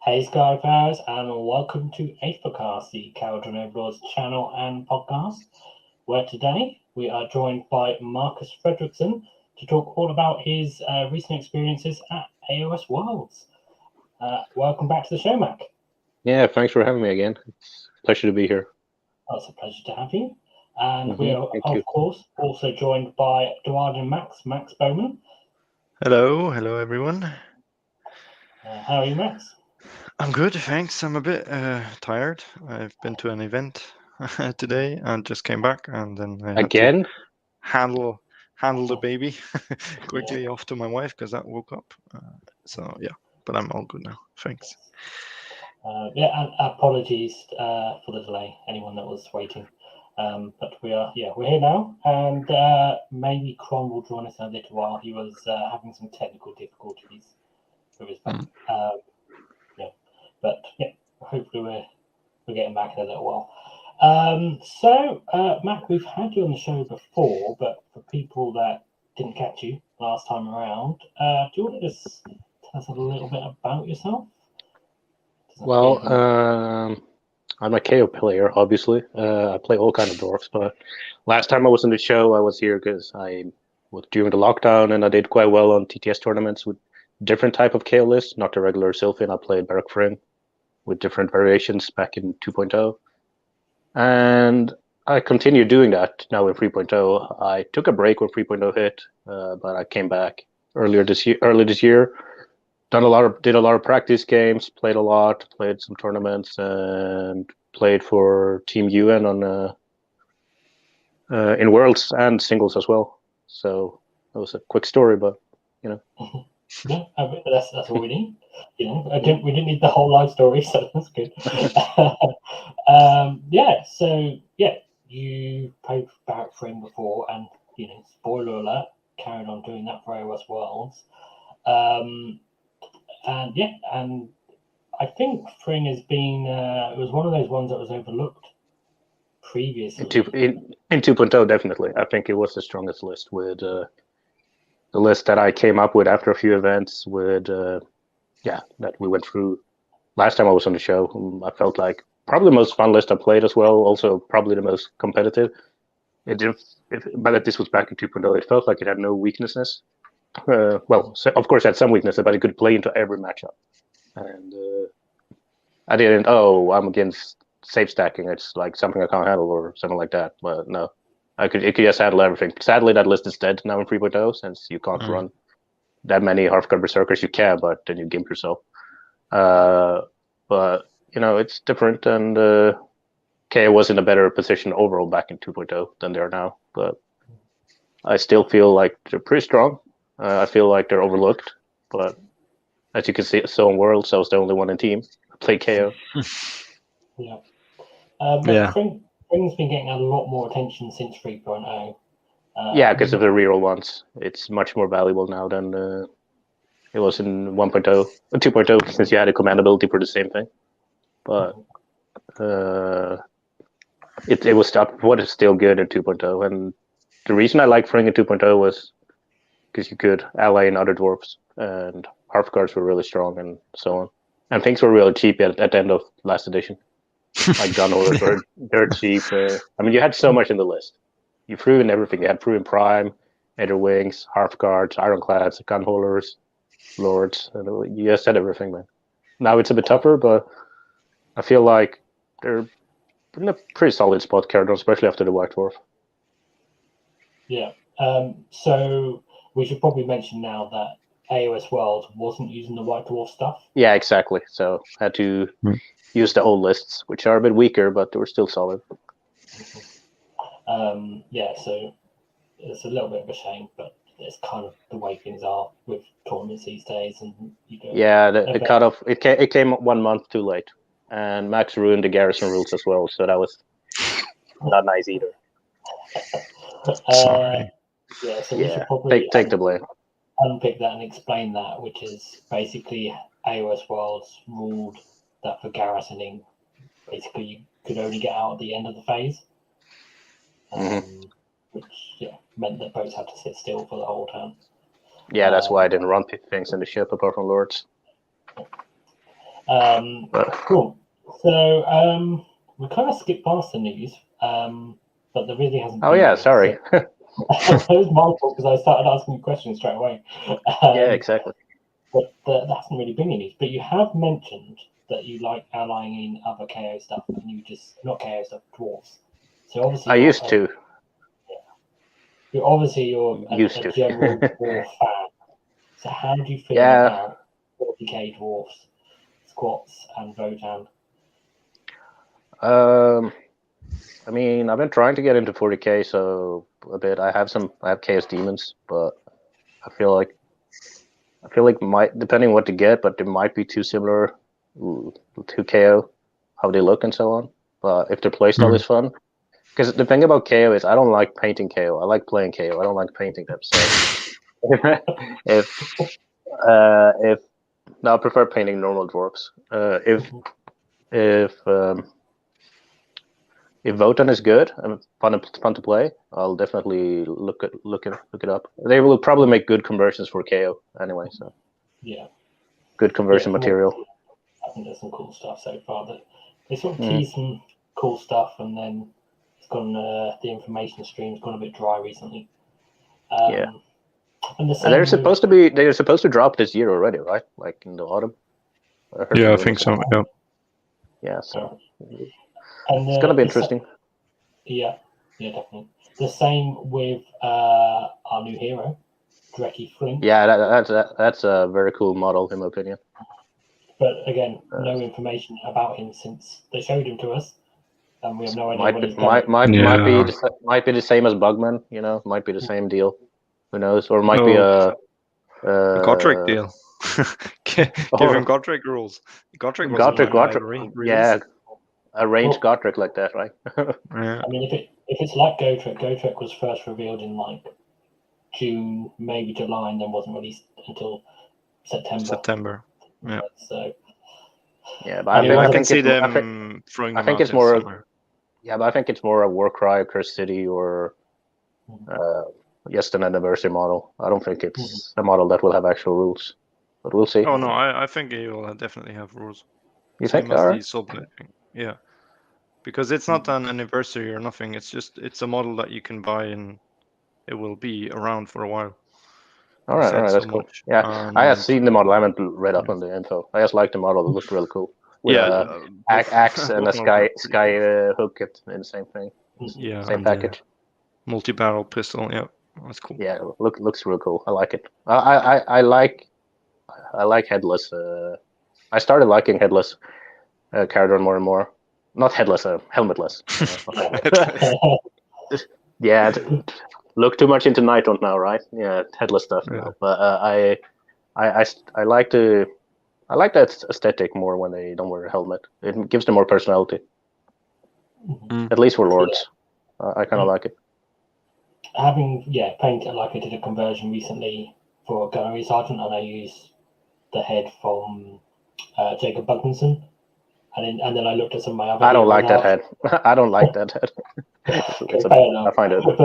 Hey Skyfires, and welcome to Aethercast, the Kharadron Overlords channel and podcast, where today we are joined by Markus Fredrikkson to talk all about his recent experiences at AOS Worlds. Welcome back to the show, Mac. Yeah, thanks for having me again. It's a pleasure to be here. Oh, it's a pleasure to have you. And we are, Thank of you. course, also joined by Duard and Max Bowman. Hello everyone. How are you, Max? I'm good, thanks. I'm a bit tired. I've been to an event today and just came back, and then I had to handle the baby quickly off to my wife because that woke up. So yeah, but I'm all good now. Thanks. And apologies for the delay, anyone that was waiting. But we're here now, and maybe Kron will join us in a little while. He was having some technical difficulties with his phone. Hopefully we're getting back in a little while. So Mac, we've had you on the show before, but for people that didn't catch you last time around, do you want to just tell us a little bit about yourself? Well, I'm a KO player, obviously. I play all kinds of dwarfs, but last time I was on the show, I was here because I was during the lockdown, and I did quite well on TTS tournaments with different type of KO lists, not the regular Sylphian. I played Barak Thryng with different variations back in 2.0, and I continue doing that now in 3.0. I took a break when 3.0 hit, but I came back early this year. Did a lot of practice games, played a lot, played some tournaments, and played for Team UN on in Worlds and singles as well. So that was a quick story, but you know. Yeah, that's all we need. You know, we didn't need the whole life story, so that's good. You played Barak Thryng before, and spoiler alert, carried on doing that for AOS Worlds. And I think Thryng has been it was one of those ones that was overlooked previously. In 2.0, definitely. I think it was the strongest list with the list that I came up with after a few events with that we went through last time I was on the show. I felt like probably the most fun list I played as well, also probably the most competitive. But this was back in 2.0. It felt like it had no weaknesses. Of course, it had some weaknesses, but it could play into every matchup. And I didn't. Oh, I'm against safe stacking. It's like something I can't handle or something like that. But no, it could just handle everything. Sadly, that list is dead now in 3.0 since you can't run that many Hearthguard Berserkers. You can, but then you gimp yourself. But it's different, and KO was in a better position overall back in 2.0 than they are now. But I still feel like they're pretty strong. I feel like they're overlooked, but as you can see, so in Worlds, I was the only one in team. I played KO. Thryng's been getting a lot more attention since 3.0. Because of the reroll ones. It's much more valuable now than it was in 1.0, 2.0, since you had a command ability for the same thing. But it was what is still good in 2.0, and the reason I liked Thryng in 2.0 was because you could ally in other dwarfs, and Hearthguards were really strong, and so on. And things were really cheap at the end of last edition. Like gunholders were dirt cheap. You had so much in the list. You threw in everything. You had threw in Prime, Nether Wings, Hearthguards, Ironclads, gunholders, Lords. And you just had everything, man. Now it's a bit tougher, but I feel like they're in a pretty solid spot, Kharadron, especially after the White Dwarf. Yeah. So we should probably mention now that AOS Worlds wasn't using the White Dwarf stuff. Yeah, exactly. So had to use the old lists, which are a bit weaker, but they were still solid. So it's a little bit of a shame, but it's kind of the way things are with tournaments these days. And the cutoff it came 1 month too late, and Max ruined the garrison rules as well, so that was not nice either. Sorry. We should probably take the blame. Unpick that and explain that, which is basically AOS Worlds ruled that for garrisoning, basically you could only get out at the end of the phase, which meant that boats had to sit still for the whole turn. Yeah, that's why I didn't run things in the ship apart from Lords. Cool. So we kind of skipped past the news, but there really hasn't. Oh yeah, sorry. So, that was my fault because I started asking you questions straight away. Yeah, exactly. But there hasn't really been any. But you have mentioned that you like allying in other KO stuff, and you just not KO stuff, dwarves. So obviously, I used to. Yeah. You're a general dwarf fan. So how do you feel about 40k dwarfs, squats, and Votan? I mean, I've been trying to get into 40k, so a bit. I have Chaos Demons, but I feel like depending what to get, but they might be too similar to KO, how they look and so on. But if their playstyle is fun, because the thing about KO is I don't like painting KO. I like playing KO. I don't like painting them. So if no, I prefer painting normal dwarves. If Votan is good and fun to play, I'll definitely look it up. They will probably make good conversions for KO anyway. So yeah, good conversion material. I think there's some cool stuff so far. That they sort of tease some cool stuff, and then it's gone. The information stream's gone a bit dry recently. Yeah, and they're supposed to drop this year already, right? Like in the autumn. I think so. Yeah. Yeah, so. And it's gonna be interesting. Yeah, definitely. The same with our new hero, Barak Thryng. Yeah, that's a very cool model in my opinion. But again, no information about him since they showed him to us, and we have no idea what he's done. Might be the same as Bugman, you know. Might be the same deal. Who knows? Or might be a Godric deal. Give him Godric rules. Godric. Yeah. Arrange Godric like that, right? I mean, if it's like Godric was first revealed in like June, maybe July, and then wasn't released until September. Yeah. So. Yeah, but I can see them throwing them. I think it's more. Somewhere. Yeah, but I think it's more a Warcry, Cursed City, or just an anniversary model. I don't think it's a model that will have actual rules, but we'll see. Oh no, I think it will definitely have rules. You think so? Yeah, because it's not an anniversary or nothing. It's a model that you can buy and it will be around for a while. All right, that's cool. Yeah, I have seen the model. I haven't read up on the info. I just like the model. It looked really cool. With axe and a sky hook in the same thing. Yeah, same package. Multi-barrel pistol. Yeah, that's cool. Yeah, looks real cool. I like it. I like headless. I started liking headless Kharadron more and more. Not headless, helmetless. Yeah, look too much into Nighthaunt now, right? Yeah, headless stuff now. But I like that aesthetic more when they don't wear a helmet. It gives them more personality. At least for Lords, I kind of like it. Having painted like I did a conversion recently for a gunnery sergeant, and I used the head from Jacob Bugmanson. And then I looked at some of my other. I don't like that head. I don't like that head. I find it. But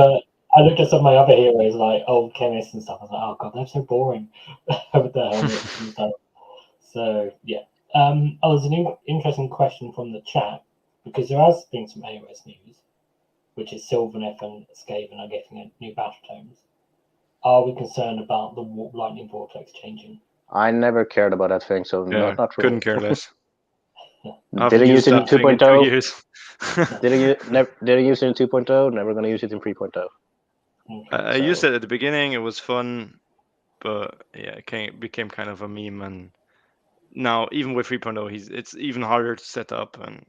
I looked at some of my other heroes, like old chemists and stuff. I was like, oh god, they're so boring with their helmets and stuff. So yeah. There's an interesting question from the chat because there has been some AOS news, which is Sylvaneth and Skaven are getting new battle tomes. Are we concerned about the lightning vortex changing? I never cared about that thing, so not really. Couldn't care less. Did I use it in 2.0? Did I use it in 2.0? Never gonna use it in 3.0. I used it at the beginning. It was fun, but it became kind of a meme. And now, even with 3.0, it's even harder to set up. And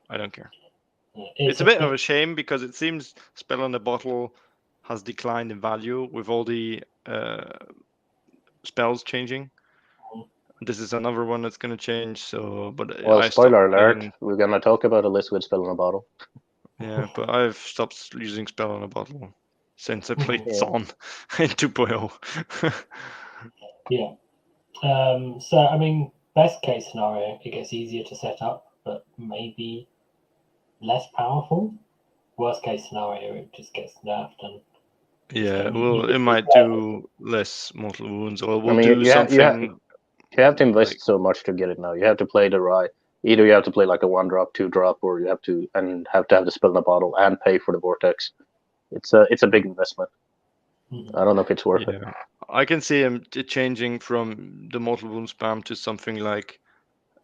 I don't care. It's a bit of a shame because it seems Spell on the Bottle has declined in value with all the spells changing. This is another one that's going to change. So, but spoiler alert: we're going to talk about a list with Spell on a Bottle. Yeah, but I've stopped using Spell on a Bottle since I played Zon in 2.0. Yeah. So I mean, best case scenario, it gets easier to set up, but maybe less powerful. Worst case scenario, it just gets nerfed and. Yeah, well, it might do less mortal wounds, or we'll do something. You have to invest so much to get it now. You have to play the right. Either you have to play like a 1-drop, 2-drop, or you have to have the spell in a bottle and pay for the vortex. It's a big investment. I don't know if it's worth it. I can see him changing from the mortal wound spam to something like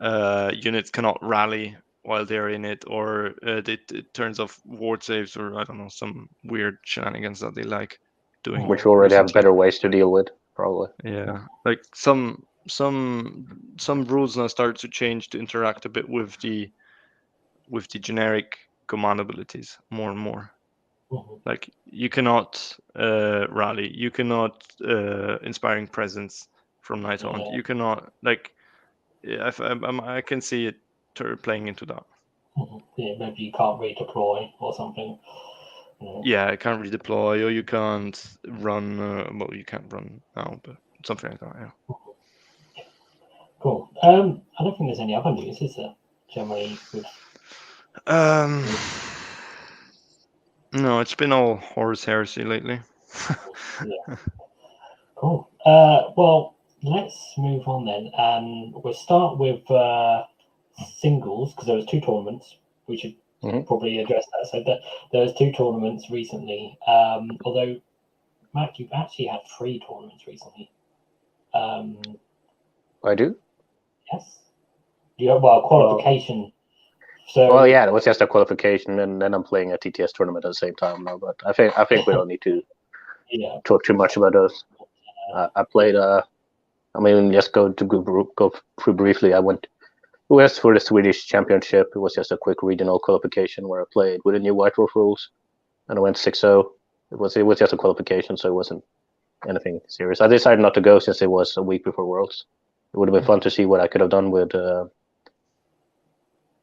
units cannot rally while they're in it, or it turns off ward saves, or I don't know, some weird shenanigans that they like doing. Which already have better ways to deal with, probably. Yeah, like some rules now start to change to interact a bit with the generic command abilities more and more. Like you cannot rally, you cannot inspiring presence from Night Haunt. You cannot I can see it playing into that. Yeah, maybe you can't redeploy or something. Yeah, I can't redeploy, or you can't run. Well, you can't run now, but something like that. Yeah. Cool. I don't think there's any other news, is there? Generally, with no, it's been all Horus Heresy lately. Yeah. Cool. Well, let's move on then, and we'll start with singles, because there was 2 tournaments. We should probably address that. So there was 2 tournaments recently. Although, Matt, you've actually had 3 tournaments recently. I do. Yes. You have qualification. Well, yeah, it was just a qualification, and then I'm playing a TTS tournament at the same time now. But I think we don't need to talk too much about those. I played. Just go through briefly. I went west for the Swedish Championship. It was just a quick regional qualification where I played with the new White Dwarf rules, and I went 6-0. It was just a qualification, so it wasn't anything serious. I decided not to go since it was a week before Worlds. It would have been fun to see what I could have done with the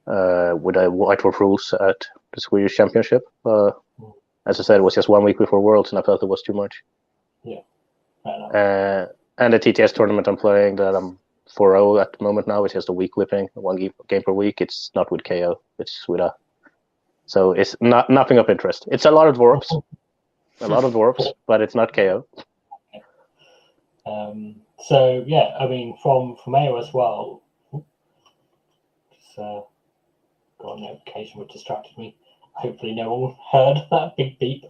White Dwarf rules at the Swedish Championship. As I said, it was just 1 week before Worlds, and I felt it was too much. Yeah. And the TTS tournament I'm playing, that I'm 4-0 at the moment now, it's just a weekly thing, 1 game per week. It's not with KO. It's with so it's nothing of interest. It's a lot of dwarves, but it's not KO. So yeah, I mean, from AOS Worlds, just got a notification which distracted me. Hopefully, no one heard that big beep.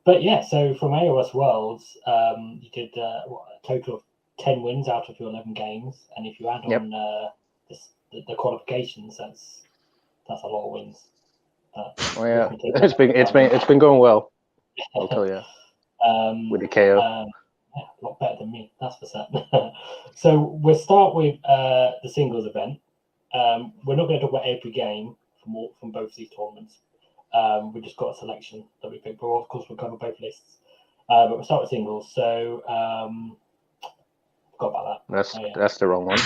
But yeah, so from AOS Worlds, you did a total of 10 wins out of your 11 games, and if you add on the qualifications, that's a lot of wins. It's been going well. I'll tell you. With the KO. Yeah, a lot better than me, that's for certain. So we'll start with the singles event. We're not going to talk about every game from both of these tournaments. We've just got a selection that we picked, but of course we'll cover both lists. But we'll start with singles. So forgot about that. That's the wrong one.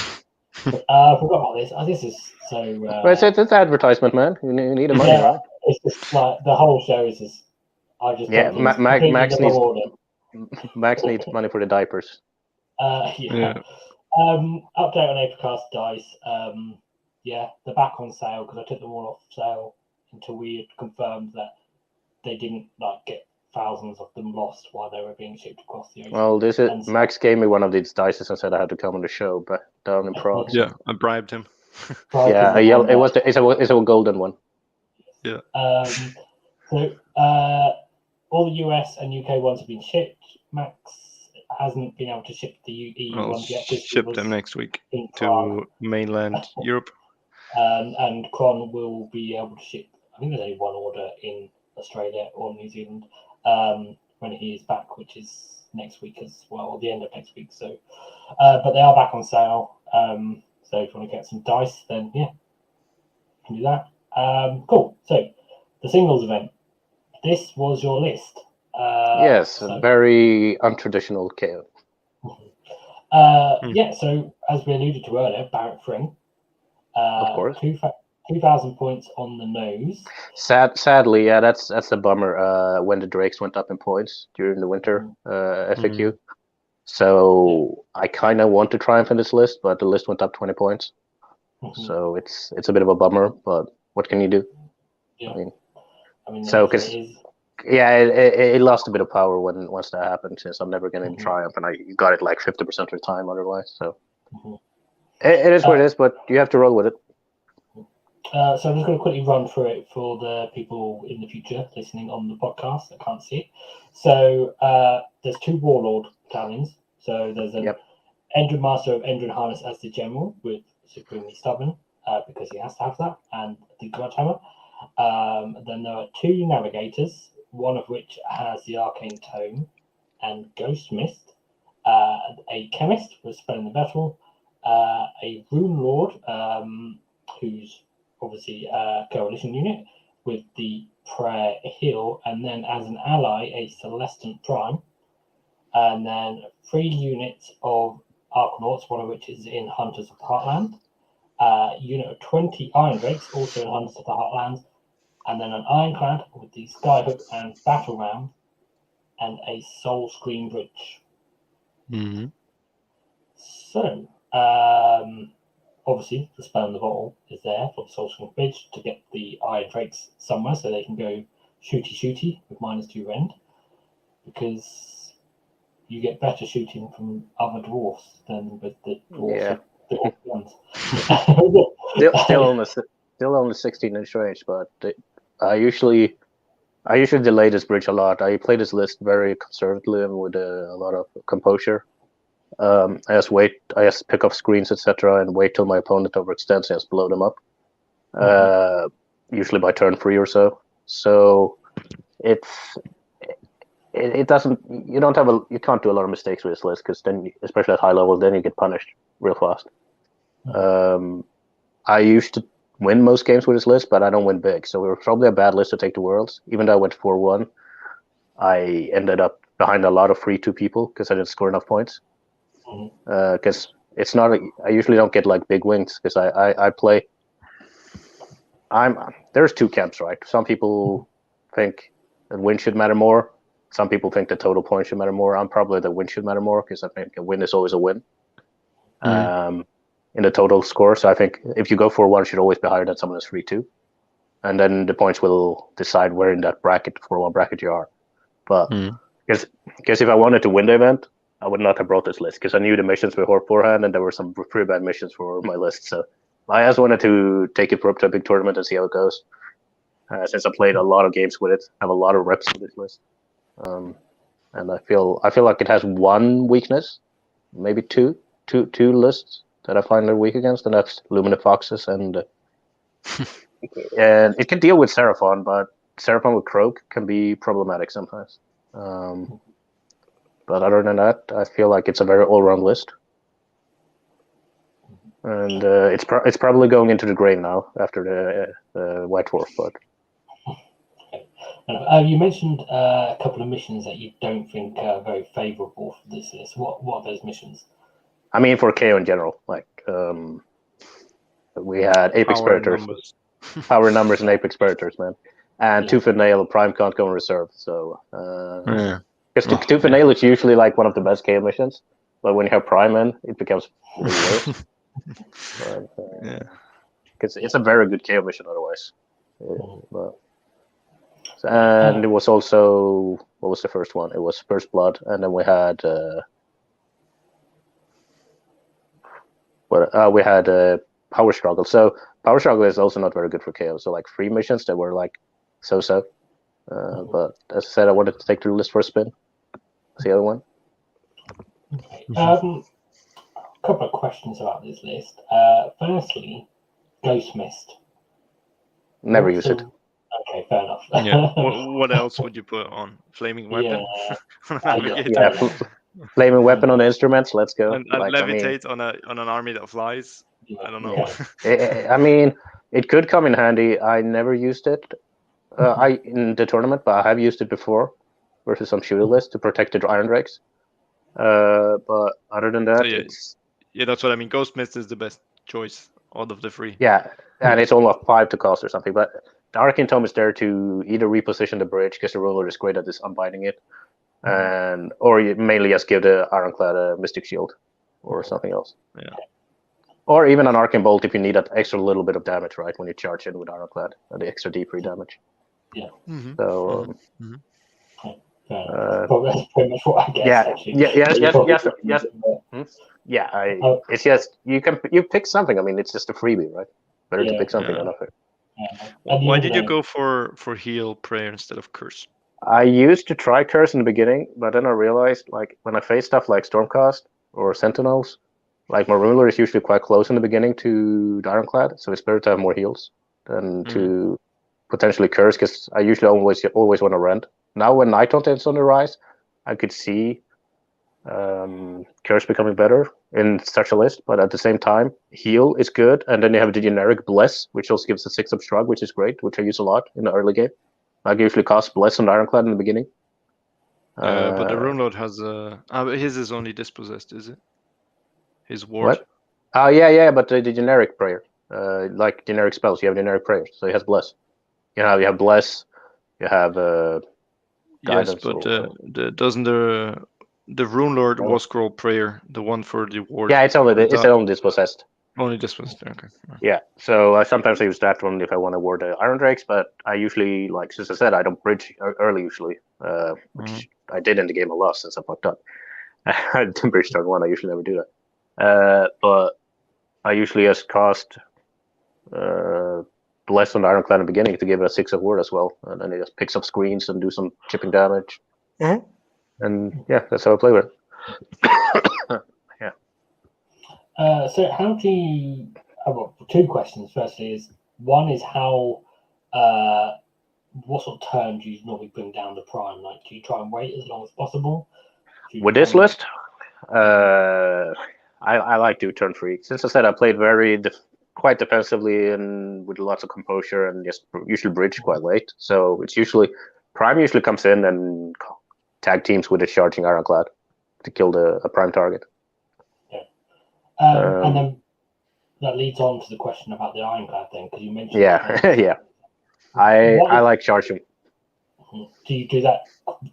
Forgot about this. This is so. Well, it's advertisement, man. You need the money, right? It's just like the whole show is just. Max needs money for the diapers. Update on Aethercast Dice. They're back on sale because I took them all off sale until we had confirmed that they didn't get thousands of them lost while they were being shipped across the ocean. Well, Max gave me one of these dice and said I had to come on the show, but down in Prague. Yeah, I bribed him. It's a golden one. Yeah. So all the US and UK ones have been shipped. Max hasn't been able to ship the EU ones yet. Ship them next week to mainland Europe. And Kron will be able to ship. I think there's only one order in Australia or New Zealand when he is back, which is next week as well, or the end of next week. So, but they are back on sale. So if you want to get some dice, then yeah, you can do that. Cool. So the singles event. This was your list. Yes, very untraditional KO. Yeah, so as we alluded to earlier, Barak Thryng. Of course. 2,000 points on the nose. Sadly, yeah, that's a bummer. When the Drakes went up in points during the winter FAQ. So I kind of want to triumph in this list, but the list went up 20 points. So it's a bit of a bummer, but what can you do? Yeah. I mean so because Yeah, it lost a bit of power once that happened, since I'm never getting Triumph, and I got it like 50% of the time otherwise. So it is what it is, but you have to roll with it. So I'm just going to quickly run through it for the people in the future listening on the podcast that can't see it. So there's 2 Warlord battalions. So there's an Endrinmaster of Endrinharness as the general with Supremely Stubborn, because he has to have that, and the Grudgehammer. Then there are 2 Navigators, one of which has the Arcane Tome and Ghost Mist, a Chemist with Spell in the Battle, a Rune Lord, who's obviously a coalition unit with the Prayer Heal, and then as an ally, a Celestant Prime, and then 3 units of Arkanauts, one of which is in Hunters of the Heartland, unit of 20 Iron Drakes, also in Hunters of the Heartland, and then an Ironclad with the Skyhook and Battle Ram, and a Soul Screen Bridge. So, obviously, the Spell in the Bottle is there for the Soul Screen Bridge to get the Iron Drakes somewhere so they can go shooty with -2 rend, because you get better shooting from other dwarfs than with the dwarfs with the ones. still only 16-inch range, but I usually delay this bridge a lot. I play this list very conservatively and with a lot of composure. I just pick up screens, etc., and wait till my opponent overextends and just blow them up. Usually by turn 3 or so. So it doesn't. You can't do a lot of mistakes with this list, because then, especially at high level, then you get punished real fast. I used to win most games with this list, but I don't win big. So it was probably a bad list to take to Worlds. Even though I went 4-1, I ended up behind a lot of 3-2 people because I didn't score enough points. Because it's not. I usually don't get like big wins, because I play. There's 2 camps, right? Some people think that win should matter more. Some people think the total point should matter more. I'm probably the win should matter more, because I think a win is always a win. In the total score. So I think if you go 4-1, it should always be higher than someone who's 3-2. And then the points will decide where in that bracket, 4-1 bracket you are. But because if I wanted to win the event, I would not have brought this list, because I knew the missions were beforehand, and there were some pretty bad missions for my list. So I just wanted to take it up to a big tournament and see how it goes. Since I played a lot of games with it, I have a lot of reps with this list. And I feel like it has 1 weakness, maybe two lists that I find they're weak against, and that's Luminous Foxes, and it can deal with Seraphon, but Seraphon with Croak can be problematic sometimes. But other than that, I feel like it's a very all-round list, and it's probably going into the grave now after the White Dwarf. But you mentioned a couple of missions that you don't think are very favourable for this list. What are those missions? I mean, for KO in general, like we had Apex Predators, power numbers and Apex Predators, man, and Tooth and Nail. Prime can't go in reserve, so because Tooth and Nail is usually like one of the best KO missions, but when you have Prime in, it becomes really worse. Because it's a very good KO mission otherwise. And it was also, what was the first one? It was First Blood, and then we had Power Struggle. So Power Struggle is also not very good for KO. So like 3 missions that were like so. But as I said, I wanted to take the list for a spin. That's the other one. A couple of questions about this list. Firstly, Ghost Mist. Never use it. Okay, fair enough. What else would you put on? Flaming Weapon? Flaming Weapon on the instruments, let's go. And levitate on an army that flies. I don't know. I mean, it could come in handy. I never used it in the tournament, but I have used it before versus some shooter list to protect the Iron Drakes. But other than that, that's what I mean. Ghost Mist is the best choice out of the 3. Yeah, and it's almost 5 to cost or something. But the Arcane Tome is there to either reposition the bridge, because the ruler is great at this unbinding it, or you mainly just give the Ironclad a Mystic Shield or something else. Yeah. Or even an Arcane Bolt if you need that extra little bit of damage, right, when you charge in with Ironclad, the extra D3 damage. Yeah. So Probably that's pretty much what I guess. Yeah, actually. yes. Yeah, it's just you pick something. I mean, it's just a freebie, right? Better to pick something than nothing. Why did you go for heal, prayer instead of curse? I used to try curse in the beginning, but then I realized, like, when I face stuff like Stormcast or Sentinels, like, my ruler is usually quite close in the beginning to the Ironclad, so it's better to have more heals than to potentially curse, because I usually always want to rend. Now, when Night Hunt is on the rise, I could see curse becoming better in such a list, but at the same time, heal is good, and then you have the generic Bless, which also gives a 6-up shrug, which is great, which I use a lot in the early game. I usually cast Bless on Ironclad in the beginning. But the Rune Lord has his is only dispossessed, is it? His ward. What? Oh yeah, but the generic prayer, like generic spells, you have generic prayers, so he has Bless. You have Bless, you have Guidance. Yes, but doesn't the Rune Lord War Scroll prayer, the one for the ward? Yeah, it's only dispossessed. Only dispossessed. Okay. Yeah, so sometimes I use that one if I want to ward the Iron Drakes, but I usually, like, since I said, I don't bridge early usually, which I did in the game a lot since I fucked up. I didn't bridge turn 1, I usually never do that. But I usually just cast Bless on the Ironclad in the beginning to give it a 6-up ward as well, and then it just picks up screens and do some chipping damage. And yeah, that's how I play with it. So how do you... well, 2 questions. Firstly is, one is how... what sort of turn do you normally bring down the prime? Like, do you try and wait as long as possible? With this list, I like to turn 3. Since I said I played quite defensively and with lots of composure and just usually bridge quite late. So it's usually... Prime usually comes in and tag teams with a charging Ironclad to kill a prime target. And then that leads on to the question about the Ironclad thing, because you mentioned... Yeah. I like charging. Do you do that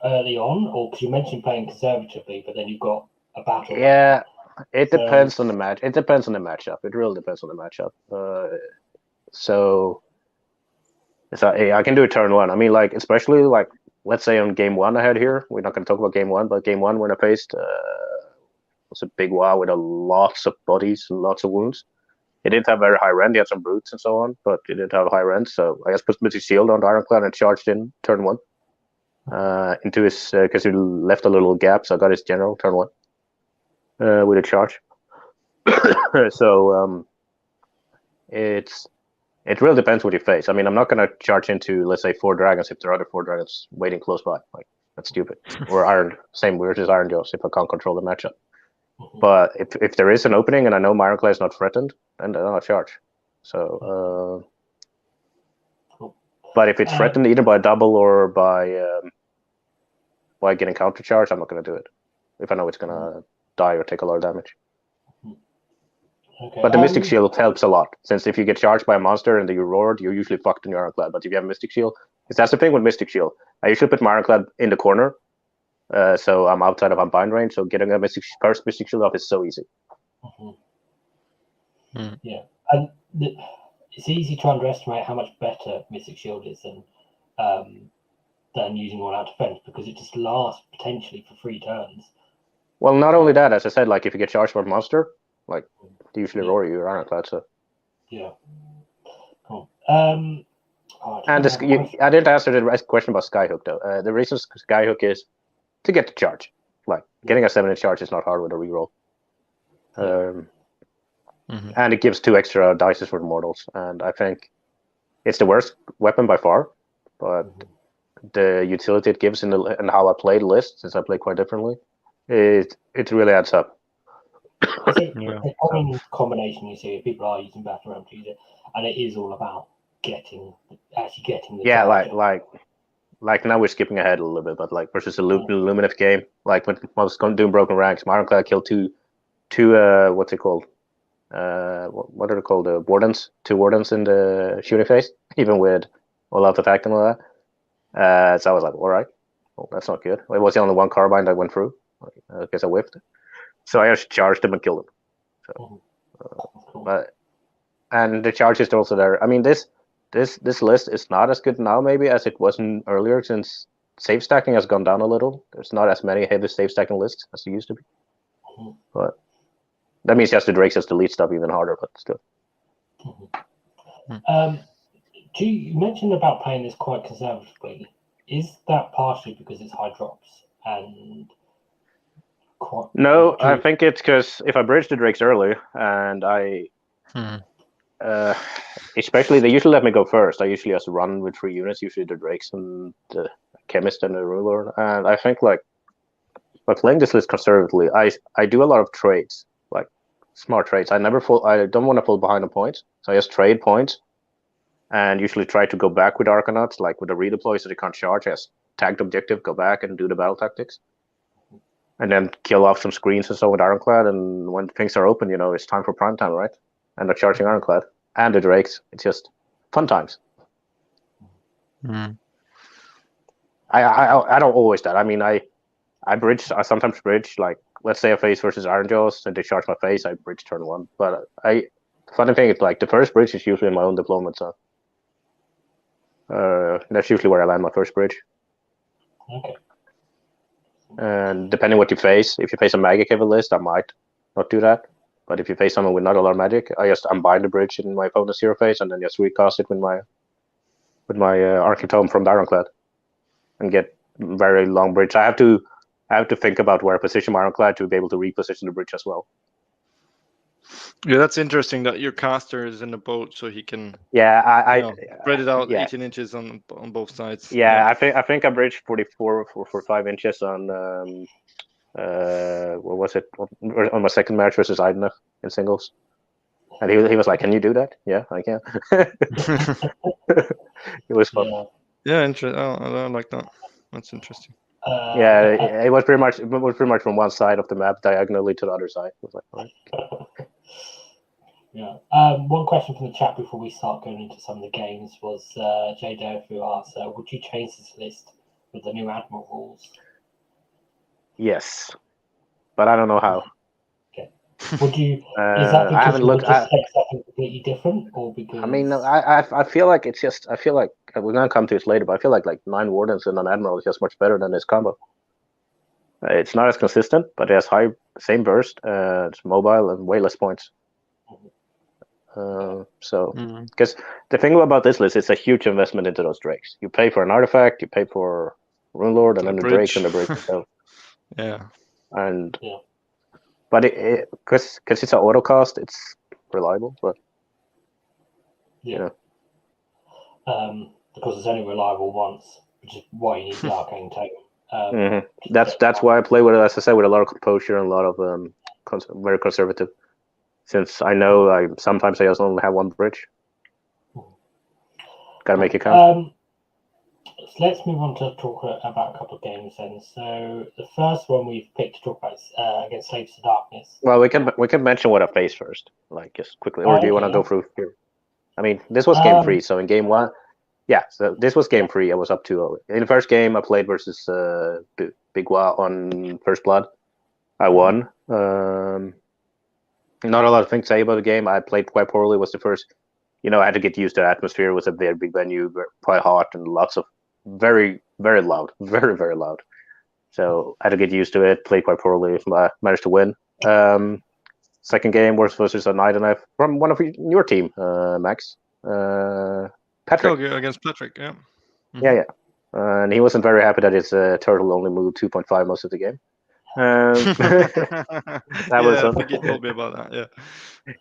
early on, or because you mentioned playing conservatively, but then you've got a battle? Yeah, it depends on the match. It depends on the matchup. It really depends on the matchup. So I can do a turn 1. I mean, like, especially, like, let's say on game 1 I had here. We're not going to talk about game 1, but game 1 when I faced was a big WoW with lots of bodies and lots of wounds. It didn't have very high rend. He had some brutes and so on, but it didn't have high rend. So I just put Mystic Shield on the Ironclad and charged in turn 1 into his, because he left a little gap. So I got his general turn 1 with a charge. So it really depends what you face. I mean, I'm not going to charge into, let's say, 4 dragons if there are other 4 dragons waiting close by. Like, that's stupid. Or same weird as Iron Jaws if I can't control the matchup. But if there is an opening and I know my Ironclad is not threatened, then I'll charge. So, but if it's threatened either by double or by getting counter charge, I'm not going to do it. If I know it's going to die or take a lot of damage. Okay. But the Mystic Shield helps a lot, since if you get charged by a monster and you roared, you're usually fucked in your Ironclad. But if you have Mystic Shield, because that's the thing with Mystic Shield, I usually put my Ironclad in the corner, so I'm outside of unbind range. So getting a first Mystic Shield off is so easy. Yeah, and it's easy to underestimate how much better Mystic Shield is than using all out defense, because it just lasts potentially for 3 turns. Well, not only that, as I said, like if you get charged by a monster, like they usually roar you Ironclad. So yeah, cool. And I didn't answer the question about Skyhook though. The reason Skyhook is to get the charge. Like getting a 7-inch charge is not hard with a reroll. And it gives 2 extra dices for the mortals, and I think it's the worst weapon by far. But the utility it gives and how I play the list, since I play quite differently, it really adds up. A common combination you see, people are using battle ram to use it, and it is all about getting the charge. Like now we're skipping ahead a little bit, but like versus a Illuminative game, like when I was doing Broken Ranks, my Ironclad killed two what's it called? What are they called? The wardens, 2 wardens in the shooting phase, even with all out attack and all that. So I was like, all right, well, that's not good. It was the only 1 carbine that went through. I guess I whiffed. So I just charged him and killed him. So, and the charge is also there. I mean, this list is not as good now maybe as it wasn't earlier, since save stacking has gone down a little. There's not as many heavy save stacking lists as there used to be. But that means the Drakes has to delete stuff even harder, but still. You mentioned about playing this quite conservatively. Is that partially because it's high drops and? No, I think it's because if I bridge the Drakes early and I, especially they usually let me go first. I usually have to run with 3 units, usually the Drakes and the Chemist and the Ruler. And I think like by playing this list conservatively, I do a lot of trades, like smart trades. I don't want to fall behind on points, so I just trade points. And usually try to go back with Arkanauts, like with a redeploy so they can't charge. As tagged objective, go back and do the battle tactics. And then kill off some screens and so with Ironclad. And when things are open, it's time for prime time, right? And they're charging Ironclad. And the Drakes. It's just fun times. I don't always that. I mean, I sometimes bridge, like, let's say a face versus Ironjaws, and they charge my face, I bridge turn 1. But the funny thing is, like, the first bridge is usually in my own deployment, so that's usually where I land my first bridge. Okay. And depending what you face, if you face a magic heavy list, I might not do that. But if you face someone with not a lot of magic, I just unbind the bridge in my opponent's hero phase and then just recast it with my Arcane Tome from the Ironclad and get very long bridge. I have to think about where I position my Ironclad to be able to reposition the bridge as well. Yeah, that's interesting that your caster is in the boat, so he can spread it out 18 inches on both sides. Yeah, I think I bridged 44 for 5 inches on what was it on my second match versus Idnef in singles, and he was like, "Can you do that?" Yeah, I can. It was fun. Yeah, interesting. I like that. That's interesting. It was pretty much from one side of the map diagonally to the other side. It was like, all right. Yeah. One question from the chat before we start going into some of the games was J-Dev who asked, would you change this list with the new Admiral rules? Yes, but I don't know how. Okay. Would you? Is that because I haven't looked at something completely different, or because? I mean, I feel like it's just. I feel like we're gonna come to it later, but I feel like 9 Wardens and an Admiral is just much better than this combo. It's not as consistent, but it has same burst, it's mobile and way less points. Because the thing about this list, it's a huge investment into those Drakes. You pay for an artifact, you pay for Rune Lord, and then the Drakes and the bridge. So. Yeah. And but because it's an auto cost, it's reliable. But because it's only reliable once, which is why you need the Arcane Tome. That's why I play with it, as I said, with a lot of composure and a lot of very conservative. Since I know sometimes I just only have one bridge. Gotta make it count. Let's move on to talk about a couple of games then. So the first one we've picked to talk about is against Slaves to Darkness. Well, we can mention what I faced first, like just quickly, or do you want to go through here? I mean, this was game 3, so in game 1, so this was game 3. I was up 2-0. In the first game, I played versus Bigwa on First Blood. I won. Not a lot of things to say about the game. I played quite poorly. It was the first, I had to get used to the atmosphere. It was a very big venue, quite hot, and lots of very, very loud, very, very loud. So I had to get used to it. Played quite poorly. I managed to win. Second game was versus a Knight and Knife from one of your team, Max. Patrick. Against Patrick, yeah. Yeah. And he wasn't very happy that his turtle only moved 2.5 most of the game. I think he told me about that.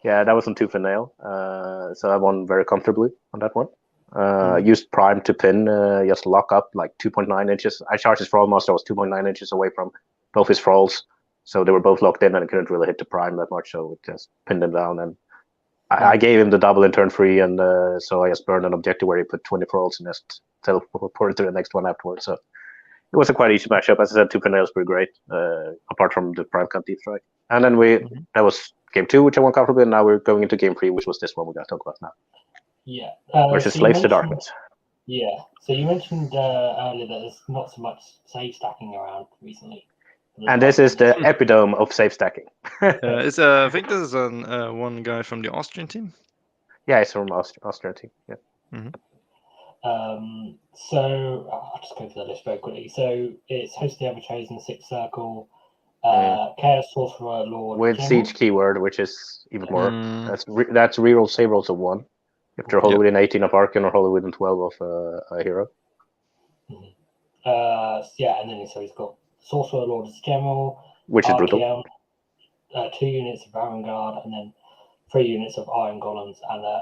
Yeah, that was on tooth and nail. So I won very comfortably on that one. Used Prime to pin, just lock up like 2.9 inches. I charged his Thrall Master. I was 2.9 inches away from both his Thralls, so they were both locked in, and I couldn't really hit the Prime that much, so it just pinned him down. And I gave him the double in turn 3, and so I just burned an objective where he put 20 Thralls and just teleported to the next one afterwards. So it was a quite easy matchup. As I said, 2 nails were great, apart from the Prime Camp Deep Strike. And then that was game 2, which I won comfortably, and now we're going into game 3, which was this one we're going to talk about now. Yeah. Versus Slaves to Darkness. Yeah. So you mentioned earlier that there's not so much save stacking around recently. And this is the epitome of save stacking. I think this is one guy from the Austrian team. Yeah, it's from Austrian team. Yeah. So I'll just go through the list very quickly. So it's host the ever-chosen Sixth Circle, Chaos Sorcerer Lord with General. Siege keyword, which is even more. That's reroll save rolls of 1. If they're wholly within 18 of Arcane or wholly within 12 of a hero. And then so he's got Sorcerer Lord General, which is Arcane, brutal. 2 units of Baron Guard, and then 3 units of Iron Golems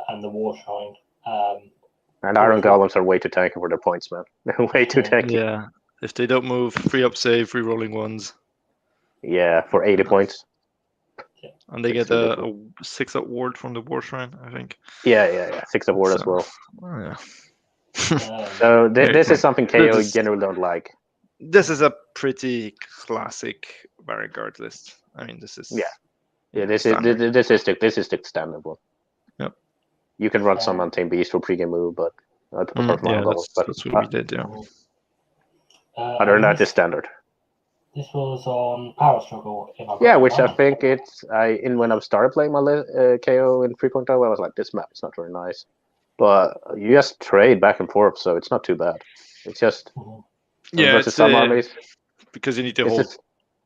and the War Shrine. And Iron Golems are way too tanky for their points, man. Way too tanky. Yeah, if they don't move, free up save, free rolling 1s. Yeah, for 80 points. And they get a 6 up ward from the War Shrine, I think. Yeah. 6 up ward as well. Yeah. So this is something KO generally don't like. This is a pretty classic Baron Guard list. I mean, this is this is the standard one. Yep. You can run some Untamed Beast for pregame move, but I prefer that's what we did. Yeah. Other than that, it's standard. This was on Power Struggle. Which I think when I started playing my KO in 3.0, I was like, this map is not very nice. But you just trade back and forth, so it's not too bad. It's just versus some armies. Because you need to hold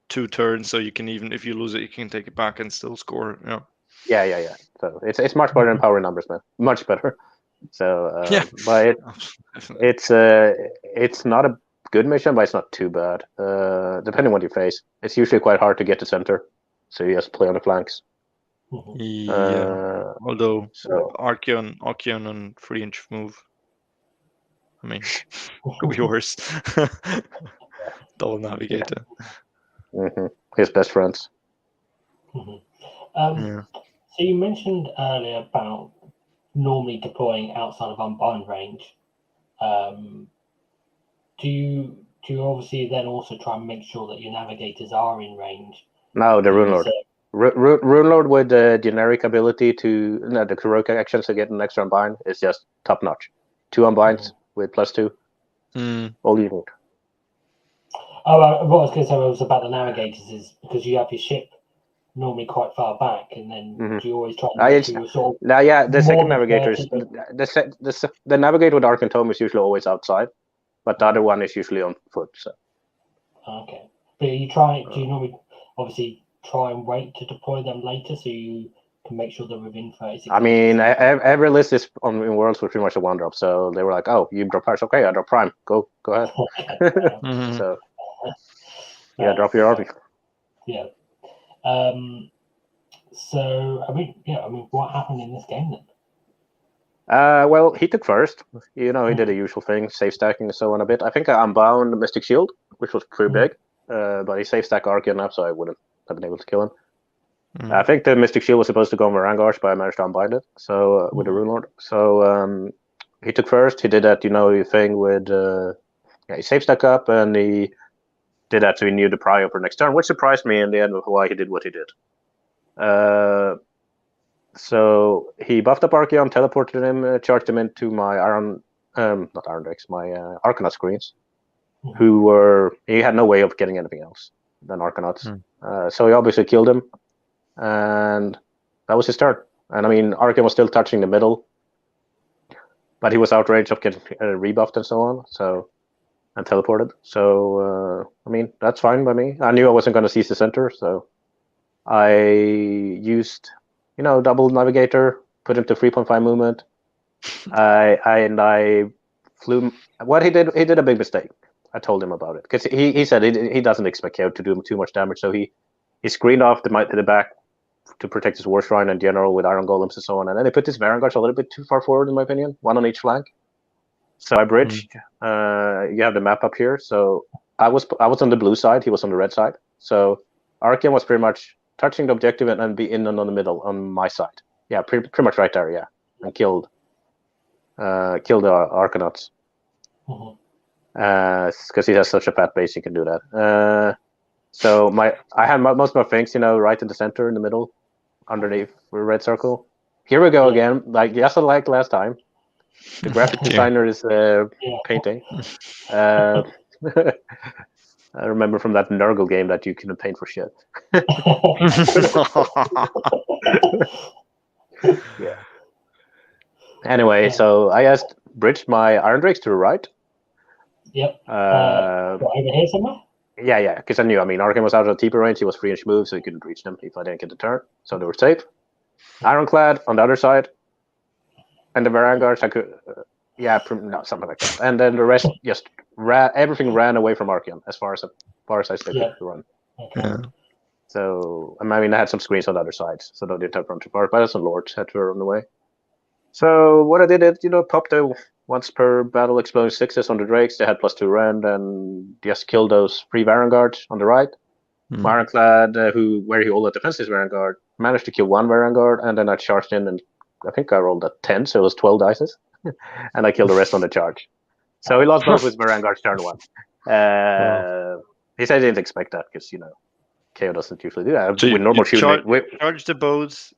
2 turns, so you can even if you lose it, you can take it back and still score. Yeah. So it's much better than power numbers, man. Much better. So but it's not a good mission, but it's not too bad. Depending on what you face, it's usually quite hard to get to center, so you just play on the flanks. Yeah. Although Archeon on 3-inch move. I mean, could be worse. Double Navigator. His best friends. So you mentioned earlier about normally deploying outside of unbind range. Do you obviously then also try and make sure that your navigators are in range? No, the Rune Lord. Rune Lord with the generic ability to the heroic actions to get an extra unbind is just top notch. 2 unbinds with +2. All you need. Oh, what I was going to say was about the navigators is because you have your ship normally quite far back, and then do you always try and make sure you're sort of the second navigator is the navigator with Arc and Tome is usually always outside, but the other one is usually on foot. So. Okay, but do you normally obviously try and wait to deploy them later so you can make sure they're within 36? I mean, every list is in Worlds was pretty much a 1-drop, so they were like, "Oh, you drop Pirates? Okay, I drop Prime. Go ahead." So, drop your army. Yeah. So I mean, what happened in this game then? Well, he took first. He did the usual thing, safe stacking and so on a bit. I think I unbound Mystic Shield, which was pretty big, but he safe stacked Arcane up, so I wouldn't have been able to kill him. I think the Mystic Shield was supposed to go on Varangarsh, but I managed to unbind it. So with the Rune Lord. So he took first. He did that, thing with he safe stack up, and he did that so he knew the prio for next turn, which surprised me in the end of why he did what he did. So he buffed up Archeon, teleported him, charged him into my not Iron Drakes, my Arkanaut screens, he had no way of getting anything else than Arkanauts. So he obviously killed him, and that was his turn. And I mean, Archeon was still touching the middle, but he was outraged of getting rebuffed and so on, and teleported. So, I mean, that's fine by me. I knew I wasn't going to seize the center, so I used... double navigator, put him to 3.5 movement. I flew. What he did a big mistake. I told him about it because he said he doesn't expect KO to do too much damage, so he screened off the back to protect his War Shrine in general with Iron Golems and so on, and then they put this Varangarsh a little bit too far forward, in my opinion, 1 on each flank. So I bridged. You have the map up here, so I was on the blue side, he was on the red side. So Archeon was pretty much touching the objective and be in and on the middle on my side. Yeah, pretty much right there. Yeah, and killed the Arkanauts. Because he has such a fat base, he can do that. So I had most of my things, right in the center, in the middle, underneath the red circle. Here we go again, like last time. The graphic designer is painting. I remember from that Nurgle game that you couldn't paint for shit. Yeah. Anyway, so I asked bridged my Iron Drakes to the right. Yep. Over here somewhere? Yeah, because I knew, Arkane was out of the TP range, he was 3-inch move, so he couldn't reach them if I didn't get the turn, so they were safe. Ironclad on the other side, and the Varanguards, I could, something like that. And then the rest, just everything ran away from Arcane, as far as I still could run. Okay. Yeah. So, I had some screens on the other side, so they didn't have to run too far, but some lords had to run away. So, what I did is, popped the once per battle exploding 6s on the Drakes. They had +2 rend, and just killed those 3 Varanguards on the right. Ironclad, where he all the defenses Varangard, managed to kill 1 Varangard, and then I charged in, and I think I rolled a 10, so it was 12 dices, and I killed the rest on the charge. So he lost both his Varangards turn 1. He said he didn't expect that, because, KO doesn't usually do that. So with normal shooting. Charge the bows,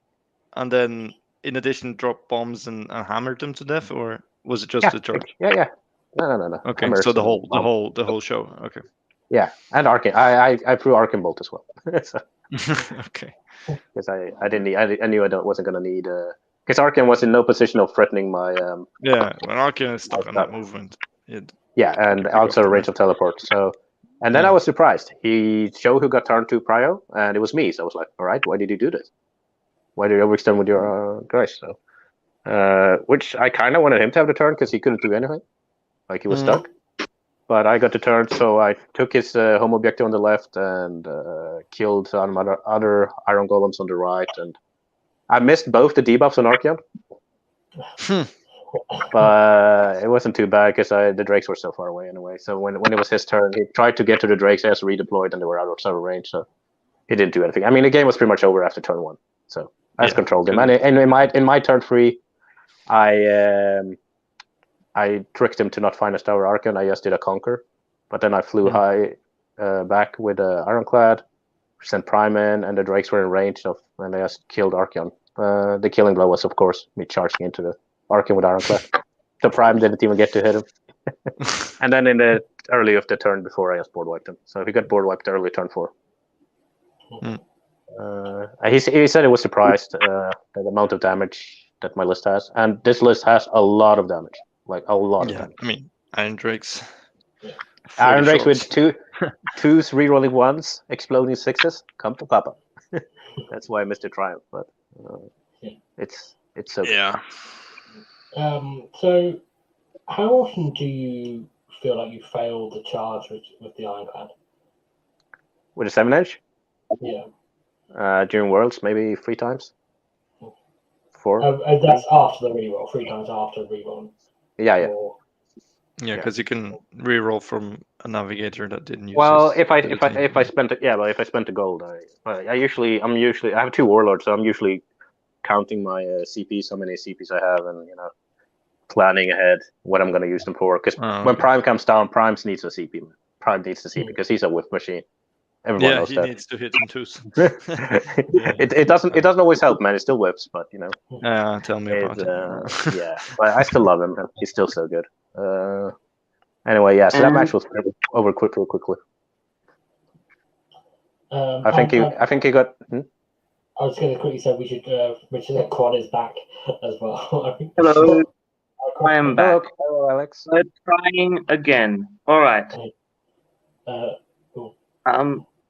and then in addition drop bombs and hammered them to death, or was it just the charge? Yeah. No. Okay, so the whole show. Okay. Yeah, and Arcane. I threw Arcane Bolt as well. So, okay. Because I didn't need. I knew I wasn't gonna need. Because Arcane was in no position of threatening my. When Arcane is stuck on that movement. And also a range of teleport. So, and then I was surprised. He showed who got turn 2 prio, and it was me. So I was like, all right, why did you do this? Why did you overextend with your guys? So, which I kind of wanted him to have the turn because he couldn't do anything, like he was stuck. But I got the turn, so I took his home objective on the left and killed some other iron golems on the right, and I missed both the debuffs on Arcane. But it wasn't too bad because the Drakes were so far away anyway. So when it was his turn, he tried to get to the Drakes, he has redeployed, and they were out of server range, so he didn't do anything. The game was pretty much over after turn 1, so I just controlled him. And in my turn 3, I tricked him to not find a Tower Arcane. I just did a Conquer, but then I flew high back with Ironclad, sent Prime in, and the Drakes were in range of, and I just killed Arcane. The killing blow was, of course, me charging into the Arcane with Ironclad. The Prime didn't even get to hit him. And then in the early of the turn before, I just board wiped him. So he got board wiped early turn 4. He said he was surprised at the amount of damage that my list has, and this list has a lot of damage. Like a lot of damage. Iron Drakes. Iron Drakes with twos rerolling 1s, exploding 6s. Come to Papa. That's why I missed the triumph, but it's so good. Yeah. So, how often do you feel like you fail the charge with the Ironclad? With a 7-inch? Yeah. During Worlds, maybe 3 times. 4. That's after the reroll. 3 times after the reroll. Yeah. Because you can reroll from a navigator that didn't use. Well, if I spent the gold, I usually have 2 warlords, so I'm usually counting my CPs, how many CPs I have, and planning ahead what I'm going to use them for. Because when Prime comes down, Prime needs a CP. Prime needs a CP because he's a whiff machine. Everyone knows that. Needs to hit him too. It doesn't always help, man. It still whips, but tell me about it. Yeah, but I still love him. He's still so good. Anyway, so that match was over quickly. I think he got. I was going to quickly say we should. Richard Quad is back as well. Hello, I am back. Hello, Alex. We're trying again. All right. Cool.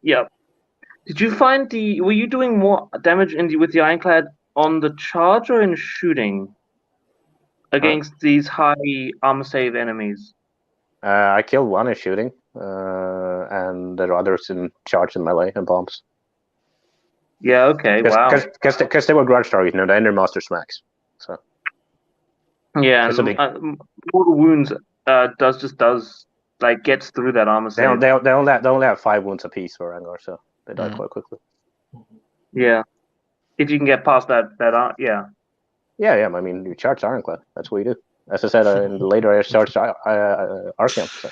Yeah. Did you find were you doing more damage with the Ironclad on the charge or in shooting against these high armor save enemies? I killed 1 in shooting, and the others in charge and melee and bombs. Yeah. Okay. Wow. Because they were grudge targets, the Endrinmaster smacks. So. Yeah, and mortal wounds does gets through that armor save. They only have 5 wounds apiece for Angar, so they die quite quickly. Yeah, if you can get past that, yeah. Yeah. You charge Ironclad. That's what you do. As I said, later I charged Arcane. So.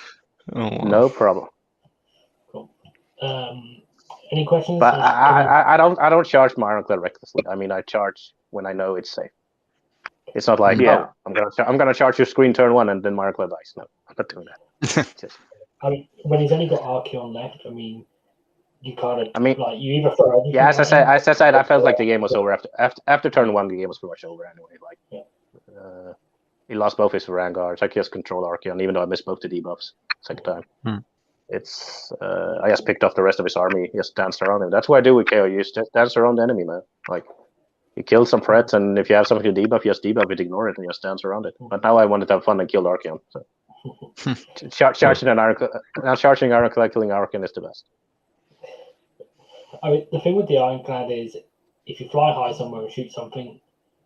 No problem. Cool. Any questions? But I don't charge my Ironclad recklessly. I charge when I know it's safe. It's not like I'm gonna charge your screen turn 1 and then my Ironclad dice. No, I'm not doing that. When he's only got Archeon left, you kind of you either throw everything. Yeah, as I said, I felt like the game was over after turn 1. The game was pretty much over anyway. he lost both his vanguards. I just control Archeon, even though I missed both the debuffs second time. It's I just picked off the rest of his army, just danced around him. That's what I do with KO. You just dance around the enemy, man. Like, you kill some threats, and if you have something to debuff, you just debuff it, ignore it, and just dance around it. But now I wanted to have fun and kill Archeon. So. Charging Ironclad, killing Archeon is the best. I mean, the thing with the Ironclad is, if you fly high somewhere and shoot something,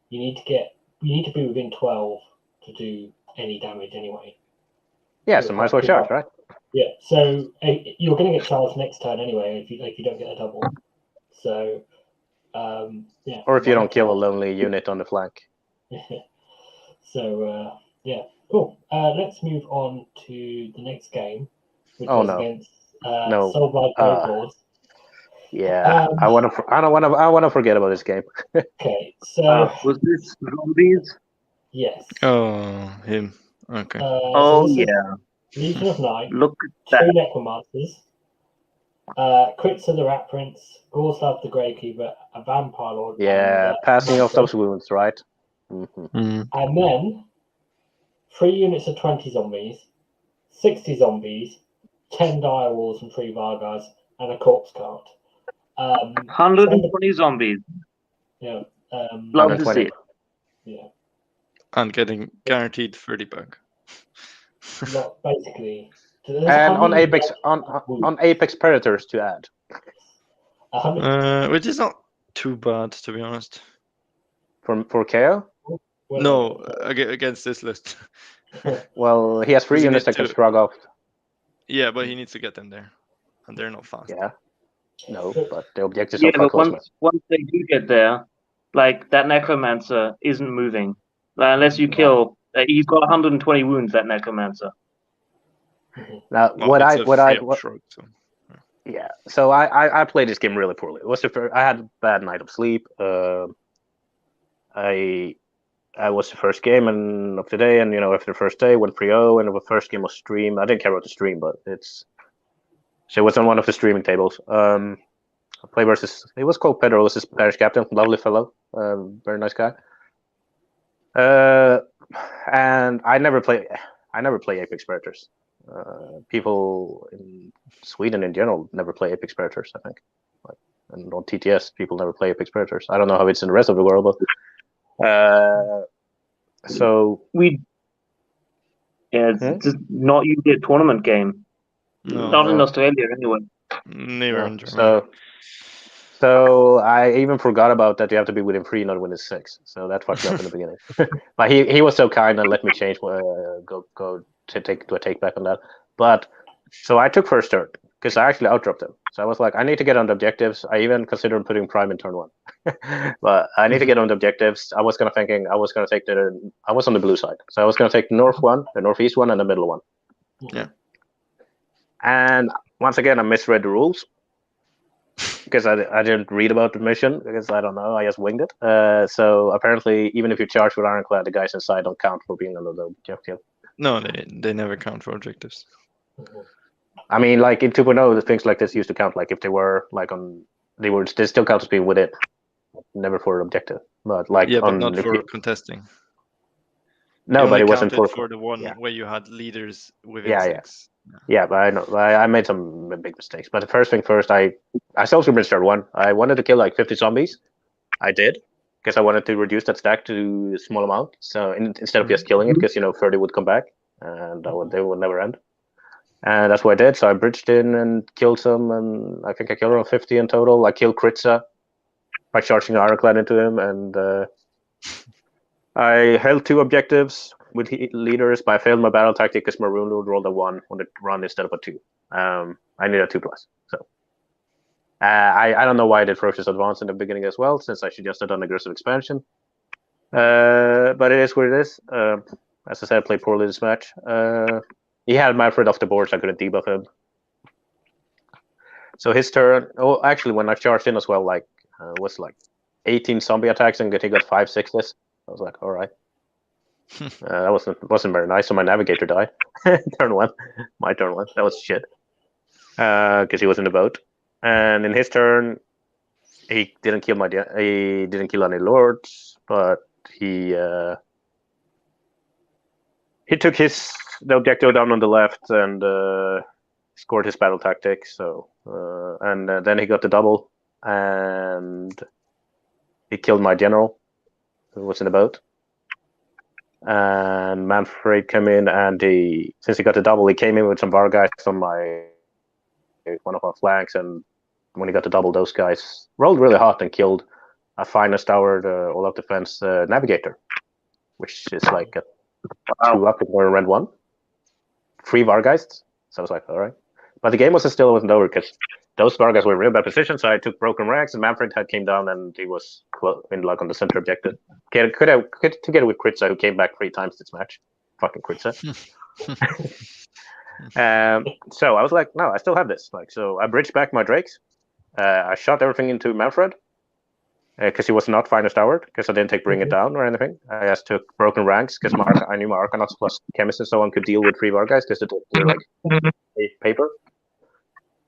you need to be within 12 to do any damage anyway. Yeah, so might as well charge, right? Yeah, so you're going to get charged next turn anyway if you don't get a double. So, yeah. Or if you don't kill a lonely unit on the flank. So, yeah, cool. Let's move on to the next game, which was against Svaregg-Stein Overlords. Yeah, I want to forget about this game. Okay, so was this zombies? Yes. Oh, him. Okay. Yeah. Legion of Night. Look at 2 that. Necromasters. Kritza the Rat Prince, Gorslav the Gravekeeper, a Vampire Lord. Yeah, passing off those wounds, right? And then 3 units of 20 zombies, 60 zombies, 10 dire walls and 3 Vargas, and a corpse cart. 120 zombies. Yeah. Love to see it. Yeah. And getting guaranteed 30 buck. Basically. And on Apex Predators to add. Which is not too bad, to be honest. For KO? No, against this list. Well, he has 3 units that can shrug off. Yeah, but he needs to get them there. And they're not fast. Yeah. No, but the objectives are quite close. Once they do get there, like, that Necromancer isn't moving. Unless you kill... he's got 120 wounds, that Necromancer. Now, yeah. So I played this game really poorly. It was I had a bad night of sleep. I was the first game of the day, and after the first day went 3-0, and the first game was stream. I didn't care about the stream, but it was on one of the streaming tables. I play versus, it was called Pedro. This is parish captain, lovely fellow, very nice guy. And I never play Apex Predators. People in Sweden in general never play Apex Predators, I think. And on TTS, people never play Apex Predators. I don't know how it's in the rest of the world, but it's just not usually a tournament game. Not in Australia anyway. Never in Germany. So I even forgot about that. You have to be within 3, not within 6. So that fucked me up in the beginning. But he was so kind and let me change. Go to take back on that. But so I took first turn because I actually outdropped him. So I was like, I need to get on the objectives. I even considered putting Prime in turn 1, but I need to get on the objectives. I was on the blue side, so I was gonna take the north one, the northeast one, and the middle one. Yeah. And once again, I misread the rules. Because I didn't read about the mission, because I don't know, I just winged it. So apparently, even if you charge with Ironclad, the guys inside don't count for being on the objective. No, they never count for objectives. I mean, like in 2.0, the things like this used to count. Like if they were they still count as being with it, never for an objective. But like but not for contesting. No, but it wasn't for the one where you had leaders within 6. Yeah, but I know I made some big mistakes. But the first thing first, I self-screen start 1. I wanted to kill like 50 zombies. I did, because I wanted to reduce that stack to a small amount. So instead of just killing it, because 30 would come back, and they would never end. And that's what I did. So I bridged in and killed some, and I think I killed around 50 in total. I killed Kritza by charging Ironclad into him, and I held 2 objectives with leaders, but I failed my battle tactic because Maroon Lord rolled a 1 on the run instead of a 2. I needed a 2+. So I don't know why I did Ferocious Advance in the beginning as well, since I should just have done aggressive expansion. But it is what it is. As I said, I played poorly this match. He had Manfred off the board, so I couldn't debuff him. So his turn. Oh, actually, when I charged in as well, was 18 zombie attacks, and he got 5 6s. I was like, all right. That wasn't very nice. So my navigator died. Turn 1, my turn 1. That was shit. Because he was in the boat, and in his turn, he didn't kill any lords, but he he took the objective down on the left and scored his battle tactics. So and then he got the double, and he killed my general, who was in the boat. And Manfred came in, and since he got the double, he came in with some Var guys on one of our flanks, and when he got the double, those guys rolled really hot and killed a finest towered all-out defense Navigator, which is like a 2-up in red 1. 3 Vargeists. So I was like, all right. But the game still wasn't over because those Vargeists were in real bad position, so I took broken ranks, and Manfred came down, and he was in luck on the center objective. Together with Kritza, who came back 3 times this match. Fucking Kritza. So I was like, no, I still have this. So I bridged back my Drakes. I shot everything into Manfred because he was not finest towered, because I didn't take Bring It Down or anything. I just took broken ranks because I knew my Arkanauts plus Chemist and so on could deal with 3 Vargeists because they're like paper.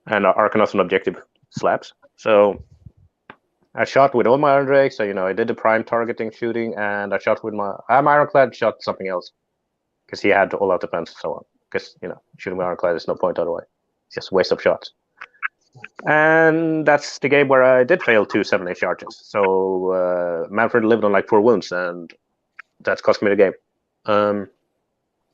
And Arkanauts on objective slabs. So I shot with all my Iron Drakes. So, I did the prime targeting shooting, and I shot with my Ironclad, shot something else because he had all-out defense and so on. Because, shooting with Ironclad is no point otherwise. It's just a waste of shots. And that's the game where I did fail 2 7-8 charges. So Manfred lived on like 4 wounds, and that's cost me the game.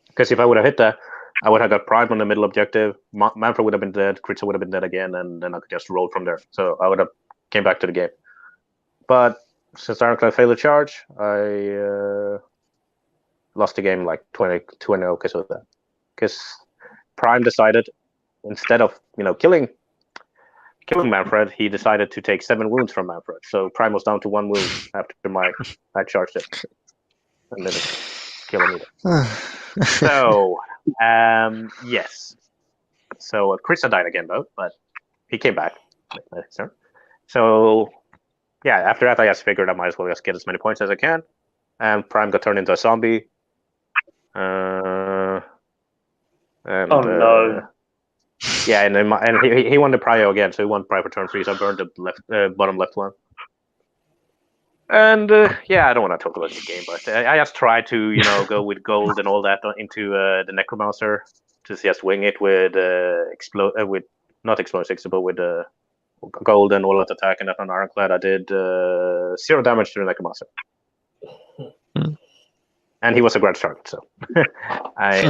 Because if I would have hit that, I would have got prime on the middle objective. Manfred would have been dead. Kritza would have been dead again, and then I could just roll from there. So I would have came back to the game. But since Ironclad failed a charge, I lost the game like 20-0 because of that. Because Prime decided, instead of killing Manfred, he decided to take 7 wounds from Manfred. So Prime was down to 1 wound after I charged it, and then it killed me. So yes. So Kritza died again though, but he came back. So yeah, after that I just figured I might as well just get as many points as I can, and Prime got turned into a zombie. And, oh no! Yeah, and then he won the prio again, so he won prio for turn 3. So I burned the bottom left one. And yeah, I don't want to talk about this game, but I just tried to go with gold and all that into the Necromancer to just wing it with not explosives, but with gold and all that attack, and that on Ironclad I did 0 damage to the Necromancer. And he was a grudge target, so I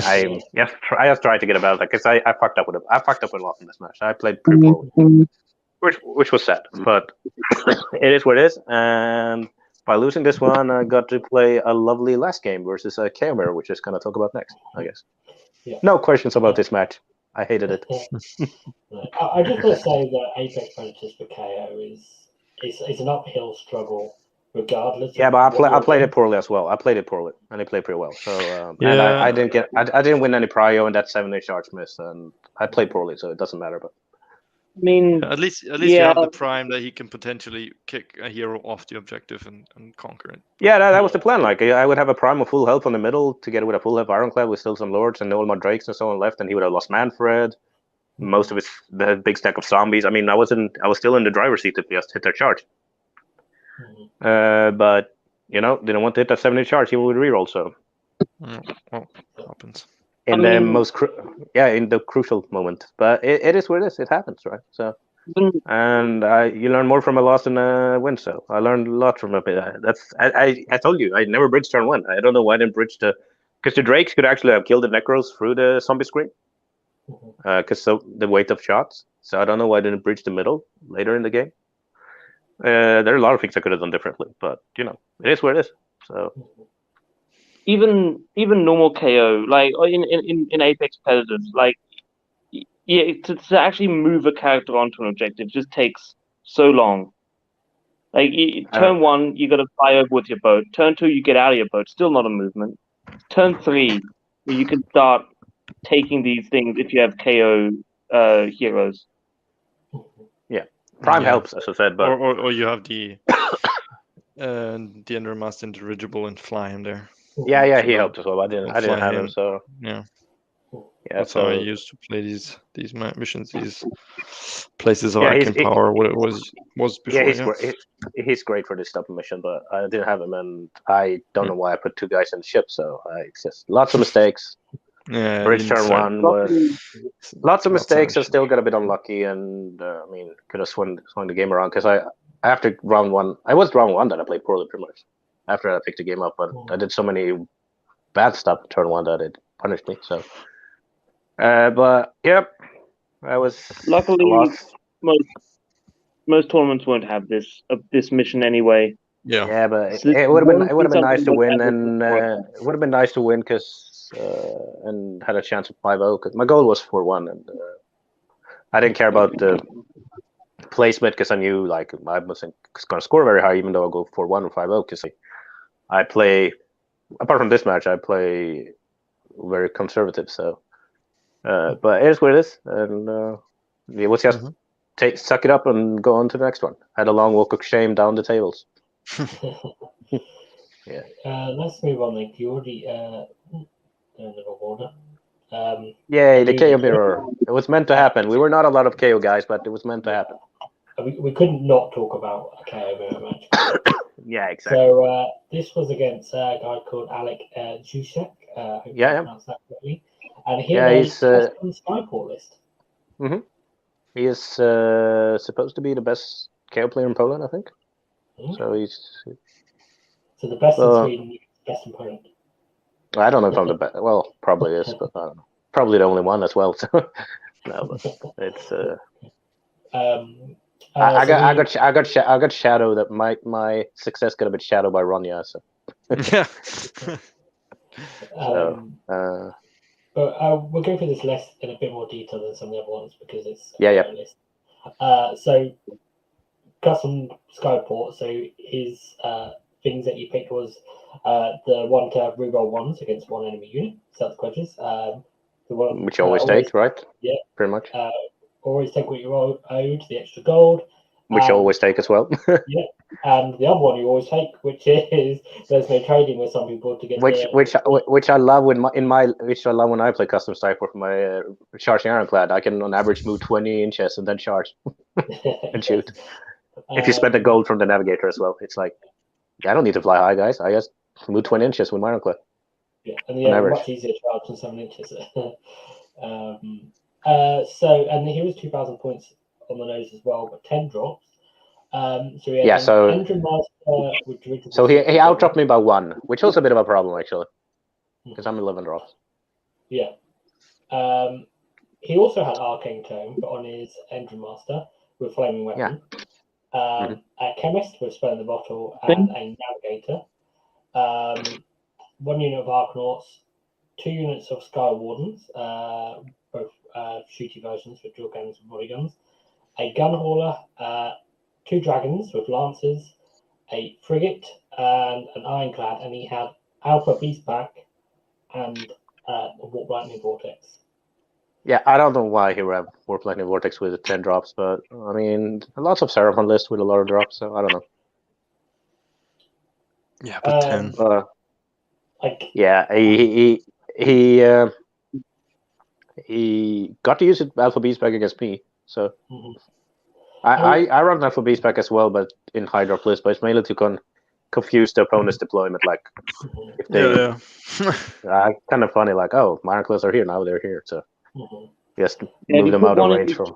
just tried to get about that because I fucked up with him. I fucked up with a lot in this match. I played pretty poorly, which was sad, but it is what it is. And by losing this one, I got to play a lovely last game versus a KO, which is going to talk about next, I guess. Yeah. No questions about this match. I hated it. I just want to say that Apex Predators for KO is an uphill struggle. Regardless. Yeah, but I played it poorly as well. I played it poorly, and they played pretty well. So and I didn't win any prio in that 7-8 charge miss, and I played poorly, so it doesn't matter. But I mean, at least you have the prime that he can potentially kick a hero off the objective and conquer it. Yeah, that was the plan. Like I would have a prime of full health on the middle together with a full health Ironclad with still some lords and all my Drakes and so on left, and he would have lost Manfred, most of the big stack of zombies. I mean, I was still in the driver's seat if he just hit their charge. But didn't want to hit that 7-8 charge. He would reroll. So well, happens in the crucial moment. But it is what it is. It happens, right? So and you learn more from a loss than a win. So I learned a lot from it. I told you I never bridged turn 1. I don't know why I didn't bridge because the Drakes could actually have killed the Necros through the zombie screen because the weight of shots. So I don't know why I didn't bridge the middle later in the game. There are a lot of things I could have done differently, but it is what it is. So even normal KO, like in Apex Predators, like to actually move a character onto an objective just takes so long. Like turn 1, you got to fly over with your boat. Turn 2, you get out of your boat. Still not a movement. Turn 3, you can start taking these things if you have KO heroes. Prime helps, as I said, but or you have the Endrinmaster and Dirigible and fly him there. Yeah, he helped as well. I didn't have him, so yeah. Yeah, that's so how I used to play these missions, these places of arcane power. What it was before. Yeah, he's great for this type of mission, but I didn't have him, and I don't know why I put 2 guys in the ship. So it's just lots of mistakes. Yeah, Bridge turn 1 was lots of mistakes. I still got a bit unlucky, and I mean, could have swung the game around because after round 1, I was round 1 that I played poorly pretty much. After I picked the game up, but I did so many bad stuff in turn 1 that it punished me. So, but yep, I was luckily most tournaments won't have this mission anyway. Yeah, but it would have been nice to win, and it would have been nice to win because and had a chance of 5-0 because my goal was 4-1, and I didn't care about the placement because I knew like I wasn't going to score very high, even though I go 4-1 or 5-0 because I play. Apart from this match, I play very conservative. So, but it is what it is, and we'll just suck it up and go on to the next one. Had a long walk of shame down the tables. Yeah. Let's move on then. You already order. Yay, the KO mirror. It was meant to happen. We were not a lot of KO guys, but it was meant to happen. We couldn't not talk about a KO mirror match. Yeah, exactly. So this was against a guy called Alec Jusek. I hope I pronounced that correctly. And he had a custom Skyport list. Mm-hmm. He is supposed to be the best KO player in Poland, I think. So the best in Sweden, best in Poland. I don't know if I'm the best. Well, probably is, but I don't know. Probably the only one as well. So no, but it's. I got shadowed. That my success got a bit shadowed by Ronja. So. Yeah. But we'll go through this list in a bit more detail than some of the other ones because it's a list. So custom Skyport. So his things that you picked was the one to reroll 1s against one enemy unit, self grudges. The one which you always take, right? Yeah, pretty much. Always take what you owed, the extra gold. Which you always take as well. Yeah, and the other one you always take, which is there's no trading with some people to get which I love when I play custom Skyport for my charging ironclad. I can on average move 20 inches and then charge and shoot. If you spend the gold from the navigator as well, it's like I don't need to fly high, guys. I just move 20 inches with my ironclad. Yeah, and much easier to charge than 7 inches. And he was 2,000 points on the nose as well, but 10 drops. So he had Endrinmaster with Dirigible So he outdropped me by 1, which was a bit of a problem actually, because I'm 11 drops. Yeah. He also had Arcane Tome, but on his Endrinmaster with Flaming Weapon. A Chemist with Spell in the Bottle and a Navigator. 1 unit of Arkanauts, 2 units of Sky Wardens, both shooty versions with dual cannons and body guns. A gun hauler, 2 dragons with lancers, a frigate, and an ironclad, and he had Alpha Beast Pack and a Warp Lightning Vortex. Yeah, I don't know why he would have Warp Lightning Vortex with 10 drops, but I mean, lots of Seraphon list with a lot of drops, so I don't know. Yeah, but 10. Yeah, he got to use it Alpha Beast Pack against me, so I run Alpha Beast Pack as well, but in high drop list, but it's mainly to confuse the opponent's deployment. Like if they, kind of funny. Like, oh, my ironclads are here now; they're here, so just move them out of range from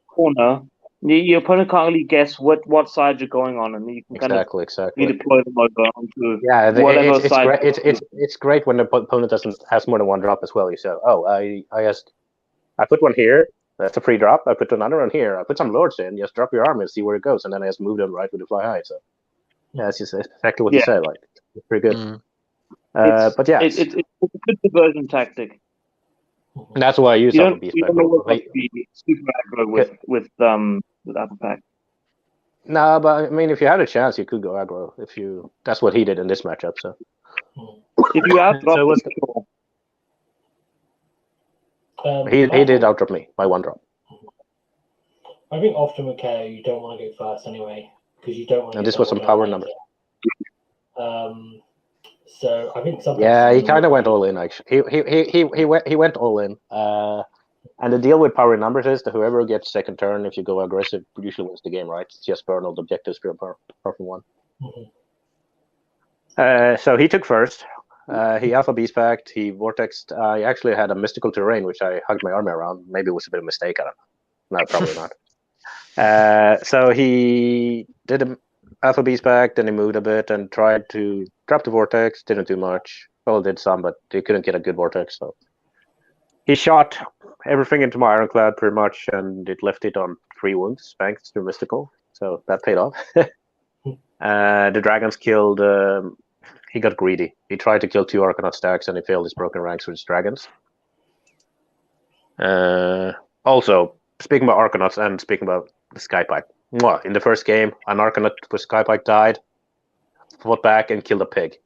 corner. Your opponent can't really guess what side you're going on, and you can exactly. You deploy them over onto whatever side. It's great when the opponent has more than 1 drop as well. You say, oh, I put 1 here. That's a free drop. I put another one here. I put some lords in. Just drop your army and see where it goes, and then I just move them right with the fly high. So yeah, it's just exactly what you said. Like it's pretty good. But yeah, it's a good diversion tactic. That's why I use Alpha Beast Pack. You don't be super aggro with Alpha Pack. No, but I mean, if you had a chance, you could go aggro. That's what he did in this matchup. So if you outdrop he did outdrop me by 1 drop. I think often with KO you don't want to go first anyway because you don't want to. And this was some power number. So I think sometimes. Yeah, he kind of went all in. Actually, he went all in. And the deal with power in numbers is that whoever gets second turn, if you go aggressive, usually wins the game, right? It's just burn all the objectives apart from one. Mm-hmm. So he took first. He Alpha Beast Pact. He Vortexed. I actually had a mystical terrain, which I hugged my army around. Maybe it was a bit of a mistake. I don't know. No, probably not. So he did an Alpha Beast Pact, then he moved a bit and tried to drop the Vortex. Didn't do much. Well, did some, but he couldn't get a good Vortex. So he shot everything into my Ironclad pretty much, and it left it on 3 wounds thanks to mystical. So that paid off. The dragons killed. He got greedy. He tried to kill 2 Arkanaut stacks, and he failed his broken ranks with his dragons. Also, speaking about Arkanauts and speaking about the Skypipe, in the first game, an Arkanaut with Skypipe died, fought back, and killed a pig,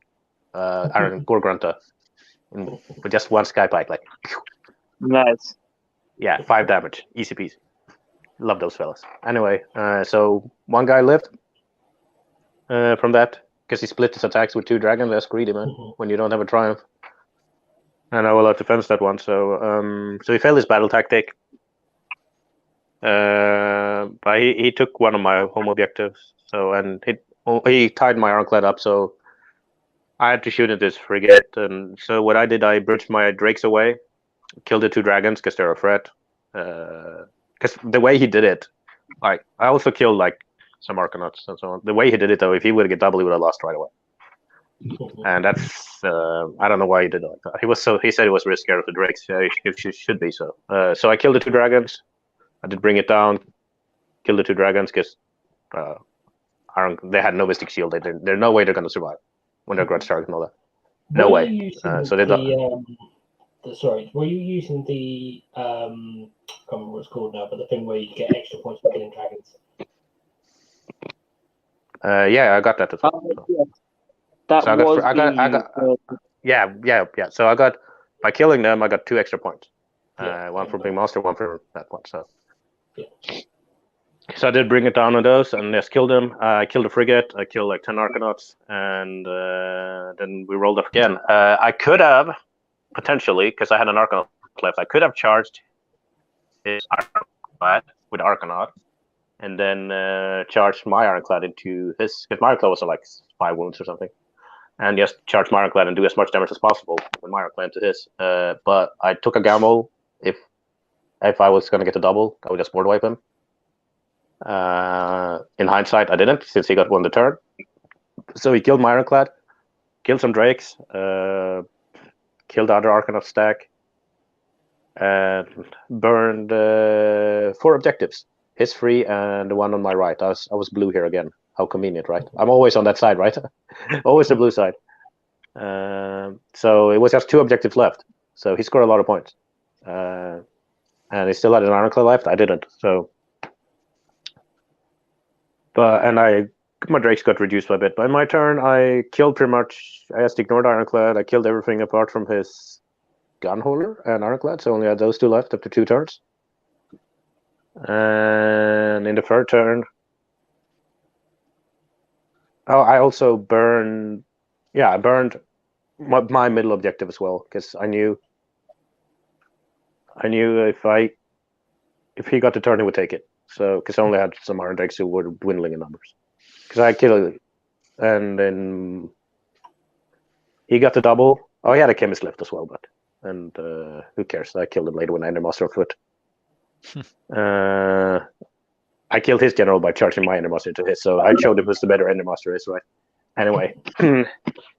Aaron Gorgrunta, with just 1 Skypipe. Like, Nice. Yeah, 5 damage, easy peasy. Love those fellas. Anyway, so 1 guy lived from that. Because he split his attacks with 2 dragons. That's greedy, man. When you don't have a triumph. And I will have to fence that one. So he failed his battle tactic. But he took one of my home objectives. So and he tied my Ironclad up. So I had to shoot at this frigate. And so what I did, I bridged my Drakes away, killed the 2 dragons because they're a threat. Because the way he did it, I also killed some Arkanauts and so on. The way he did it, though, if he would get double, he would have lost right away. And that's I don't know why he did that. He said he was really scared of the Drakes. He should be so. So I killed the 2 dragons. I did bring it down. Killed the 2 dragons because they had no Mystic Shield. There's no way they're going to survive when they're Grudge Target and all that. No way. So they sorry, were you using the I can't remember what it's called now, but the thing where you get extra points for killing dragons? Yeah, I got that as well. So I got by killing them, I got 2 extra points. One for being monster, one for that one. So I did bring it down on those and just killed them. I killed a frigate. I killed 10 Arkanauts, and then we rolled up again. I could have potentially, because I had an Arkanaut left, I could have charged his Ironclad with Arkanaut. And then charge my Ironclad into his, because my Ironclad was 5 wounds or something, and just charge my Ironclad and do as much damage as possible with my Ironclad to his. But I took a gamble. If I was going to get a double, I would just board wipe him. In hindsight, I didn't, since he got 1 the turn. So he killed my Ironclad, killed some Drakes, killed the other Arkanaut stack, and burned 4 objectives. His 3 and the one on my right. I was blue here again. How convenient, right? I'm always on that side, right? Always the blue side. So it was just 2 objectives left. So he scored a lot of points. And he still had an Ironclad left. I didn't. So, my Drakes got reduced by a bit. But in my turn, I killed pretty much. I just ignored Ironclad. I killed everything apart from his Gunholder and Ironclad. So I only had those 2 left after 2 turns. And in the 3rd turn, I also burned. Yeah, I burned my middle objective as well because I knew if he got the turn, he would take it. So because I only had some Iron Drakes who were dwindling in numbers. Because I killed, and then he got the double. Oh, he had a Chemist left as well, who cares? I killed him later when Endrinmaster on foot. I killed his general by charging my Endrinmaster into his, so I showed him who's the better Endrinmaster is, right? Anyway,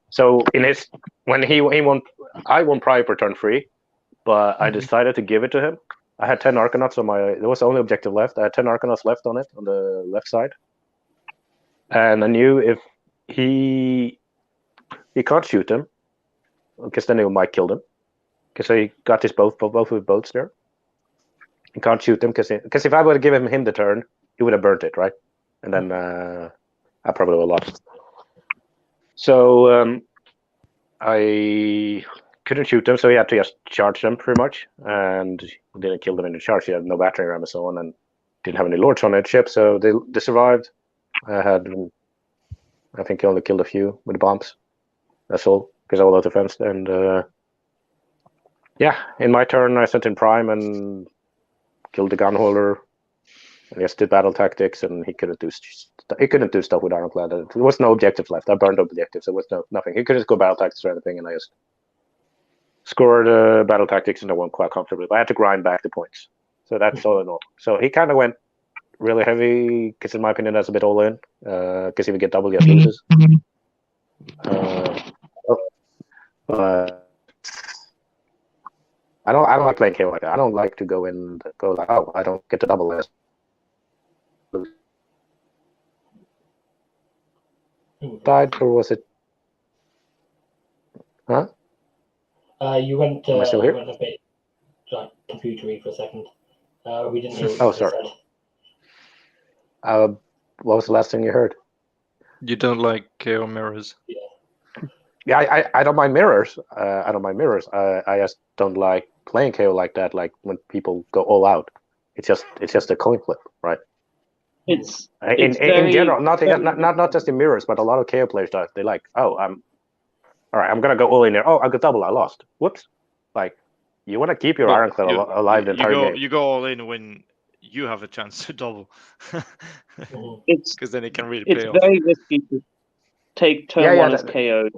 so in his when he won, I won prior per turn 3, but I decided to give it to him. I had 10 Arkanauts on my. There was the only objective left. I had 10 Arkanauts left on it on the left side, and I knew if he can't shoot him, because then he might kill them, because he got his both with boats there. He can't shoot him because if I would have given him the turn, he would have burnt it, right? And then I probably would have lost. So I couldn't shoot them, so he had to just charge them pretty much, and didn't kill them in the charge. He had no battering ram and so on, and didn't have any lords on that ship, so they survived. I think he only killed a few with bombs. That's all. because I will defense. And in my turn, I sent in Prime and killed the gunholder. And he did battle tactics, and he couldn't do stuff with Ironclad. There was no objectives left. I burned objectives. There was nothing. He couldn't go battle tactics or anything, and I just scored battle tactics and I won quite comfortably. But I had to grind back the points. So that's all in all. So he kind of went really heavy, because in my opinion that's a bit all in. Because if you get double, he loses. But I don't like playing KO like that. I don't like to go in and go like, oh, I don't get the double list. Died, or was it? Huh? You went. Am I still here? You went a bit like computery for a second. We didn't hear what Oh, you sorry. said. What was the last thing you heard? You don't like KO mirrors? Yeah, I don't mind mirrors. I don't mind mirrors. I just don't like playing KO like that. Like when people go all out, it's just a coin flip, right? It's in very, general, not just in mirrors, but a lot of KO players do. They like, oh, all right, I'm gonna go all in there. Oh, I got double. I lost. Whoops. Like, you want to keep your Ironclad alive the entire game. You go all in when you have a chance to double. Because then it can really pay off. It's very risky to take turn one as KO'd.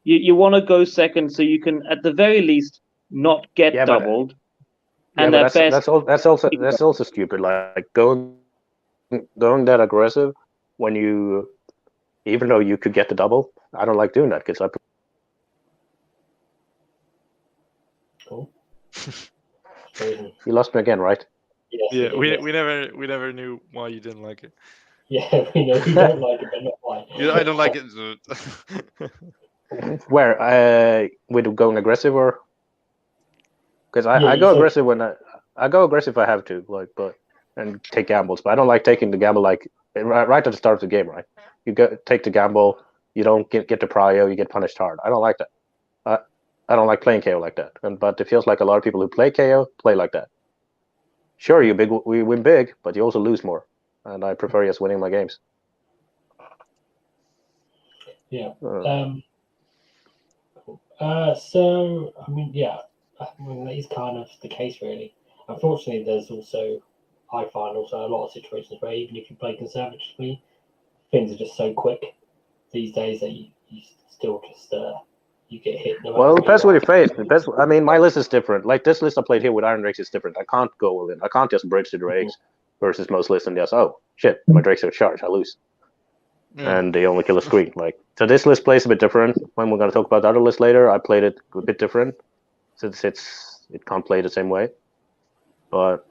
You want to go second so you can, at the very least, not get doubled. And that's also stupid. Like going that aggressive when you, even though you could get the double, I don't like doing that because Cool. You lost me again, right? Yes, we never knew why you didn't like it. Yeah, we know you don't like it, but not why. I don't like it. Where with going aggressive, or because I go aggressive when I go aggressive if I have to, like, but and take gambles, but I don't like taking the gamble like right at the start of the game, right? You take the gamble, you don't get the prio, you get punished hard. I don't like that. I don't like playing KO like that. But it feels like a lot of people who play KO play like that. Sure, we win big, but you also lose more, and I prefer just winning my games. Yeah. So I mean, that is kind of the case, really. Unfortunately, there's also, I find also a lot of situations where even if you play conservatively, things are just so quick these days that you still just you get hit. Well, it depends what you face. I mean, my list is different. Like this list I played here with Iron Drakes is different. I can't go all in. I can't just bridge the Drakes versus most lists and just, oh shit, my Drakes are charged, I lose. And they only kill a screen. Like, so this list plays a bit different. When we're going to talk about the other list later, I played it a bit different since it can't play the same way. But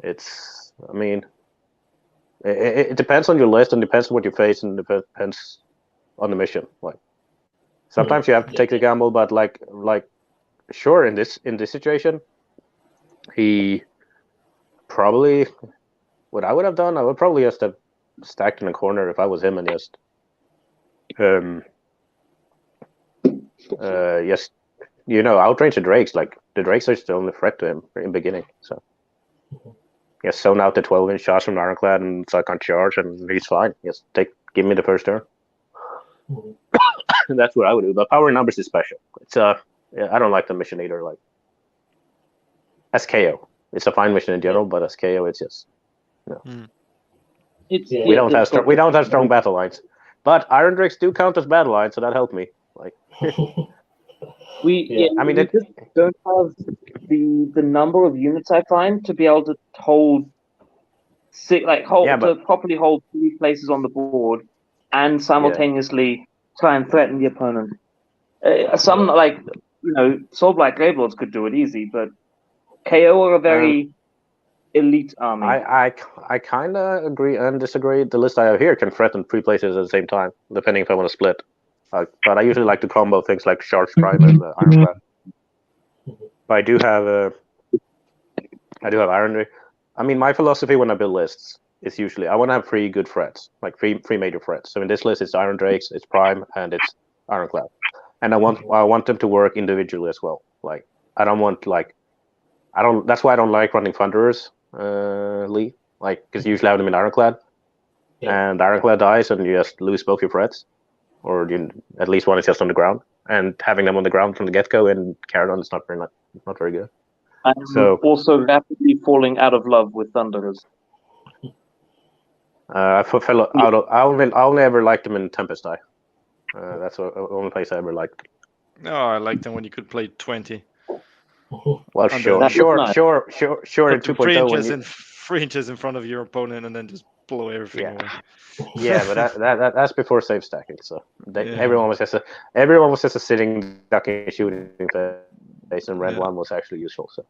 I mean, it depends on your list and depends on what you face and depends on the mission. Like, sometimes you have to take the gamble, but like sure, in this situation, he probably, what I would have done, I would probably just have stacked in a corner if I was him and just outrange the Drakes. Like, the Drakes are still only threat to him in the beginning, so just zone out the 12-inch shots from Ironclad and so I can't charge and he's fine. Just give me the first turn. That's what I would do. But power numbers is special. It's I don't like the mission either. Like, as KO, it's a fine mission in general, but as KO, it's just we don't have strong battle lines. But Iron Drakes do count as battle lines, so that helped me. Like, we just don't have the number of units I find to be able to properly hold 3 places on the board and simultaneously try and threaten the opponent. Some Soulblight Gravelords could do it easy, but KO are a very elite army. I kind of agree and disagree. The list I have here can threaten 3 places at the same time, depending if I want to split. But I usually like to combo things like Sharp Prime and Ironclad. But I do have Iron Drake. I mean, my philosophy when I build lists is usually I want to have 3 good threats, like three major threats. So in this list, it's Iron Drakes, it's Prime, and it's Ironclad. And I want them to work individually as well. Like, I don't want that's why I don't like running Thunderers, Lee. Like, because you usually have them in Ironclad, and Ironclad dies, and you just lose both your threats. or at least one is just on the ground. And having them on the ground from the get-go in Kharadron is not very good. I'm also rapidly falling out of love with Thunderers. I only ever liked them in Tempest Die. That's the only place I ever liked. No, I liked them when you could play 20. Well, sure. In 2.0 when you 3 inches in front of your opponent and then just blow everything away. Yeah, but that's before save stacking. So everyone was just a sitting, ducking, shooting place, and Red One was actually useful. So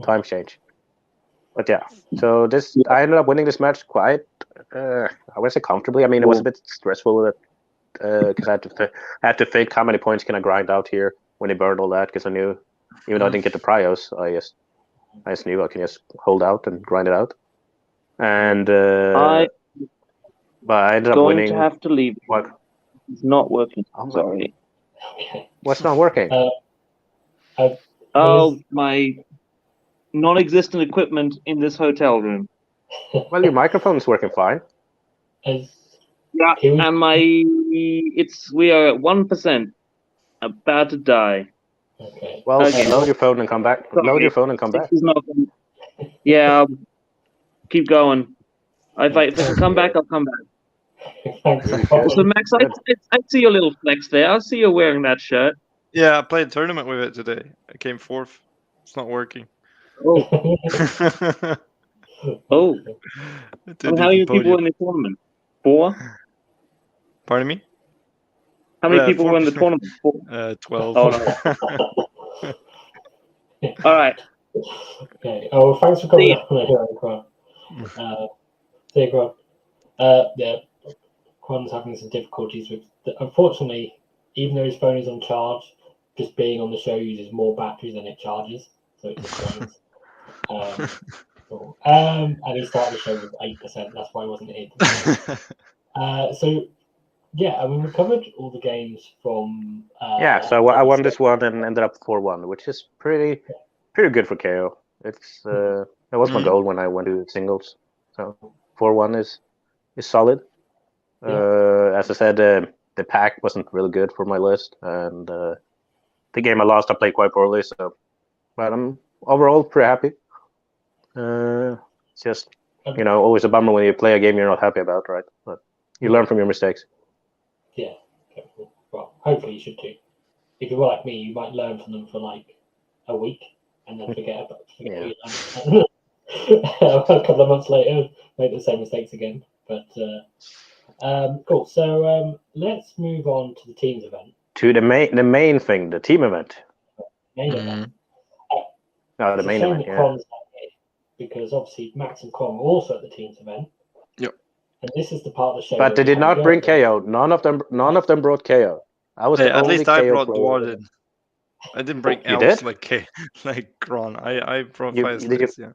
time change. But yeah, so I ended up winning this match quite, I would say comfortably. I mean, it was a bit stressful with it because I had to think how many points can I grind out here when they burned all that, because I knew, even though I didn't get the Prios, I just knew I can just hold out and grind it out. And but I ended up winning. Going to have to leave. What? It's not working. Sorry. What's not working? My non-existent equipment in this hotel room. Well, your microphone is working fine. Yeah, and we are at 1%, about to die. Okay. Well, load your phone and come back. Sorry. Load your phone and come back. Yeah, keep going. If I can come back, I'll come back. So Max, I see your little flex there. I see you wearing that shirt. Yeah, I played a tournament with it today. I came 4th. It's not working. Oh. Oh. And how many people were in the tournament? 4? Pardon me? How many people were in the tournament? 4? 12. Oh, no. All right. Okay. Oh, thanks for coming up here, Quan. See you, Quan. Yeah, Quan's having some difficulties with. Unfortunately, even though his phone is on charge, just being on the show uses more battery than it charges, so it just drains. And he started the show with 8%. That's why he wasn't here today. So yeah, I mean, we covered all the games from. So I won this one and ended up 4-1, which is pretty good for KO. It's that was my goal when I went to singles. So 4-1 is solid. As I said, the pack wasn't really good for my list, and the game I lost, I played quite poorly. So, but I'm overall pretty happy. It's just always a bummer when you play a game you're not happy about, right? But you learn from your mistakes. Yeah. Well, hopefully you should too. If you're like me, you might learn from them for like a week and then forget about it. A couple of months later, make the same mistakes again. But cool. So let's move on to the teams event. To the main thing, the team event. Main event. No, the main event. Yeah. Because obviously Max and Con were also at the teams event. Yep. And this is the part of the show. But they did not bring KO. None of them brought KO. I was at only least I KO brought pro. Dwarden. I didn't bring elves like Gron. I brought Fire Slayers, yeah.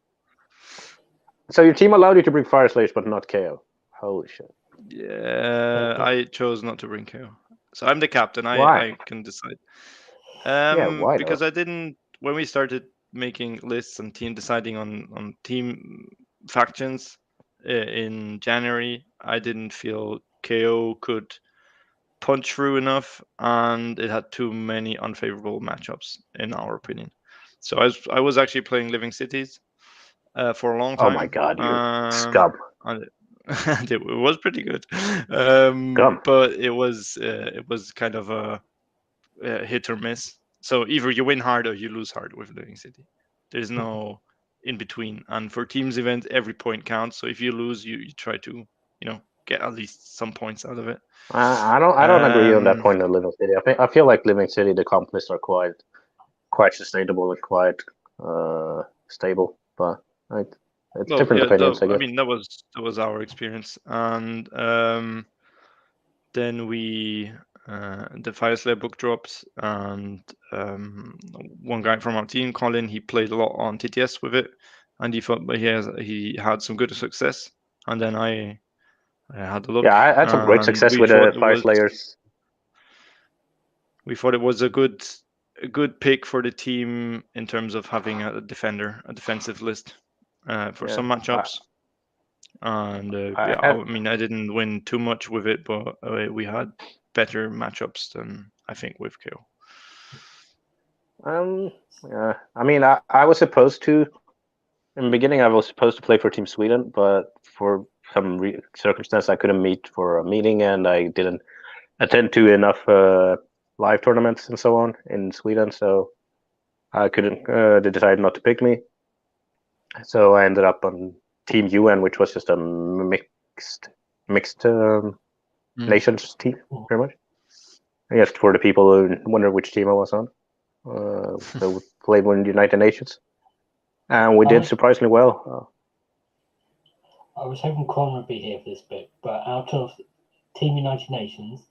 So your team allowed you to bring Fire Slayers, but not KO. Holy shit. Yeah, I chose not to bring KO. So I'm the captain. Why? I can decide. Why because though? I didn't, when we started making lists and deciding on team factions in January, I didn't feel KO could punch through enough, and it had too many unfavorable matchups in our opinion. So I was actually playing Living Cities for a long time. Oh my god, you scum. It was pretty good, but it was kind of a hit or miss. So either you win hard or you lose hard with Living City. There's no in between. And for teams event, every point counts. So if you lose, you try to get at least some points out of it. I don't agree on that point of Living City. I feel like Living City, the comp lists are quite sustainable and quite stable. But it's different opinions. I guess. I mean, that was our experience, and then we the Fire Slayer book drops, and one guy from our team, Colin, he played a lot on TTS with it, and he thought he had some good success, and then I had a look. Yeah, I had some great success with the Fire Slayers. We thought it was a good pick for the team in terms of having a defensive list for some matchups. And I mean, I didn't win too much with it, but we had better matchups than I think with KO. I mean, I was supposed to. In the beginning, I was supposed to play for Team Sweden, but for some circumstance, I couldn't meet for a meeting, and I didn't attend to enough live tournaments and so on in Sweden, so I couldn't. They decided not to pick me, so I ended up on Team UN, which was just a mixed nations team, pretty much. Yes, for the people who wonder which team I was on. So we played in United Nations, and we did surprisingly well. I was hoping Con would be here for this bit, but out of Team United Nations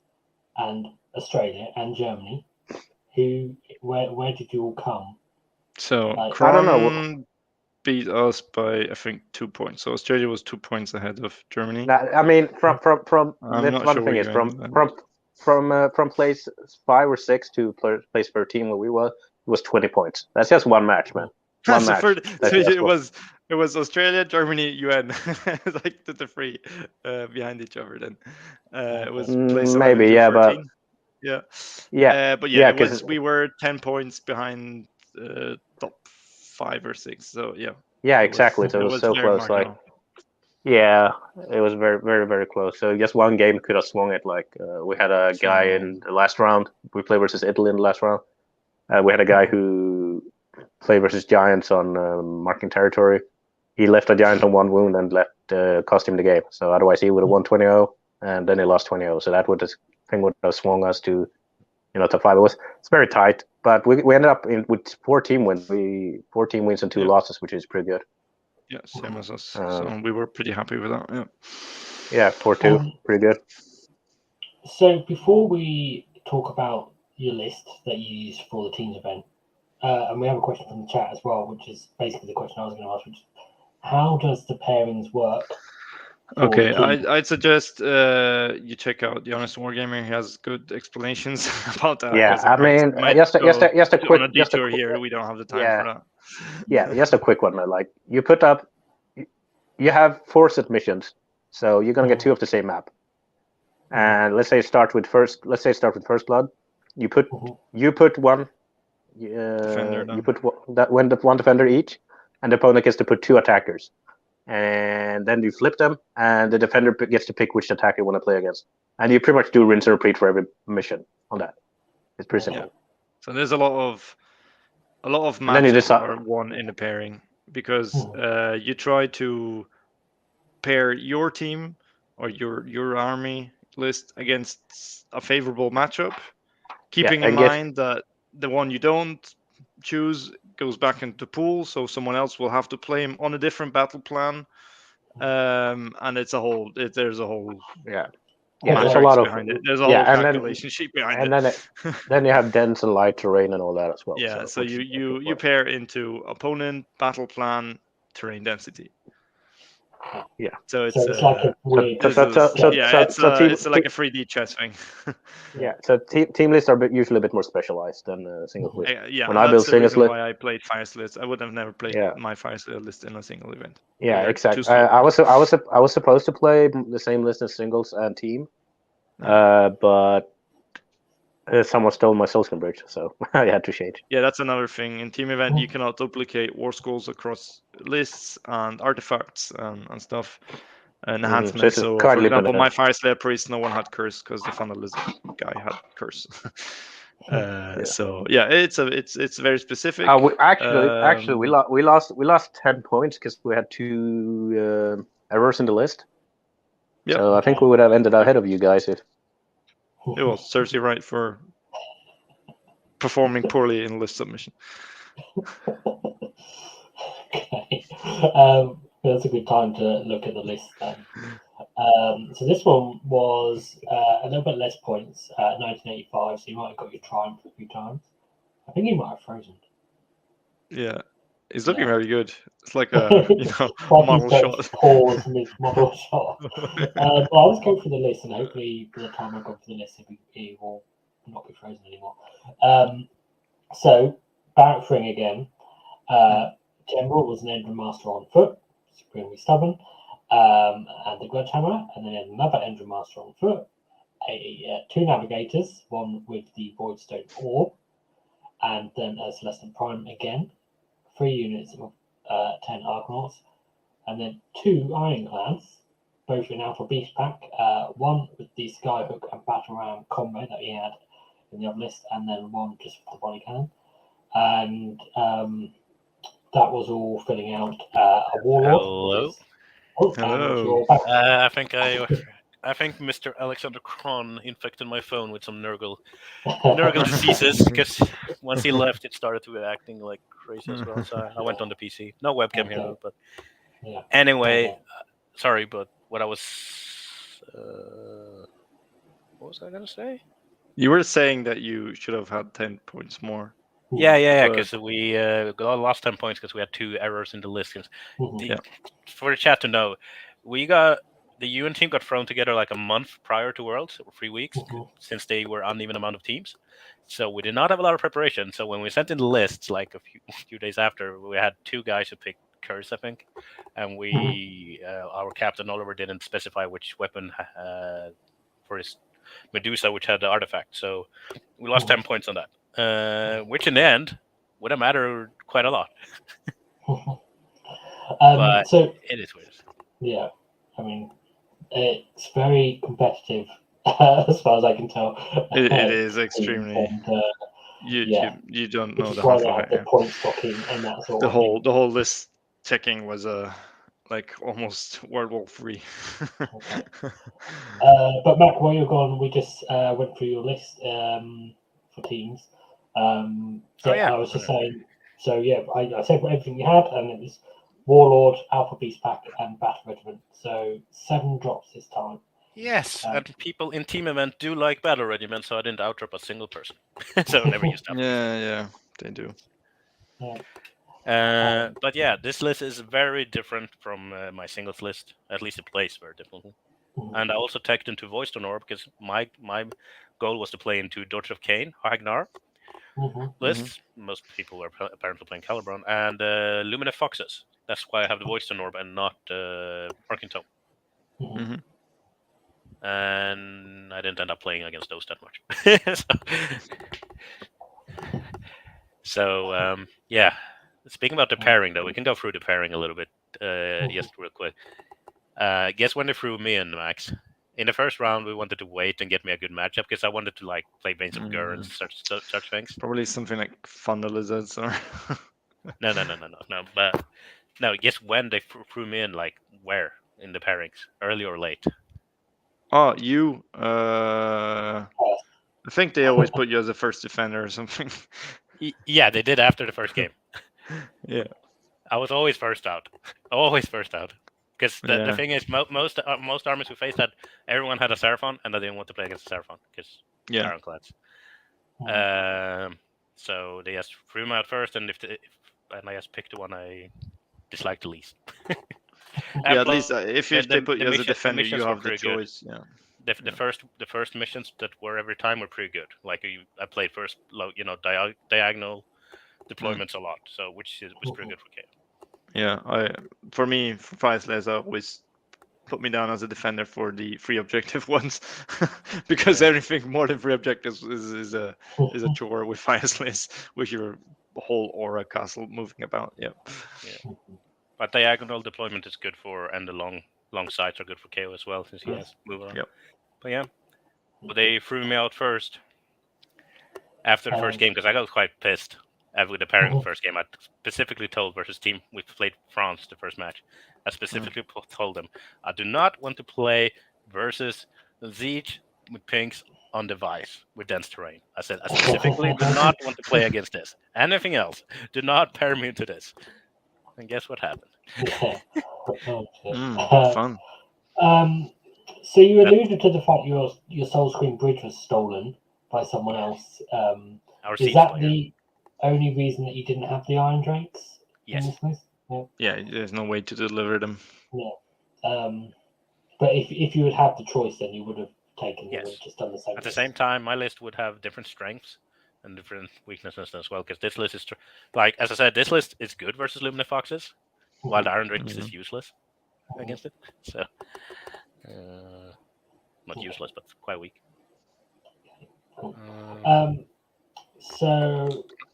and Australia and Germany, where did you all come? So I don't know. Beat us by I think 2 points. So Australia was 2 points ahead of Germany. I mean, from I'm not one sure thing is from place 5 or 6 to place 13 where we were, it was 20 points. That's just one match, man. One match. It was Australia, Germany, UN, like the three behind each other. Then it was place 11 maybe, to 13. But because we were 10 points behind top 5 or 6. So exactly. So it was so close. Like, it was very, very, very close. So just one game could have swung it. Like we had a guy in the last round. We played versus Italy in the last round. We had a guy who played versus Giants on marking territory. He left a Giant on 1 wound and cost him the game. So otherwise he would have won 20-0, and then he lost 20-0. So that would have swung us to top 5. It's very tight, but we ended up with 14 wins. 14 wins and 2 losses, which is pretty good. Yeah, same as us. So we were pretty happy with that. Yeah, 4-2, pretty good. So before we talk about your list that you used for the teams event, and we have a question from the chat as well, which is basically the question I was going to ask, which is, how does the pairings work? Okay, I'd suggest you check out the Honest Wargamer. He has good explanations about that. Yeah, I mean, just a quick detour here. We don't have the time for that. Yeah, just a quick one. Like you put up, you have 4 submissions, so you're gonna get 2 of the same map. And let's say start with first blood. You put one. Defender, you put one defender each, and the opponent gets to put 2 attackers. And then you flip them, and the defender gets to pick which attacker you want to play against. And you pretty much do rinse and repeat for every mission on that. It's pretty simple. Yeah. So there's a lot of matches are won in the pairing because you try to pair your team or your army list against a favorable matchup, keeping in mind that the one you don't choose goes back into the pool, so someone else will have to play him on a different battle plan, and there's a whole there's a lot behind it. There's a whole calculation sheet behind it. Then you have dense and light terrain and all that as well. Yeah, so you pair into opponent, battle plan, terrain density. Yeah. So it's like a weird. It's like a 3D chess thing. Yeah. So team lists are usually a bit more specialized than single list. Yeah. When I build single list, why I played Fire list. I would have never played my Fire list in a single event. Yeah, exactly. I was supposed to play the same list as singles and team, but someone stole my Soulskin Bridge, so I had to change. Yeah, that's another thing. In team event, you cannot duplicate war scrolls across lists and artifacts and stuff. Enhancements. So for example, my Fire Slayer Priest, no one had curse because the Thunder Lizard guy had curse. So yeah, it's very specific. We lost 10 points because we had 2 errors in the list. Yep. So I think we would have ended ahead of you guys if. It was Cersei right for performing poorly in list submission. Okay. That's a good time to look at the list then. So this one was a little bit less points, 1985, so you might have got your triumph a few times. I think you might have frozen. Yeah. He's looking very good. It's like a model shot. Pause mid-model shot. But I was going through the list, and hopefully by the time I go through the list, he will not be frozen anymore. So, Barak Thryng again. General was an Endrinmaster on foot, supremely stubborn, and the Grudgehammer, and then another Endrinmaster on foot, 2 Navigators, one with the Voidstone Orb, and then a Celestant Prime again, 3 units of 10 Arkanauts, and then 2 Ironclads, both in Alpha Beast Pack, one with the Skyhook and Battle Ram combo that he had in the other list, and then one just for the body cannon. And that was all filling out a Warlord. Hello. I think Mr. Alexander Kron infected my phone with some Nurgle diseases, because once he left, it started to be acting like crazy as well. So I went on the PC. No webcam here, but anyway, sorry. But what was I gonna say? You were saying that you should have had 10 points more. Yeah. Because we lost 10 points because we had 2 errors in the list. For the chat to know, the UN team got thrown together like a month prior to Worlds, or 3 weeks, since they were uneven amount of teams. So we did not have a lot of preparation. So when we sent in the lists, like a few days after, we had 2 guys who picked Curse, I think, and our captain Oliver didn't specify which weapon for his Medusa, which had the artifact. So we lost 10 points on that, which in the end would have mattered quite a lot. But so it is weird. Yeah, I mean, it's very competitive as far as I can tell. It is extremely. And, you don't know the half of it. The point stocking and that sort of thing. The whole list checking was like almost World War III. But Mac, while you're gone, we just went through your list for teams. I was just saying. So I said everything you had, and it was Warlord, Alpha Beast Pack, and Battle Regiment. So 7 drops this time. Yes, and people in team event do like Battle Regiment, so I didn't outdrop a single person. So I never used that. Yeah, they do. Yeah. But this list is very different from my singles list. At least it plays very differently. And I also teched into Voidstone Orb because my goal was to play into Daughters of Cain, Ragnar lists. Most people were apparently playing Kharadron, and Lumineth Foxes. That's why I have the Voidstone Orb and not Arcane Tome. And I didn't end up playing against those that much. So speaking about the pairing, though, we can go through the pairing a little bit just real quick. Guess when they threw me in, Max? In the first round, we wanted to wait and get me a good matchup because I wanted to play Veins of Gur and such things. Probably something like Thunder Lizards or. No. But no, guess when they threw me in? Where in the pairings, early or late? Oh, you. I think they always put you as a first defender or something. Yeah, they did after the first game. Yeah. I was always first out. Because the thing is, most armies we faced everyone had a Seraphon, and I didn't want to play against a Seraphon because Ironclads. So they just threw me out first, and I just picked the one I disliked the least. At least if they put you as a defender, you have the choice. Good. Yeah. The first missions that were every time were pretty good. I played first, diagonal deployments a lot, so which was pretty good for KO. Yeah, for me, for Fireslays, always put me down as a defender for the 3 objective ones, because everything more than 3 objectives is a chore with Fireslays, with your whole aura castle moving about. Yeah. But diagonal deployment is good and the long sides are good for KO as well, since he has move around. Yep. But they threw me out first after the first game because I got quite pissed. With the pairing first game, I specifically told versus team we played France the first match. I specifically told them I do not want to play versus Siege with pinks on device with dense terrain. I said I specifically do not want to play against this. Anything else, do not pair me into this. And guess what happened? Fun. So you alluded to the fact your Soul Screen Bridge was stolen by someone else. Is that the only reason that you didn't have the Iron Drakes? Yes. Yeah, there's no way to deliver them. Yeah. But if you had had the choice, then you would have taken them and just done the same. At the same time, my list would have different strengths and different weaknesses as well, because this list is as I said, this list is good versus Lumineth Foxes, while the Iron Drakes is useless against it. So not useless, but quite weak. Cool.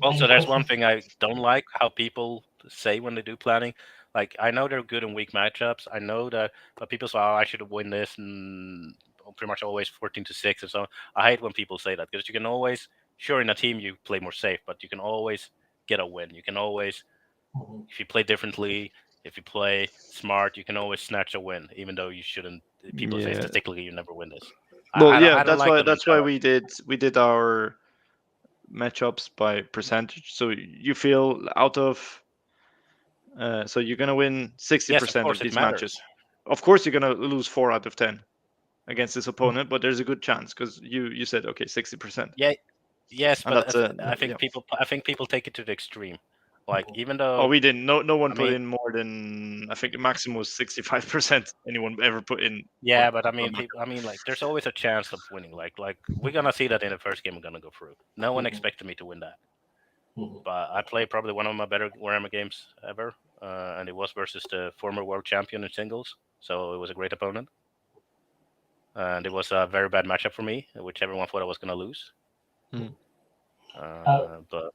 Also, there's one thing I don't like: how people say when they do planning. Like, I know they're good in weak matchups. I know that, but people say, "Oh, I should win this," and pretty much always 14-6 and so on. I hate when people say that, because you can always, sure, in a team you play more safe, but you can always get a win. You can always, if you play differently, if you play smart, you can always snatch a win, even though you shouldn't. People say statistically you never win this. Well, that's why we did our matchups by percentage. So you feel out of, so you're gonna win 60% of these matches. Of course, you're gonna lose 4 out of 10 against this opponent, but there's a good chance because you said 60%. Yeah, yes, and but I think people take it to the extreme. Like, even though we didn't, no one put in more than, I think the maximum was 65% anyone ever put in. Yeah, but I mean, like, there's always a chance of winning. Like we're gonna see that in the first game we're gonna go through. No one expected me to win that, but I played probably one of my better Warhammer games ever, and it was versus the former world champion in singles. So it was a great opponent, and it was a very bad matchup for me, which everyone thought I was gonna lose. But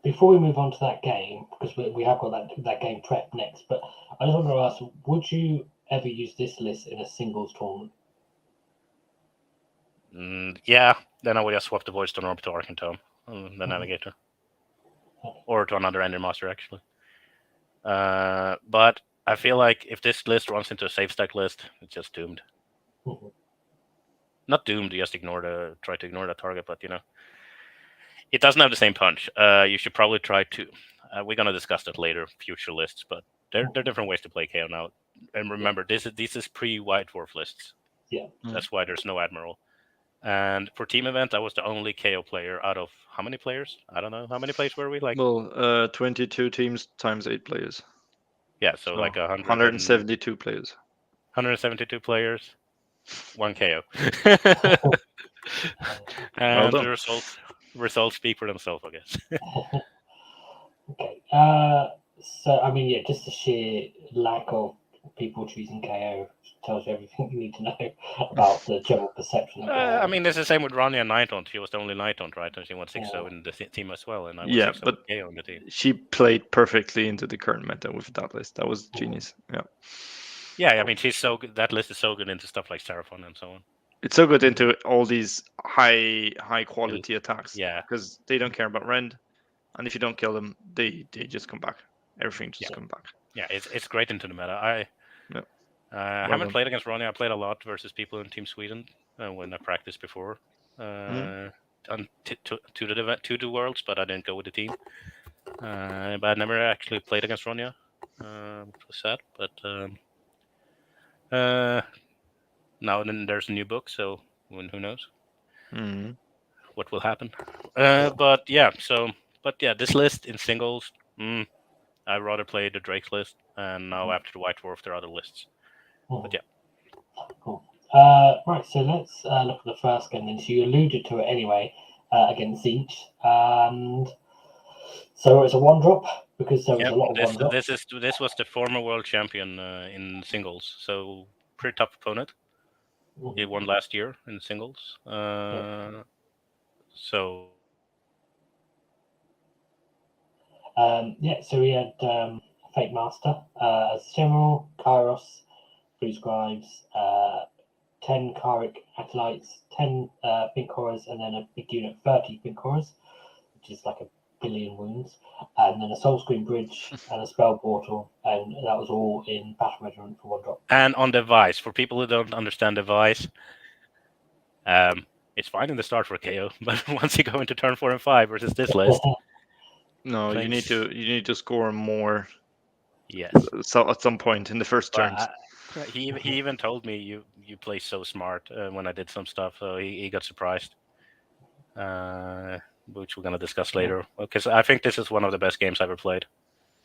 before we move on to that game, because we have got that game prep next, but I just want to ask, would you ever use this list in a singles tournament? Yeah, then I would just swap the Void Stone Orb to Arcane Tome, the Navigator. Or to another Endrinmaster, actually. But I feel like if this list runs into a safe stack list, it's just doomed. Not doomed, you just try to ignore the target, but it doesn't have the same punch. You should probably try to. We're gonna discuss that later, future lists, but there are different ways to play KO now. And remember, this is pre-White Dwarf lists. Yeah. That's why there's no Admiral. And for team event, I was the only KO player out of how many players? I don't know. How many players were we? 22 teams times 8 players. Yeah, so like 172 players. 172 players, 1 KO. And the results speak for themselves, I guess. Okay. So, I mean, yeah, just the sheer lack of people choosing KO tells you everything you need to know about the general perception. I mean, it's the same with Rania Nighthaunt. She was the only Nighthaunt, right? And she won 6-0 in the team as well. And I won 6-0 but KO in the team. She played perfectly into the current meta with that list. That was genius. Yeah, I mean, she's so good. That list is so good into stuff like Seraphon and so on. It's so good into all these high quality attacks. Yeah, because they don't care about rend, and if you don't kill them, they just come back. Everything just comes back. Yeah, it's great into the meta. I haven't played against Ronnie. I played a lot versus people in Team Sweden when I practiced before. On to the Worlds, but I didn't go with the team. But I never actually played against Ronya, which was sad. But now then there's a new book, so who knows what will happen. But yeah, this list in singles, I'd rather play the Drake's list, and now after the White Dwarf, there are other lists. But yeah. Cool. Right, so let's look at the first game then. So you alluded to it anyway against Siege, and so it's a 1-drop because there was a lot of 1-drop. This was the former world champion in singles, so pretty tough opponent. He won last year in singles. So. So we had Fate Master as General, Kairos, 3 Scribes, 10 Kharadron Acolytes, 10 Pink Horrors, and then a big unit, 30 Pink Horrors, which is like 1 billion wounds, and then a Soul Screen Bridge and a Spell Portal, and that was all in Battle Regiment for 1-drop. And on device, for people who don't understand device, it's fine in the start for KO, but once you go into turn 4 and 5 versus this list. No, you need to score more. Yes. So at some point in the first turns. He even told me you play so smart when I did some stuff. So he got surprised, which we're gonna discuss later. Because I think this is one of the best games I ever played.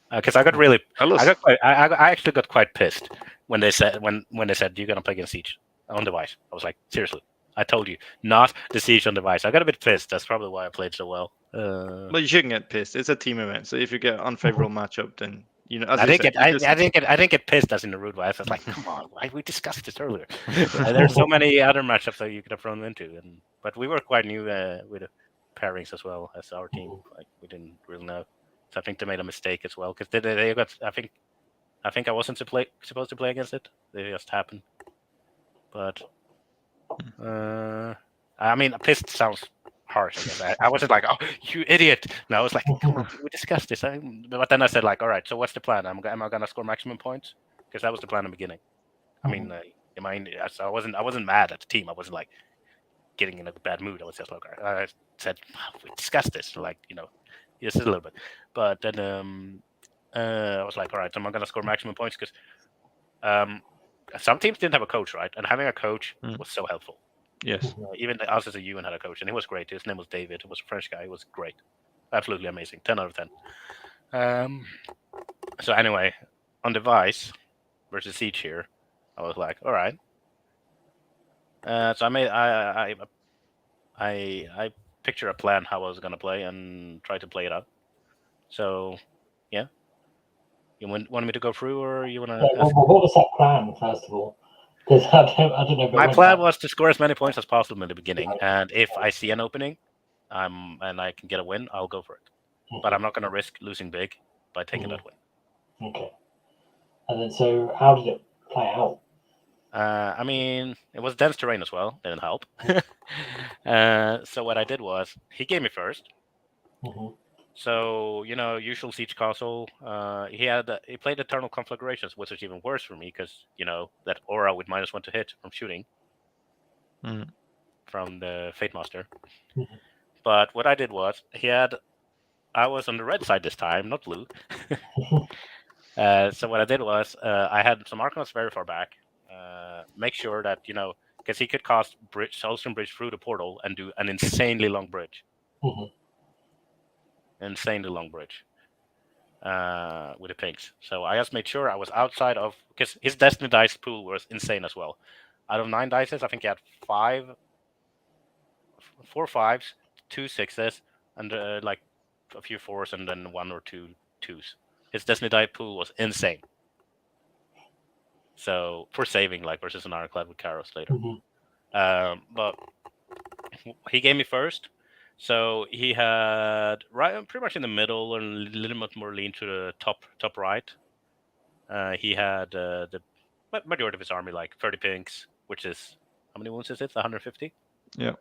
Because I actually got quite pissed when they said you're gonna play against Siege on device. I was like, seriously, I told you not the Siege on device. I got a bit pissed. That's probably why I played so well. But you shouldn't get pissed. It's a team event, so if you get unfavorable matchup, then You know, I didn't get pissed as in the rude way. I was like, come on, we discussed this earlier. There's so many other matchups that you could have thrown into, but we were quite new with the pairings as well as our team. Like we didn't really know, so I think they made a mistake as well because they got. I think I wasn't supposed to play against it. They just happened, but I mean, pissed sounds harsh. I wasn't like, oh, you idiot. No, I was like, come on, we discussed this. But then I said, like, all right, so what's the plan? Am I gonna score maximum points? Because that was the plan in the beginning. I mean, I wasn't mad at the team. I wasn't like getting in a bad mood. I was just like, I said, we discussed this, like, just a little bit. But then I was like, all right, so I'm gonna score maximum points because some teams didn't have a coach, right? And having a coach was so helpful. Yes. Even us as a UN had a coach, and he was great. His name was David. He was a French guy. He was great. Absolutely amazing. 10 out of 10. So anyway, on device versus Siege here, I was like, all right. So I picture a plan how I was going to play and try to play it out. So, yeah. You want me to go through, or you want to? What was that plan, first of all? Because I don't know. My plan was to score as many points as possible in the beginning, and if I see an opening, and I can get a win, I'll go for it. But I'm not going to risk losing big by taking that win. Okay. And then, so how did it play out? I mean, it was dense terrain as well. Didn't help. So what I did was, he gave me first. So, usual Siege Castle. He played Eternal Conflagrations, which was even worse for me because, that aura with -1 to hit from shooting from the Fate Master. But what I did was, I was on the red side this time, not blue. So what I did was, I had some Arkanauts very far back. Make sure that, because he could cast Soulstone Bridge through the portal and do an insanely long bridge. Insanely long bridge with the pinks. So I just made sure I was outside of, because his Destiny dice pool was insane as well. Out of 9 dices, I think he had 4 5s, 2 6s, and like a few 4s, and then 1 or 2 2s. His Destiny die pool was insane. So for saving, like versus an Ironclad with Karos later. But he gave me first. So he had pretty much in the middle and a little bit more lean to the top right. He had the majority of his army, like 30 pinks, which is, how many wounds is it? 150? Yeah.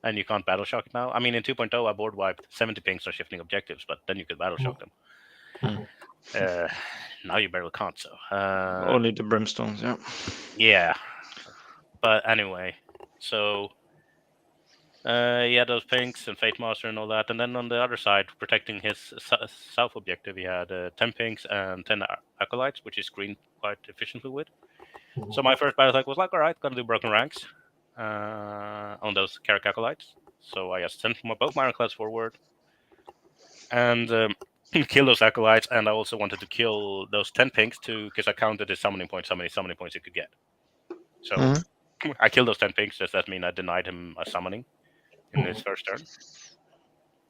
And you can't battle shock it now. I mean, in 2.0, I board wiped 70 pinks on shifting objectives, but then you could battle shock them. Now you barely can't, so. Only the brimstones, yeah. Yeah. But anyway, so. He had those pinks and Fate Master and all that, and then on the other side, protecting his south objective, he had 10 pinks and 10 acolytes, which he screened quite efficiently with. So my first battle attack was like, all right, gonna do broken ranks on those Carrick acolytes. So I just sent both my ironclads forward and kill those acolytes, and I also wanted to kill those 10 pinks because I counted his summoning points, how many summoning points he could get. So I killed those 10 pinks. Does that mean I denied him a summoning in his first turn?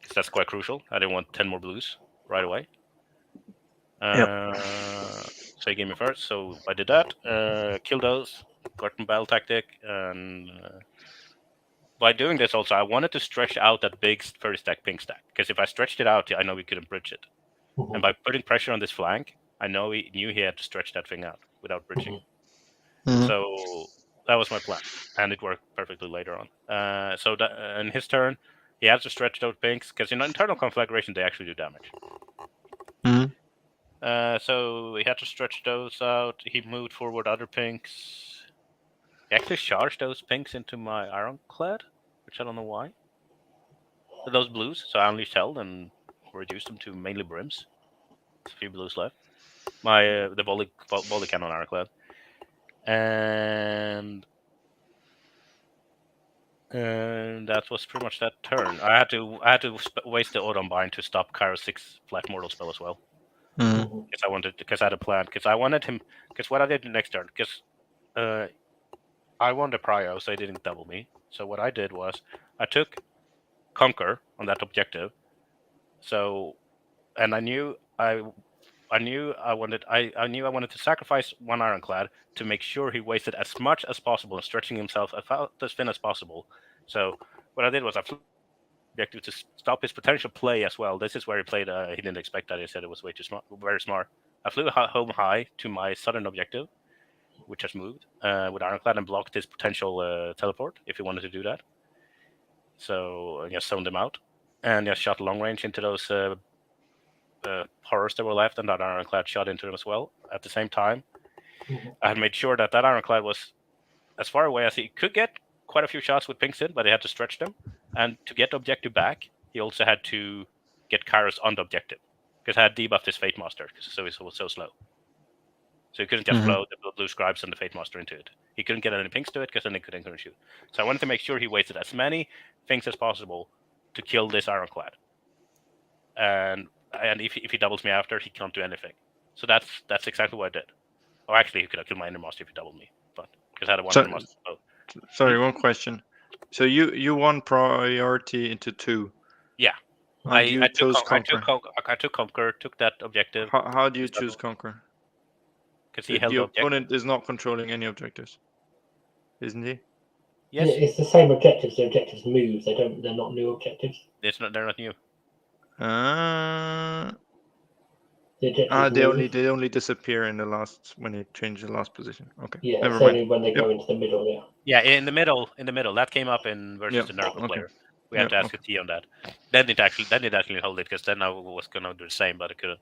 Because that's quite crucial. I didn't want 10 more blues right away. So he gave me first, so I did that. Killed those, got some battle tactic, and by doing this also, I wanted to stretch out that big 30 stack pink stack, because if I stretched it out, I know we couldn't bridge it. And by putting pressure on this flank, I know he knew he had to stretch that thing out without bridging. So that was my plan, and it worked perfectly later on. So that, in his turn, he has to stretch those pinks, because in internal conflagration, they actually do damage. So he had to stretch those out. He moved forward other pinks. He actually charged those pinks into my ironclad, which I don't know why. Those blues, so I unleashed hell and reduced them to mainly brims. There's a few blues left. The volley cannon ironclad. And that was pretty much that turn. I had to waste the Autumnbind to stop Kairo's 6 flat mortal spell as well. Because I had a plan. Because I wanted him. Because what I did the next turn. Because I won the prio, so he didn't double me. So what I did was I took Conquer on that objective. So, and I knew I knew I wanted to sacrifice one Ironclad to make sure he wasted as much as possible and stretching himself as thin as possible. So what I did was I flew objective to stop his potential play as well. This is where he played. He didn't expect that. He said it was way too smart, very smart. I flew home high to my southern objective, which has moved with Ironclad and blocked his potential teleport if he wanted to do that. So I just zoned him out and just shot long range into those horrors that were left, and that Ironclad shot into them as well. At the same time, I had made sure that Ironclad was as far away as he could get. Quite a few shots with pinks in, but he had to stretch them. And to get the objective back, he also had to get Kairos on the objective, because I had debuffed his Fate Master, so he was so slow. So he couldn't just flow the blue scribes and the Fate Master into it. He couldn't get any pinks to it, because then he couldn't shoot. So I wanted to make sure he wasted as many things as possible to kill this Ironclad. And if he doubles me after, he can't do anything. So that's exactly what I did. Oh, actually, he could have killed my Endrinmaster if he doubled me, but because I had a one Endrinmaster. Sorry, one question. So you won priority into 2. Yeah. I took Conquer, took that objective. How do you choose Conquer? Because he held the objective. opponent is not controlling any objectives, isn't he? Yes. It's the same objectives. The objectives move. They're not new objectives. They're not new. They only disappear in the last when you change the last position. Okay. Yeah, it's only when they go into the middle. Yeah. Yeah, in the middle. That came up in versus the Nurgle player. We had to ask a T on that. Then it actually hold it, because then I was gonna do the same, but it couldn't.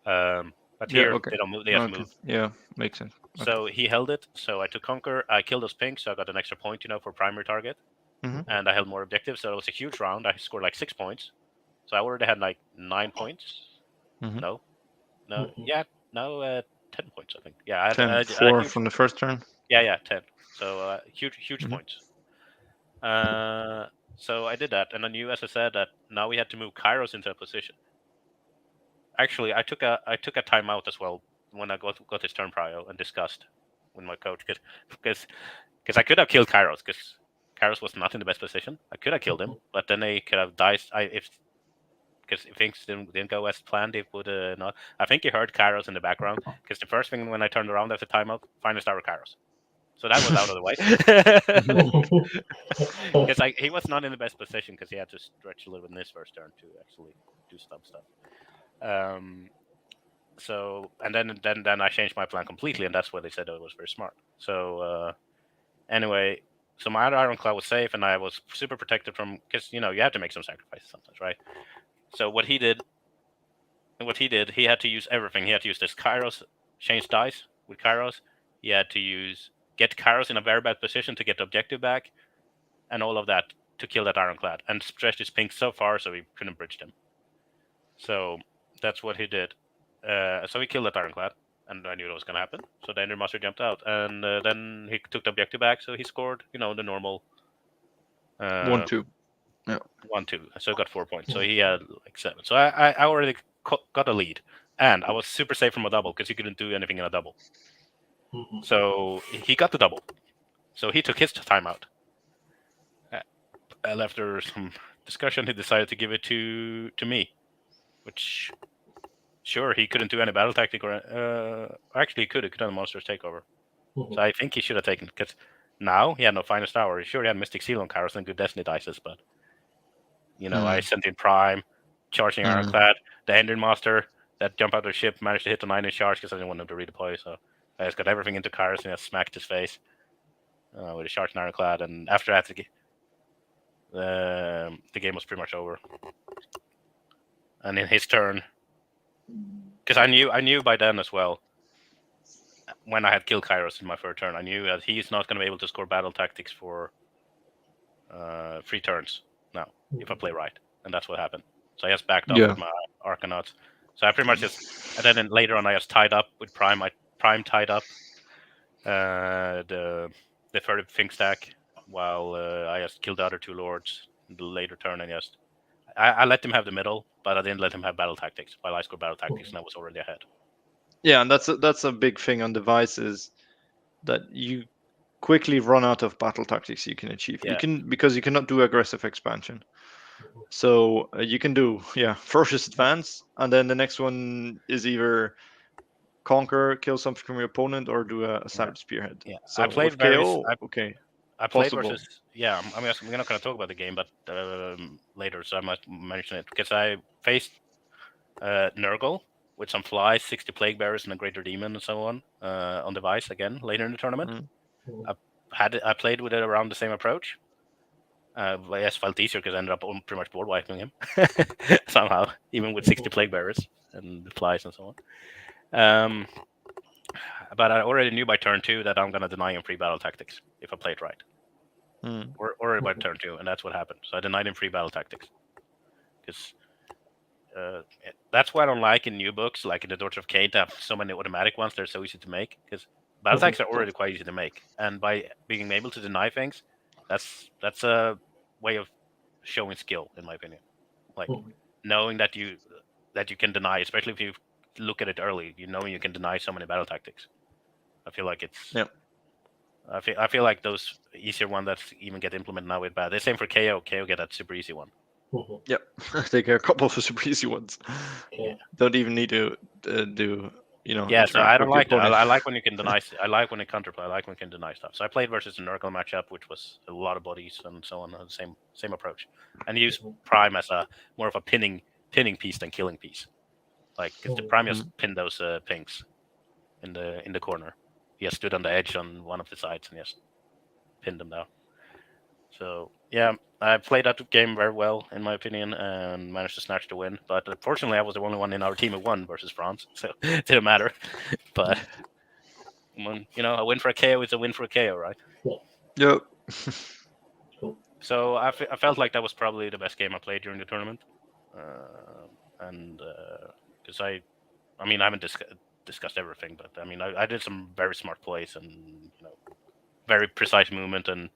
But here they don't move. They have to move. Yeah, makes sense. Okay. So he held it. So I took Conquer. I killed those pinks, so I got an extra point, for primary target. And I held more objectives, so it was a huge round. I scored like 6 points. So I already had like 9 points. No. 10 points, I think. Yeah, I had 4 from the first turn. Yeah, 10. So huge points. So I did that, and I knew, as I said, that now we had to move Kairos into a position. Actually, I took a timeout as well when I got this turn prio and discussed with my coach, because I could have killed Kairos, because Kairos was not in the best position. I could have killed him, but then they could have died. Because if things didn't go as planned, it would not. I think you heard Kairos in the background, because the first thing when I turned around after timeout, finest hour Kairos. So that was out of the way. Because he was not in the best position, because he had to stretch a little bit in his first turn to actually do some stuff. So and then I changed my plan completely, and that's where they said it was very smart. So anyway, so my other Ironclad was safe, and I was super protected from, because you have to make some sacrifices sometimes, right? So what he did, he had to use everything. He had to use this Kairos, change dice with Kairos. He had to get Kairos in a very bad position to get the objective back, and all of that to kill that Ironclad, and stretch his pink so far so he couldn't bridge them. So that's what he did. So he killed that Ironclad, and I knew that was going to happen. So the Endrinmaster jumped out, and then he took the objective back, so he scored, the normal 1-2. Yeah. 1-2. So he got 4 points. So he had like 7. So I already got a lead, and I was super safe from a double, because he couldn't do anything in a double. So he got the double. So he took his timeout. And after some discussion, he decided to give it to me, which, sure, he couldn't do any battle tactic, or actually he could have done Monster's Takeover. So I think he should have taken, because now he had no finest hour. Sure, he had Mystic Seal on Kairos and good Destiny dices, but I sent in Prime, charging Ironclad, the Endrinmaster that jumped out of the ship managed to hit the 9-inch charge, because I didn't want him to redeploy. So I just got everything into Kairos and I smacked his face with a charged Ironclad, and after that the game was pretty much over. And in his turn, because I knew by then as well, when I had killed Kairos in my third turn, I knew that he's not going to be able to score battle tactics for 3 turns now if I play right, and that's what happened. So I just backed up with my Arkanauts. So I pretty much and then later on I just tied up with Prime. I Prime tied up the third Fink stack, while I just killed the other 2 lords in the later turn, and I let them have the middle, but I didn't let him have battle tactics, while I scored battle tactics and I was already ahead. Yeah, and that's a big thing on devices, that you quickly run out of battle tactics you can achieve. Yeah. Because you cannot do aggressive expansion. So you can do Ferocious Advance, and then the next one is either conquer, kill something from your opponent, or do a Savage Spearhead. Yeah, So I played with various. KO, okay. I played possible. versus. Yeah, I mean, we're not going to talk about the game, but later, so I must mention it because I faced Nurgle with some flies, 60 Plague Bearers, and a Greater Demon, and so on device again later in the tournament. I played with it around the same approach. Yes, felt easier because I ended up pretty much board wiping him somehow, even with 60 Plague Bearers and the flies and so on. But I already knew by turn 2 that I'm going to deny him free battle tactics if I play it right. Or by turn 2, and that's what happened. So I denied him free battle tactics. Because that's what I don't like in new books, like in the Daughters of Cain, to have so many automatic ones. They're so easy to make. Because battle tactics are already quite easy to make. And by being able to deny things, that's a way of showing skill, in my opinion. Like knowing that you can deny, especially if you look at it early, you know you can deny so many battle tactics. I feel like it's. Yep. I feel like those easier ones that even get implemented now with bad. The same for KO. KO get that super easy one. Yep. They get a couple of super easy ones. Yeah. Don't even need to do. Yeah, so I don't like that. I like when you can deny. I like when you counterplay. I like when you can deny stuff. So I played versus a Nurgle matchup, which was a lot of bodies and so on. The same approach, and use Prime as a more of a pinning piece than killing piece. Like because the Prime just pinned those pings in the corner. He just stood on the edge on one of the sides and just pinned them down. So yeah, I played that game very well in my opinion and managed to snatch the win. But unfortunately, I was the only one in our team who won versus France, so it didn't matter. But a win for a KO is a win for a KO, right? Yep. So I felt like that was probably the best game I played during the tournament, and because I haven't discussed everything, but I mean I did some very smart plays and very precise movement and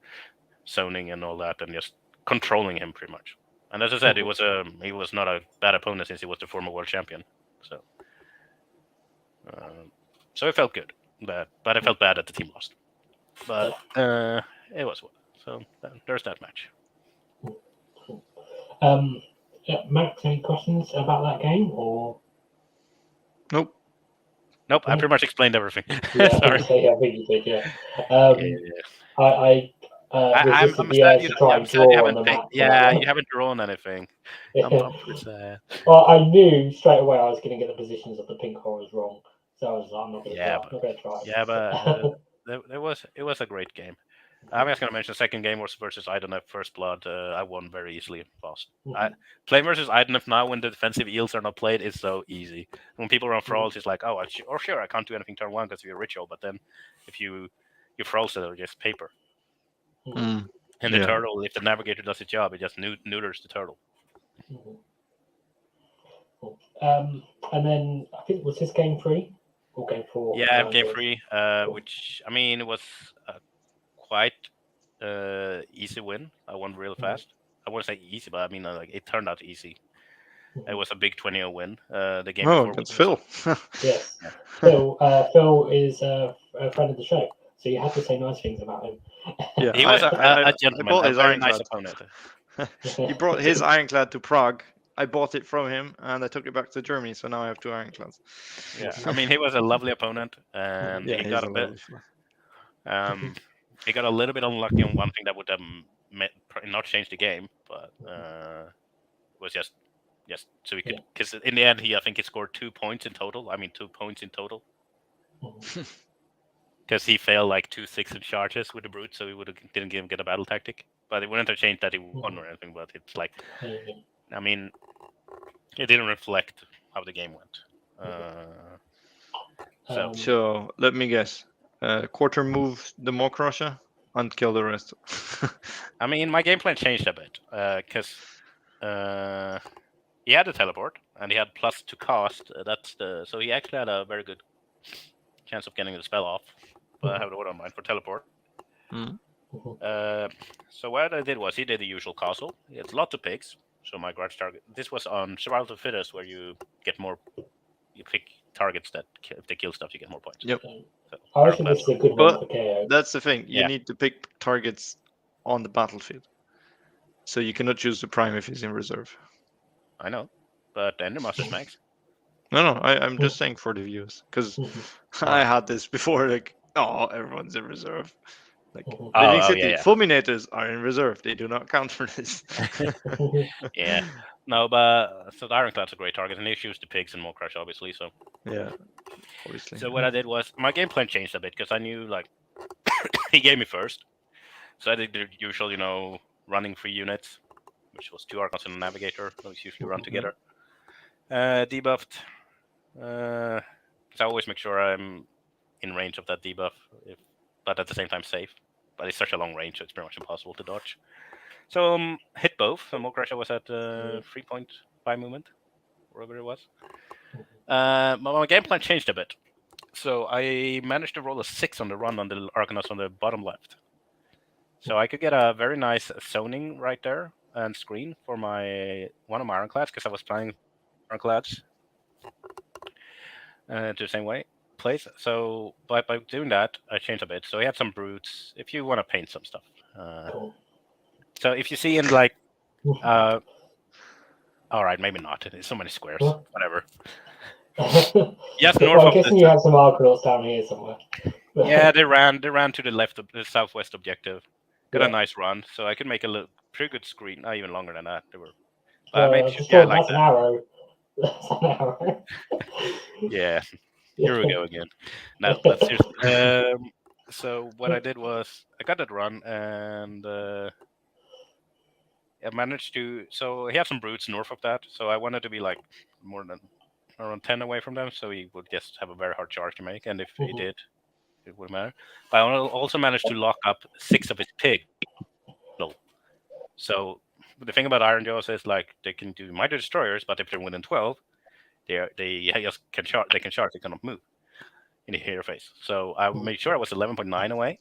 zoning and all that, and just controlling him pretty much. And as I said, he was not a bad opponent since he was the former world champion. So so it felt good, but I felt bad that the team lost. But it was well. So there's that match. Max, any questions about that game or? Nope. I pretty much explained everything. Yeah, sorry. I think you did. Yeah. I resisted the urge to try and draw on the map. Yeah, you haven't drawn anything. I'm pretty sad. Well, I knew straight away I was going to get the positions of the pink horrors wrong, so I was like, I'm not going to try. Yeah, but it was a great game. I'm just going to mention the second game was versus Idenef First Blood. I won very easily fast. Playing versus Idenef now when the defensive eels are not played is so easy. When people run Thralls, it's like, sure, I can't do anything turn 1 because of your ritual, but then if you Thralls it or just paper. And the turtle, if the navigator does its job, it just neuters the turtle. And then I think was this game 3 or game 4? Yeah, game 3, which I mean it was quite easy win. I won real fast. I wouldn't say easy, but I mean like it turned out easy. It was a big 20-0 win. The game before that's Phil. Yes, Phil is a friend of the show, so you have to say nice things about him. Yeah, he was a gentleman, a very nice opponent. He brought his Ironclad to Prague. I bought it from him, and I took it back to Germany, so now I have 2 Ironclads. Yeah, I mean, he was a lovely opponent, and he got a bit... he got a little bit unlucky on one thing that would have not changed the game, but it was just so he could... Because in the end, I think he scored 2 points in total. I mean, 2 points in total. Because he failed like 2 6 charges with the brute, so he didn't get a battle tactic. But it wouldn't have changed that he won or anything. But it's like, I mean, it didn't reflect how the game went. So let me guess. Quarter move the Mock Russia and kill the rest. I mean, my game plan changed a bit because he had a teleport and he had plus to cast. So he actually had a very good chance of getting the spell off. But I have the order on mine for teleport. So what I did was he did the usual castle. He had lots of pigs. So my grudge target. This was on Survival of the Fittest, where you get more. You pick targets that if they kill stuff, you get more points. Yep. So, I think this is a good one for KO. That's the thing. You need to pick targets on the battlefield. So you cannot choose the Prime if he's in reserve. I know, but Endrinmaster smacks. No, I'm just saying for the viewers, because I had this before, like, oh, everyone's in reserve. Like, Living City, Fulminators are in reserve. They do not count for this. Yeah. No, but so the Ironclad's a great target, and they choose the pigs and more crush, obviously. So yeah, obviously. So what I did was my game plan changed a bit because I knew like he gave me first, so I did the usual, running 3 units, which was 2 Arcanauts and a Navigator. Those usually run together. Debuffed. So I always make sure I'm in range of that debuff, but at the same time safe. But it's such a long range, so it's pretty much impossible to dodge. So hit both. So Mokrasha was at 3.5 movement, whatever it was. My game plan changed a bit. So I managed to roll a 6 on the run on the Arcanauts on the bottom left. So I could get a very nice zoning right there and screen for one of my Ironclads, because I was playing Ironclads to the same place. So by doing that, I changed a bit. So I had some brutes, if you want to paint some stuff. So if you see in like, all right, maybe not. There's so many squares. Whatever. Yes, north I'm guessing you have some Arcanauts down here somewhere. Yeah, they ran to the left of the southwest objective. Got a nice run, so I could make a pretty good screen. Not even longer than that. They were. That's an arrow. That's an arrow. Yeah. Here we go again. No, but seriously. So what I did was I got that run, and I managed to. So he had some brutes north of that, so I wanted to be like more than around 10 away from them, so he would just have a very hard charge to make, and if he did, it wouldn't matter. But I also managed to lock up 6 of his pigs. So the thing about Iron Jaws is like they can do Mighty Destroyers, but if they're within 12, they just can charge. They can charge. They cannot move in the hero phase. So I made sure I was 11.9 away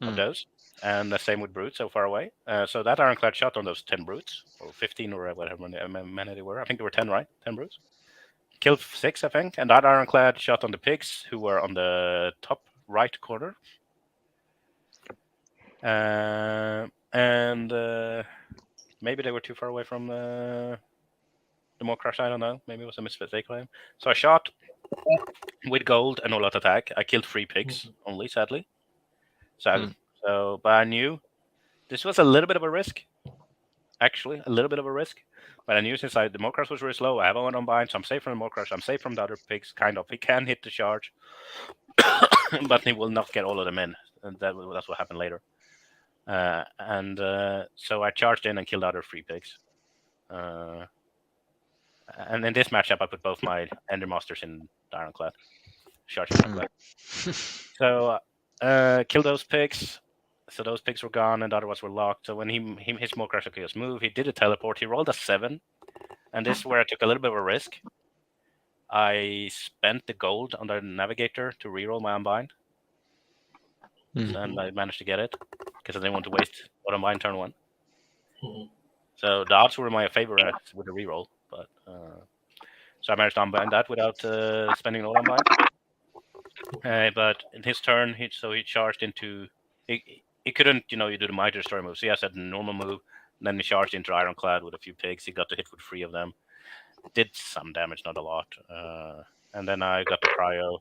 of those, and the same with brutes so far away. So that Ironclad shot on those 10 brutes, or 15, or whatever many they were. I think there were 10, right? 10 brutes. Killed 6, I think, and that Ironclad shot on the pigs who were on the top right corner. And maybe they were too far away from the more crush. I don't know. Maybe it was a mistake claim. So I shot with gold and all-out attack. I killed 3 pigs only, sadly. But I knew this was a little bit of a risk. Actually, a little bit of a risk. But I knew since the Mokrash was very slow, I have one on bind, so I'm safe from the Mokrash. I'm safe from the other pigs, kind of. He can hit the charge, but he will not get all of them in. And that's what happened later. So I charged in and killed the other 3 pigs. And in this matchup, I put both my Endrinmasters in the Ironclad. Charging Ironclad. So killed those pigs. So those pigs were gone, and the other ones were locked. So when his Mokrash appears move, he did a teleport. He rolled a 7, and this is where I took a little bit of a risk. I spent the gold on the Navigator to reroll my Unbind, and I managed to get it because I didn't want to waste what Unbind turn 1. So the odds were in my favor with the reroll, but so I managed to unbind that without spending an Unbind. But in his turn, he charged into. He couldn't, you do the Mighty Destroyer move. So he has a normal move. And then he charged into Ironclad with a few pigs. He got to hit with 3 of them. Did some damage, not a lot. And then I got the cryo.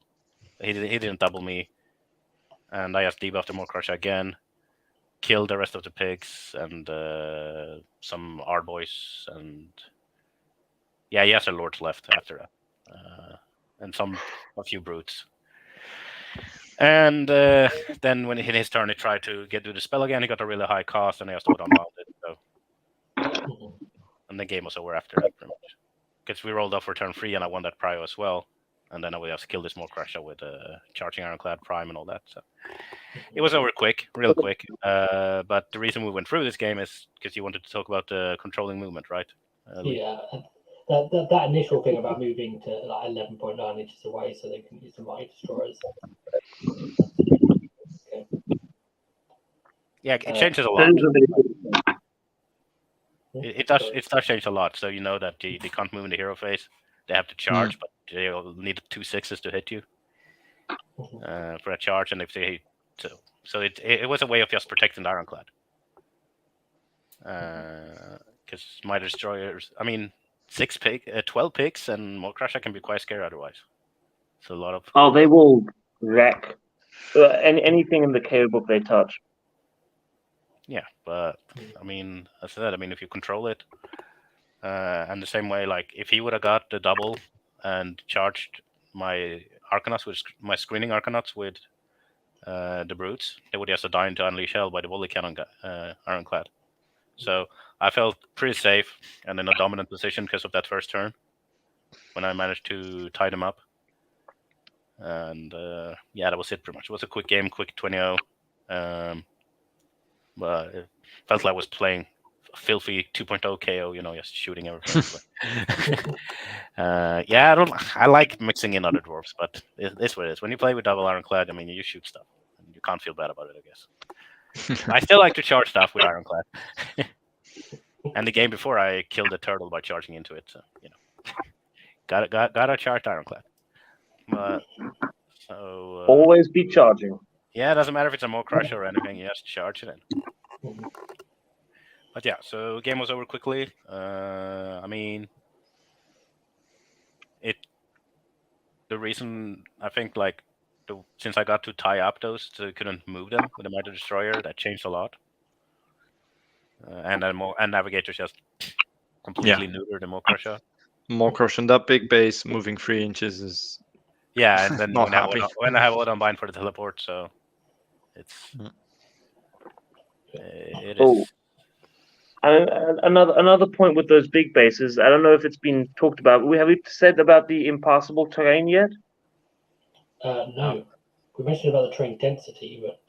He didn't double me. And I just debuffed the Mokrash again. Killed the rest of the pigs and some Ardboys. And yeah, he has a Lords left after that. And a few brutes. And then when he hit his turn, he tried to do the spell again. He got a really high cost, and he has to unbound it. So, and the game was over after that, pretty much. Because we rolled off for turn 3, and I won that prio as well. And then I would have to kill this more crusher with charging Ironclad Prime and all that. So it was over quick, real quick. But the reason we went through this game is because you wanted to talk about controlling movement, right? Yeah. That initial thing about moving to like 11.9 inches away so they can use the Mighty Destroyers. Okay. Yeah, it changes a lot. It does change a lot. So you know that they can't move in the hero phase. They have to charge, but they need 2 6s to hit you for a charge. And if they so it was a way of just protecting the Ironclad. because my destroyers. I mean, 12 picks, and more Crusher can be quite scary otherwise. It's a lot of. Oh, they will wreck anything in the KO book they touch. Yeah, but I mean, as I said, I mean, if you control it, and the same way, like if he would have got the double and charged my Arkanauts with my screening Arkanauts with the brutes, they would just have died to Unleash Hell by the volley cannon Ironclad. So I felt pretty safe and in a dominant position because of that first turn when I managed to tie them up. And yeah, that was it pretty much. It was a quick game, quick 20-0. But it felt like I was playing a filthy 2.0 KO, you know, just shooting everything. Yeah, I like mixing in other dwarves, but it's what it is. When you play with double Ironclad, I mean, you shoot stuff. And you can't feel bad about it, I guess. I still like to charge stuff with Ironclad. And the game before, I killed a turtle by charging into it. So, you know, gotta charge Ironclad. So always be charging. Yeah, it doesn't matter if it's a more crusher or anything. You just charge it in. But yeah, so game was over quickly. I mean, the reason I think like since I got to tie up those, so I couldn't move them with the Mighty Destroyer, that changed a lot. And then Navigators just completely neutered the more crusher. More crusher, that big base moving 3 inches is. Yeah, and then not happy. when I have Odin Bind for the teleport, so it's it is. Another point with those big bases, I don't know if it's been talked about. Have we said about the impassable terrain yet? No. We mentioned about the terrain density, but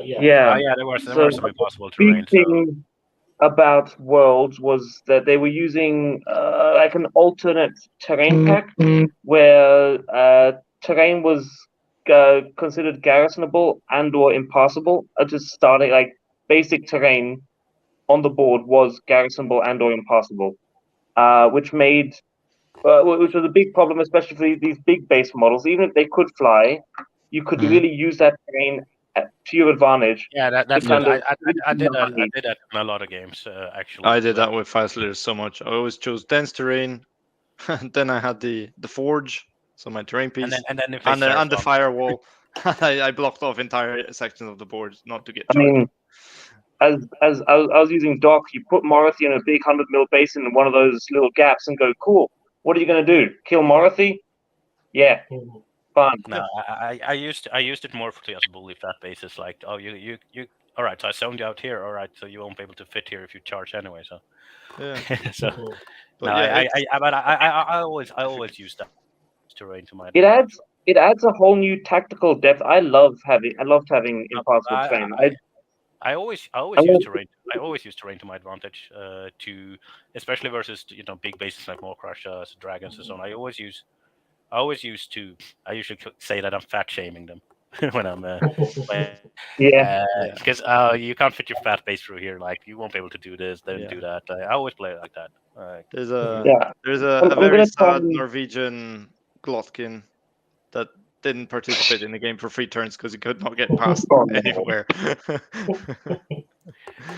yeah. Yeah. There were some impossible terrain. The thing about Worlds was that they were using like an alternate terrain pack where terrain was considered garrisonable and/or impassable. Just starting like basic terrain on the board was garrisonable and/or impassable, which was a big problem, especially for these big base models. Even if they could fly, you could really use that terrain to your advantage. Yeah, that's kind I did that in a lot of games, actually. I did that with Fast Leaders so much. I always chose dense terrain, and then I had the forge, so my terrain piece, and then the firewall. I blocked off entire sections of the board not to get charged. I mean, as I was using Doc, you put Morathi in a big 100 mil base in one of those little gaps and go, cool. What are you going to do? Kill Morathi? Yeah. Fun. No, I used it more for just bully fat bases. Like, oh, you all right? So I zoned you out here. All right, so you won't be able to fit here if you charge anyway. So yeah. So but no, yeah, I always use that terrain to my advantage. It adds a whole new tactical depth. I loved having impassable terrain. I always use terrain. I always use terrain to my advantage. To especially versus big bases like more crushers, dragons, and so on. I usually say that I'm fat shaming them when I'm because you can't fit your fat base through here. Like you won't be able to do this, then do that. I always play it like that. There's a very sad Norwegian Glotkin that didn't participate in the game for 3 turns because he could not get past anywhere.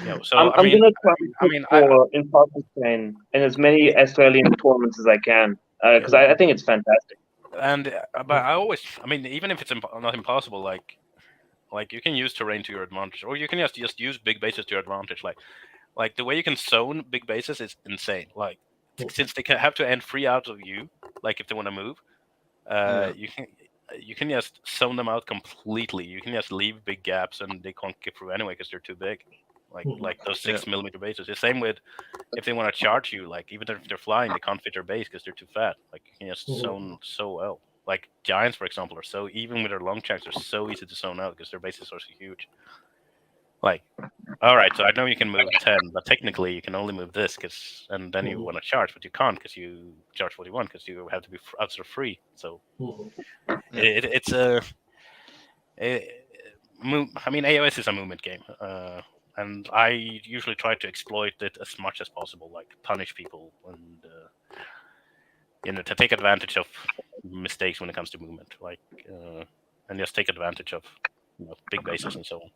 Yeah, so I'm going to try for impassable terrain in as many Australian tournaments as I can because I think it's fantastic. And but even if it's not impossible, like you can use terrain to your advantage, or you can just use big bases to your advantage. Like the way you can zone big bases is insane. Like since they have to end 3 out of you, like if they want to move, you can just zone them out completely. You can just leave big gaps, and they can't get through anyway because they're too big. Like those 6 millimeter bases. The same with if they want to charge you, like even if they're flying, they can't fit their base because they're too fat. Like you can just zone so well. Like giants, for example, even with their long checks, they're so easy to zone out because their bases are so huge. Like, all right, so I know you can move 10, but technically you can only move this and then you want to charge, but you can't because you charge what you want because you have to be outside of free. So it's AOS is a movement game. And I usually try to exploit it as much as possible, like punish people and to take advantage of mistakes when it comes to movement, like and just take advantage of big bases and so on.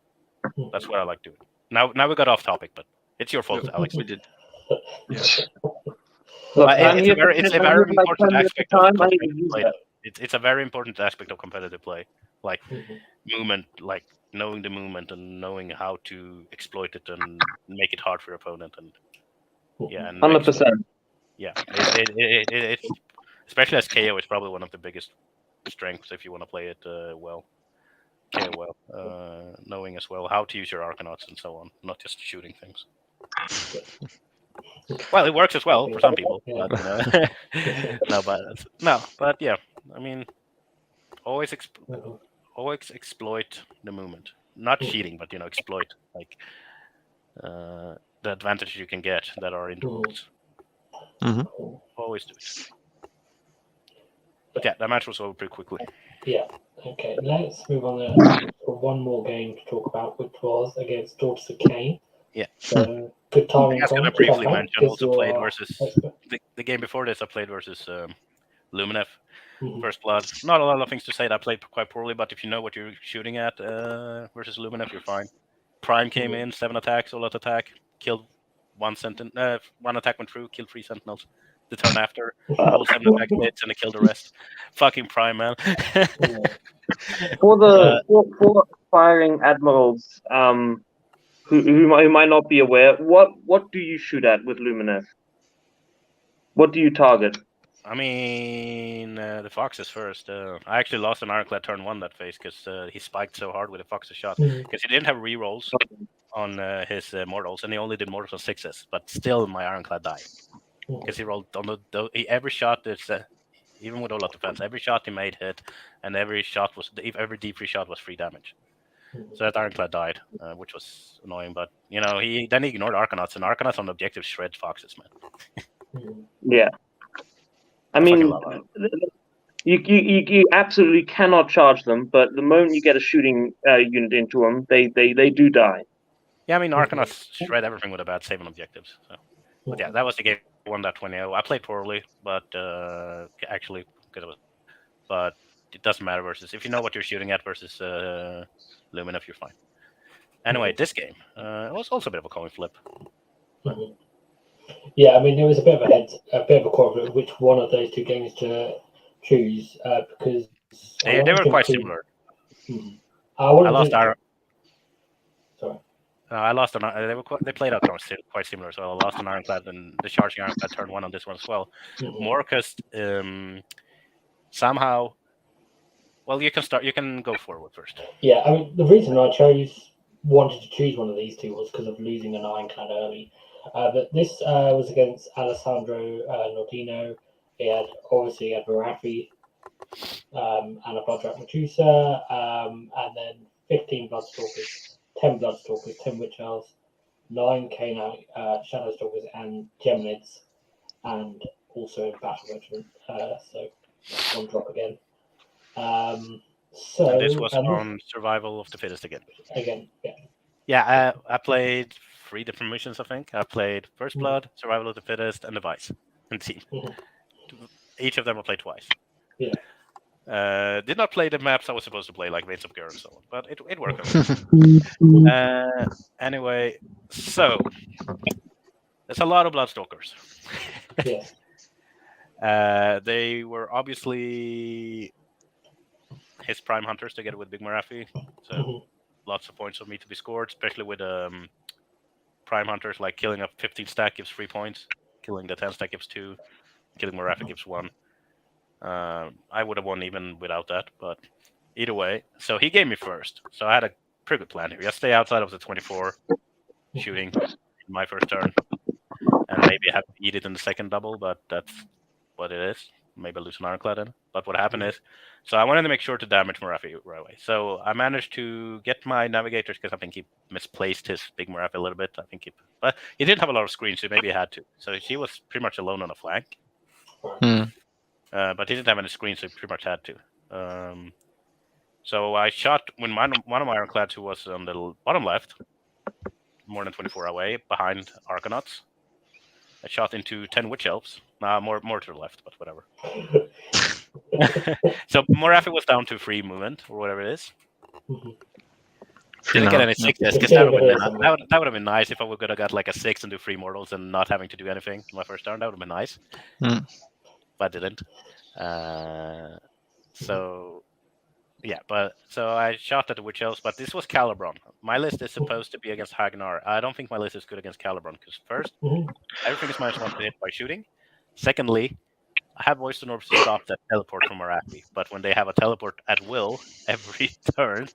That's what I like doing. Now we got off topic, but It's your fault, Alex. We did. Look, it's a very important aspect of competitive play. It's a very important aspect of competitive play, like movement, like knowing the movement and knowing how to exploit it and make it hard for your opponent. And 100%. Yeah, it's especially as KO is probably one of the biggest strengths if you want to play it well. KO well, knowing as well how to use your Arkanauts and so on, not just shooting things. Well, it works as well for some people, but but yeah, I mean, always exploit the movement, not cheating, but exploit like the advantages you can get that are in the rules. Always do it. But yeah, that match was over pretty quickly. Yeah. Okay, let's move on to one more game to talk about, which was against Daughters of Cain. Yeah. So, good timing. I was going to briefly mention also played versus the game before this. I played versus Lumineth, First Blood. Not a lot of things to say. That played quite poorly, but if you know what you're shooting at versus Lumineth, you're fine. Prime came in, 7 attacks, all out attack, killed one attack went through, killed 3 sentinels. The turn after, all 7 attack hits, and they killed the rest. Fucking Prime, man. For the firing admirals, who might not be aware, what do you shoot at with Lumineth? What do you target? I mean, the Foxes first. I actually lost an Ironclad turn 1 that phase because he spiked so hard with the Foxes shot. Because he didn't have rerolls on his mortals, and he only did mortals on 6s. But still, my Ironclad died. Because he rolled on every shot, even with all of defense, every shot he made hit, and every D3 shot was 3 damage. So that Ironclad died, which was annoying. But he ignored Arkanauts, and Arkanauts on the objective shred Foxes, man. Yeah, I mean, you absolutely cannot charge them, but the moment you get a shooting unit into them, they do die. Yeah, I mean, Arkanauts shred everything with a bad save on objectives. So. But yeah, that was the game. Won that 20-0. I played poorly, but actually, but it doesn't matter versus if you know what you're shooting at versus Lumineth, you're fine. Anyway, this game it was also a bit of a coin flip. Yeah, I mean, there was a bit of a coin flip which one of those two games to choose because they were quite similar. I lost our. Sorry. I lost an. They played out quite similar as well. I lost an Ironclad and the charging Ironclad turn 1 on this one as well. More because somehow. Well, you can go forward first. Yeah, I mean the reason I wanted to choose one of these two was because of losing an Ironclad early. But this was against Alessandro Nordino. He had Varathi, and a Bloodrat Medusa, and then 15 Bloodstalkers. 10 Bloodstalkers, 10 Witch Elves, 9 Canine Shadowstalkers, and Geminids, and also Battle Regiment. So 1 drop again. And this was on Survival of the Fittest again. Yeah. Yeah, I played 3 different missions, I think. I played First Blood, Survival of the Fittest, and Device, and Team. Each of them I played twice. Yeah. Did not play the maps I was supposed to play, like Veins of Gur and so on, but it worked. Anyway, so there's a lot of Bloodstalkers. Yeah. They were obviously his Prime Hunters together with Big Marathi, so lots of points for me to be scored, especially with Prime Hunters, like killing a 15 stack gives 3 points, killing the 10 stack gives 2, killing Marathi gives 1. I would have won even without that, but either way. So he gave me first. So I had a pretty good plan here. Just stay outside of the 24 shooting in my first turn. And maybe I have to eat it in the second double, but that's what it is. Maybe I lose an Ironclad in. But what happened is, so I wanted to make sure to damage Marathi right away. So I managed to get my Navigators, because I think he misplaced his Big Marathi a little bit. But he didn't have a lot of screens, so maybe he had to. So she was pretty much alone on a flank. But he didn't have any screens, so he pretty much had to. So I shot when one of my Ironclads, who was on the bottom left, more than 24 away, behind Arkanauts. I shot into 10 Witch Elves. More to the left, but whatever. So Marathi was down to 3 movement, or whatever it is. Didn't get any 6s, because that would have been nice if I would have got like a 6 and do 3 mortals and not having to do anything my first turn. That would have been nice. Mm. But I didn't. So yeah, but so I shot at the Witch Elves, but this was Kharadron. My list is supposed to be against Hagnar. I don't think my list is good against Kharadron, because first, everything is -1 to hit by shooting. Secondly, I have Voice Orbs to stop that teleport from Marathi, but when they have a teleport at will every turn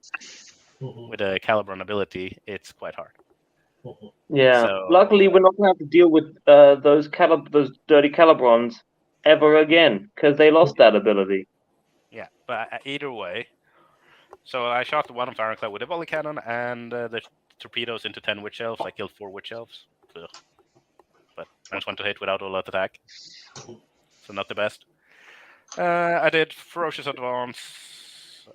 with a Kharadron ability, it's quite hard. Yeah. So, luckily, we're not going to have to deal with those dirty Kharadrans ever again, because they lost that ability. yeah, but either way, so I shot one of the Ironclad with a volley cannon and the torpedoes into 10 Witch Elves. I killed 4 Witch Elves. Ugh. But -1 to hit without all out attack. So not the best. I did Ferocious Advance.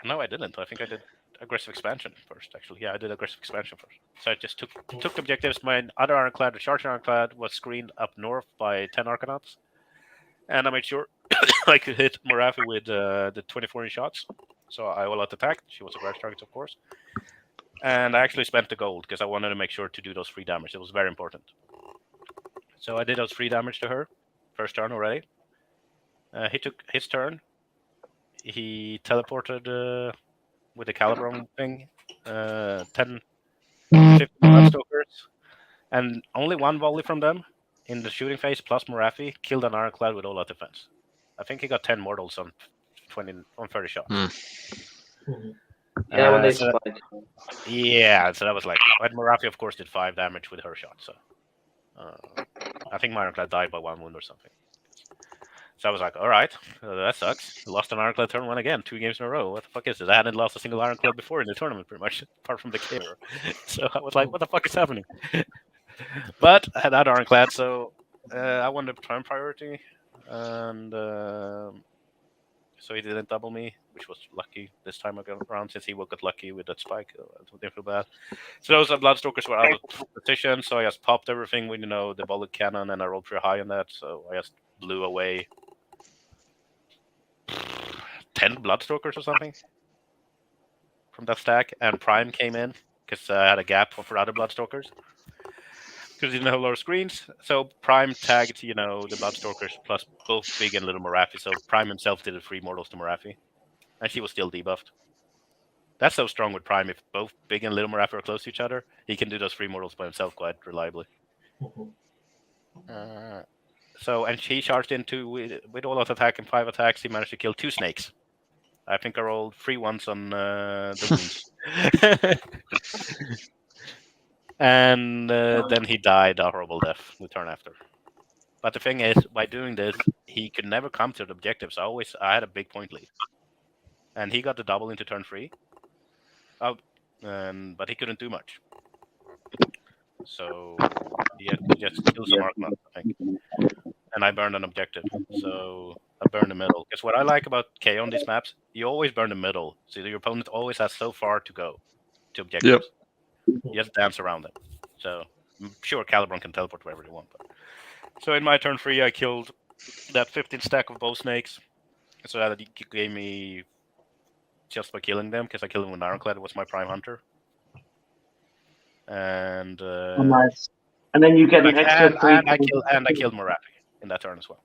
No, I didn't. I think I did Aggressive Expansion first, actually. Yeah, I did Aggressive Expansion first. So I just took objectives. My other Ironclad, the Charge Ironclad, was screened up north by 10 Arkanauts. And I made sure I could hit Marathi with the 24-inch shots. So I all out attacked. She was a grudge target, of course. And I actually spent the gold because I wanted to make sure to do those 3 damage. It was very important. So I did those 3 damage to her. First turn already. He took his turn. He teleported with the Kharadron thing. 10, 15 Bloodstokers. And only 1 volley from them in the shooting phase plus Marathi killed an Ironclad with all out defense. I think he got 10 mortals on 30 shots. Yeah, when they spike. Yeah, so that was like, but Marathi of course did 5 damage with her shot. So I think my Ironclad died by 1 wound or something. So I was like, all right, that sucks. Lost an Ironclad turn 1 again, 2 games in a row. What the fuck is this? I hadn't lost a single Ironclad before in the tournament, pretty much, apart from the KO. So I was like, what the fuck is happening? But I had that Ironclad, so I won the turn priority, and so he didn't double me, which was lucky this time around, since he got lucky with that spike. I didn't feel bad. So those Bloodstokers were out of position, so I just popped everything with, the bullet cannon, and I rolled pretty high on that, so I just blew away 10 Bloodstokers or something from that stack, and Prime came in, because I had a gap for other Bloodstokers. Because he didn't have a lot of screens, so Prime tagged, the Bloodstokers plus both Big and Little Marathi. So Prime himself did 3 mortals to Marathi, and she was still debuffed. That's so strong with Prime. If both Big and Little Marathi are close to each other, he can do those 3 mortals by himself quite reliably. And she charged into with all out attack and 5 attacks. He managed to kill 2 snakes. I think I rolled 3 ones on the wounds. And then he died a horrible death the turn after. But the thing is, by doing this, he could never come to the objectives. I had a big point lead. And he got the double into turn 3. But he couldn't do much. So he had to just kill some Arkanaut, I think. And I burned an objective. So I burned the middle. Because what I like about KO on these maps, you always burn the middle. So your opponent always has so far to go to objectives. Yep. You just dance around them. So I'm sure Kharadron can teleport wherever they want. But. So in my turn 3, I killed that 15 stack of bow snakes. So that gave me just by killing them, because I killed them with Ironclad. It was my Prime Hunter. And nice. And then you get an extra 3. And I killed Marathi in that turn as well.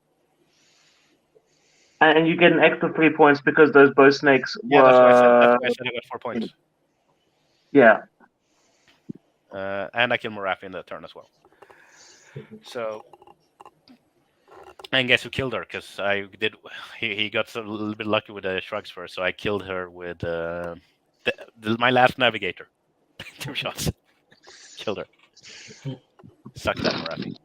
And you get an extra 3 points because those bow snakes were. Yeah, that's why I said I got 4 points. Yeah. And I killed Marathi in that turn as well. So, and guess who killed her? Because he got a little bit lucky with the shrugs first, so I killed her with my last Navigator. 2 shots. Killed her. Sucked that Marathi.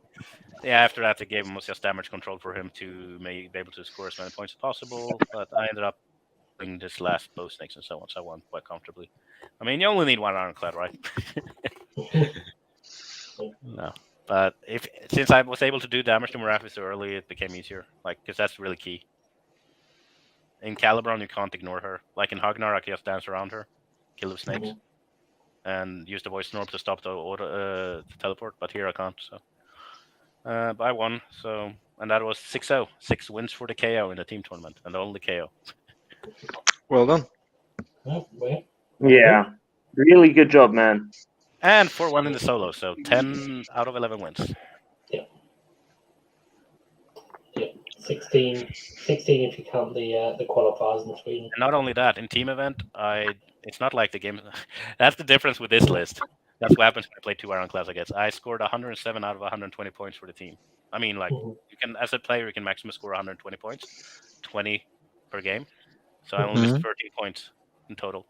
Yeah, after that, the game was just damage control for him to be able to score as many points as possible, but I ended up bringing this last bow snakes and so on, so I won quite comfortably. I mean, you only need 1 Ironclad, right? No. But since I was able to do damage to Marathi so early, it became easier. Because that's really key. In Kharadron, you can't ignore her. Like in Hagnar, I can just dance around her, kill the snakes, and use the Voice Orb to stop the teleport. But here I can't. So, but I won. So, and that was 6-0. 6 wins for the KO in the team tournament, and only KO. Well done. Oh, Yeah, really good job, man. And 4-1 in the solo, so 10 out of 11 wins. Yeah. 16 if you count the qualifiers in Sweden. And not only that, in team event, it's not like the game. That's the difference with this list. That's what happens when I play 2 Ironclads, I guess. I scored 107 out of 120 points for the team. I mean, like, you can, as a player, you can maximum score 120 points, 20 per game. So I only missed 13 points in total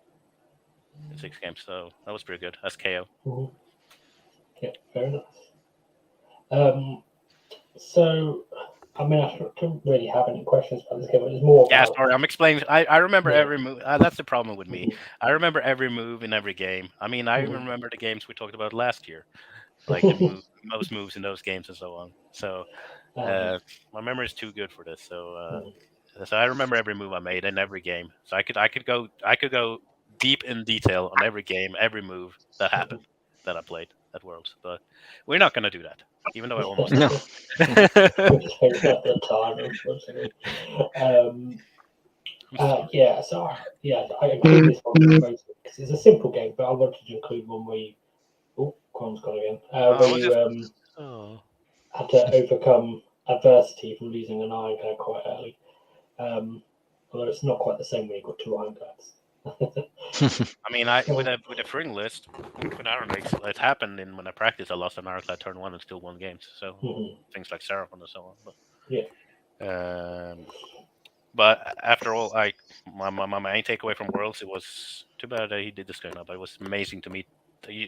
in 6 games. So that was pretty good as KO. Yeah, very nice. So, I mean, I don't really have any questions about this game. It's more about... Yeah, sorry, I'm explaining. I remember every move. That's the problem with me. I remember every move in every game. I mean, I even remember the games we talked about last year, like the most moves in those games and so on. So my memory is too good for this. So so I remember every move I made in every game. So I could go deep in detail on every game, every move that happened that I played at Worlds. But we're not going to do that. Even though I almost no. I include this one because it's a simple game, but I wanted to include one where you... Oh, Quan's gone again. Where you had to overcome adversity from losing an ironclad quite early. Although it's not quite the same when you've got 2 ironclads. I mean, with a Thryng list, with Iron Leagues, it happened when I practiced. I lost an Ironclad turn 1 and still won games. So things like Seraphon and so on. But, but after all, my main takeaway from Worlds, it was too bad that he did this going up. It was amazing to meet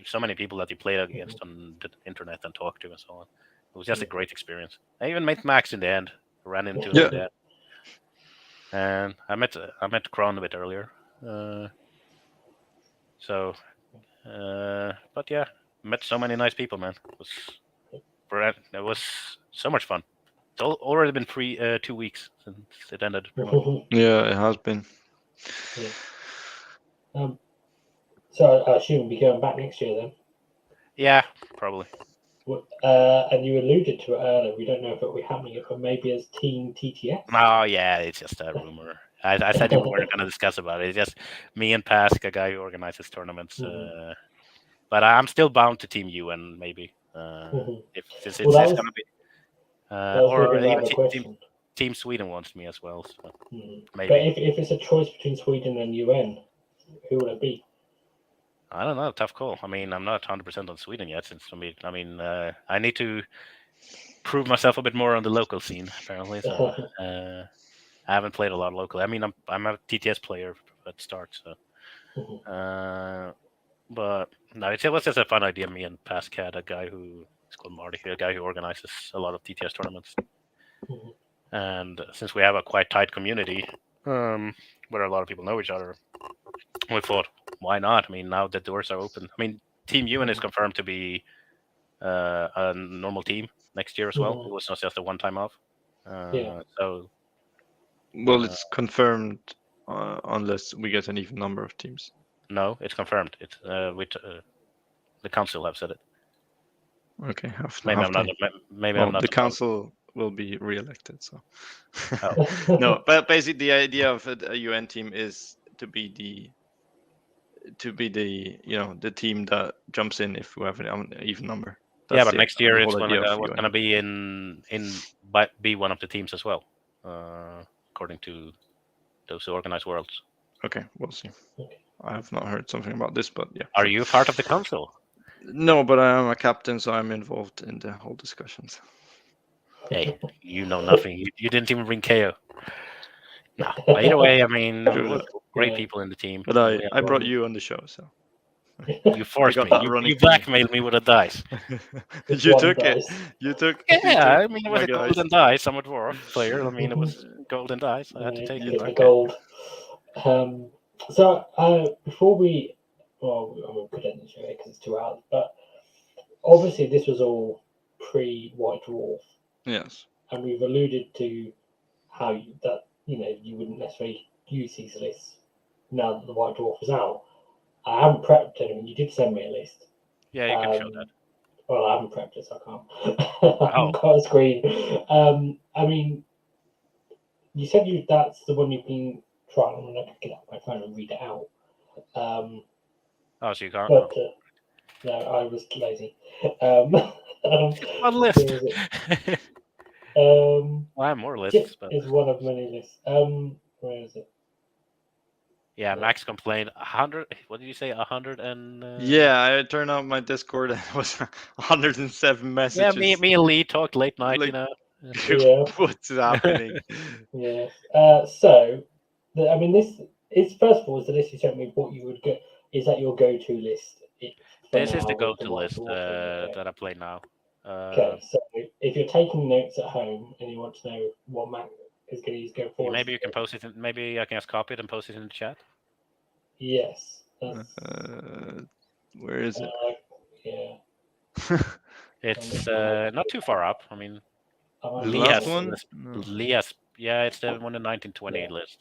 so many people that he played against on the internet and talked to and so on. It was just a great experience. I even met Max in the end. Ran into him in the end. And I met Kron a bit earlier. But yeah, met so many nice people, man. It was so much fun. It's already been 2 weeks since it ended. Yeah, it has been. Yeah. So I assume we'll be going back next year then. Yeah, probably. And you alluded to it earlier. We don't know if it will be happening, but maybe as Team TTS. Oh yeah, it's just a rumor. I said we weren't going to discuss about it. It's just me and Pask, a guy who organizes tournaments. But I'm still bound to Team UN, maybe. If it's going to be, or even Team Sweden wants me as well. So maybe. But if it's a choice between Sweden and UN, who will it be? I don't know. Tough call. I mean, I'm not 100% on Sweden yet. Since I need to prove myself a bit more on the local scene. Apparently, so I haven't played a lot locally. I mean, I'm a TTS player at start, so. But no, it was just a fun idea. Me and Pask had a guy who is called Marty, a guy who organizes a lot of TTS tournaments. And since we have a quite tight community, where a lot of people know each other, we thought, why not? I mean, now the doors are open. I mean, Team UN is confirmed to be a normal team next year as well. It was not just a one-time off. So, well, it's confirmed unless we get an even number of teams. No, it's confirmed. It's the council have said it. Okay, the council will be re-elected. So no, but basically the idea of a UN team is to be the the team that jumps in if we have an even number. That's but next year it's going to be be one of the teams as well, according to those who organize Worlds. Okay, we'll see. I have not heard something about this, but yeah. Are you part of the council? No, but I am a captain, so I'm involved in the whole discussions. Hey, you know nothing. You didn't even bring KO. No, either way, I mean, great people in the team. But I brought you on the show, so. You forced me. You blackmailed me with a dice. You took it. You took. Yeah, I mean, it was a golden dice. I'm a dwarf player. I mean, it was golden dice. I had to take it. The gold. So before we could end the show because it's 2 hours, but obviously this was all pre-White Dwarf. Yes. And we've alluded to how you wouldn't necessarily use these lists now that the White Dwarf is out. I haven't prepped anything. You did send me a list. Yeah, you can show that. Well, I haven't prepped it, so I can't. I haven't got a screen. I mean, you said that's the one you've been trying. I'm going to get up my phone and read it out. Oh, so you can't. But no, I was lazy. One list. I have more lists. But... is one of many lists. Where is it? Yeah, Max complained 100. What did you say? 100 and. Yeah, I turned on my Discord and it was 107 messages. Yeah, me and Lee talked late night. Like, Yeah. What's happening? Yes. So, I mean, this is first of all, is the list you sent me. What you would get is that your go-to list. This is the go-to list that I play now. Okay, so if you're taking notes at home and you want to know what Mac is going to use going forward, maybe you can post it. Maybe I can just copy it and post it in the chat. Yes. Where is it? Yeah. It's not too far up. I mean, the last one. Lee has, yeah, it's the one in 1928 list.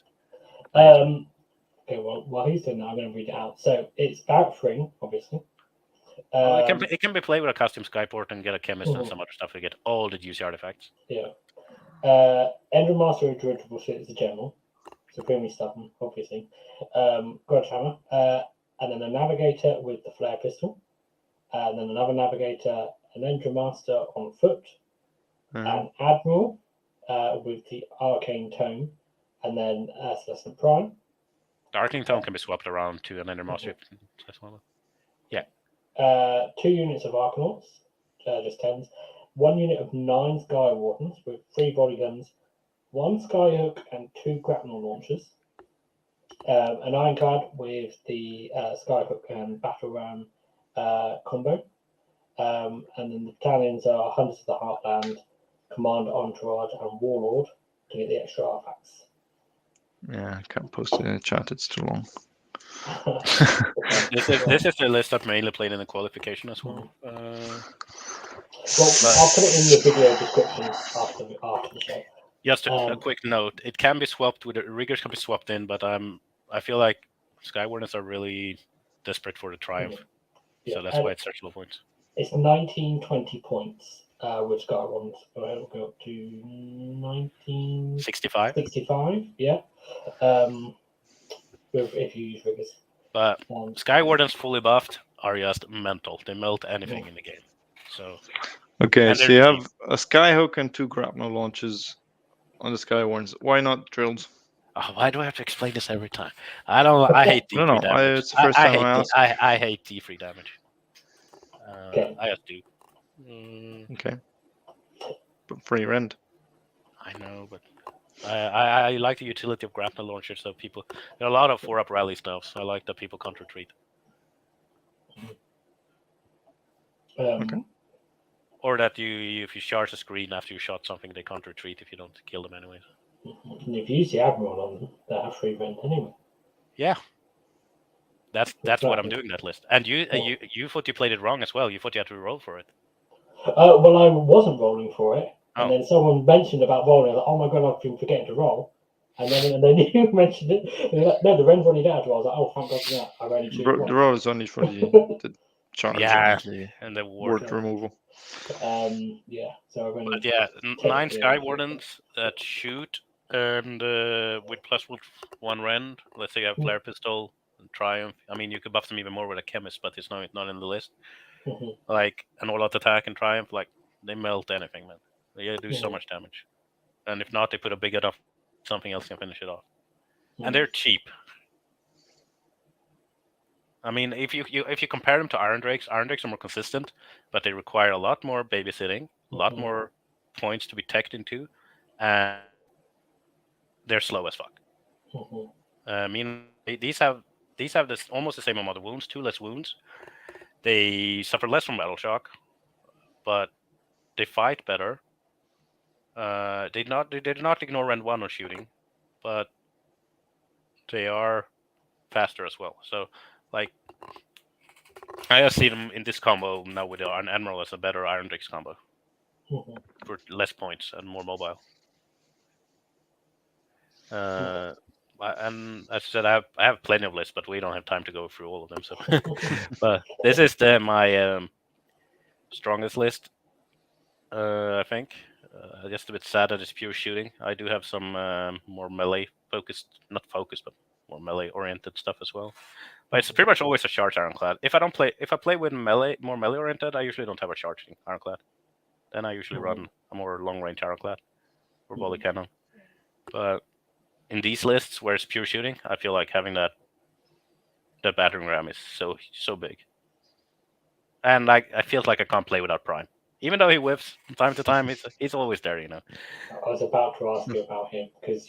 Okay. Well, while he's doing that, I'm going to read it out. So it's Barak Thryng, obviously. It can be played with a custom Skyport and get a chemist and some other stuff to get all the juicy artifacts. Yeah. Endrinmaster with Dirigible Suit is the general. Supremely stubborn, obviously. Grudgehammer. And then a Navigator with the Flarepistol. And then another Navigator, an Endrinmaster on foot. An Admiral with the Arcane Tome. And then Celestial Prime. The Arcane Tome can be swapped around to an Endrinmaster. Yeah. 2 units of Arkanauts, just 10s. 1 unit of 9 Sky Wardens with 3 body guns, 1 Skyhook and 2 grapnel launchers. An Ironclad with the Skyhook and Battle Ram combo. And then the battalions are Hunters of the Heartland, Commander Entourage, and Warlord to get the extra artifacts. Yeah, I can't post it in the chat, it's too long. This is the list I've mainly played in the qualification as well. Well, I'll put it in the video description after the show. Just a quick note: it can be swapped with riggers, can be swapped in, but I feel like Skywardens are really desperate for the triumph, so that's why it's such low points. It's 1920 points with Skywardens. We'll go up to 1965. 65, yeah. If you use riggers. But Skywardens fully buffed are just mental. They melt anything in the game. So okay, so you have a Skyhook and 2 grapnel launches on the Skywardens. Why not drilled? Oh, why do I have to explain this every time? I hate D3 damage. It's the first time I asked. I hate D3 damage. Okay. I just do. Okay. But free rent. I know, but I like the utility of grapnel launchers. So people, there are a lot of 4-up rallies now. So I like that people can't retreat. Okay. Or that if you charge a screen after you shot something, they can't retreat if you don't kill them anyways. And if you use the Admiral on them, they have free rent anyway. Yeah. That's what I'm doing that list. And you thought you played it wrong as well. You thought you had to roll for it. Well, I wasn't rolling for it. And then someone mentioned about rolling. I was like, oh my god, I've been forgetting to roll. And then you mentioned it. And like, no, the ren's already there. I was like, oh, thank god for that. I've only choose one. The roll is only for the charge. Yeah, and the ward removal. Yeah, so I've only... But yeah, 9 Skywardens that shoot and with +1 Ren. Let's say you have Flarepistol and Triumph. I mean, you could buff them even more with a Chemist, but it's not in the list. Like an all-out attack and Triumph, like they melt anything, man. They do so much damage. And if not, they put a big enough something else can finish it off. And they're cheap. I mean, if you compare them to Iron Drakes are more consistent, but they require a lot more babysitting, a lot more points to be teched into, and they're slow as fuck. I mean, these have this almost the same amount of wounds, 2 less wounds. They suffer less from battle shock, but they fight better. They did not ignore Rend 1 on shooting, but they are faster as well. So, like, I see them in this combo now with an Admiral as a better Iron Drakes combo for less points and more mobile. And as I said, I have plenty of lists, but we don't have time to go through all of them. So, but this is my strongest list. I think. Just a bit sad that it's pure shooting. I do have some more melee focused, not focused, but more melee oriented stuff as well. But it's pretty much always a charge Ironclad. If I play with more melee oriented, I usually don't have a charging Ironclad. Then I usually run a more long range Ironclad or volley cannon. But in these lists where it's pure shooting, I feel like having that battering ram is so big. And I feel like I can't play without Prime. Even though he whiffs from time to time, he's always there, you know. I was about to ask you about him because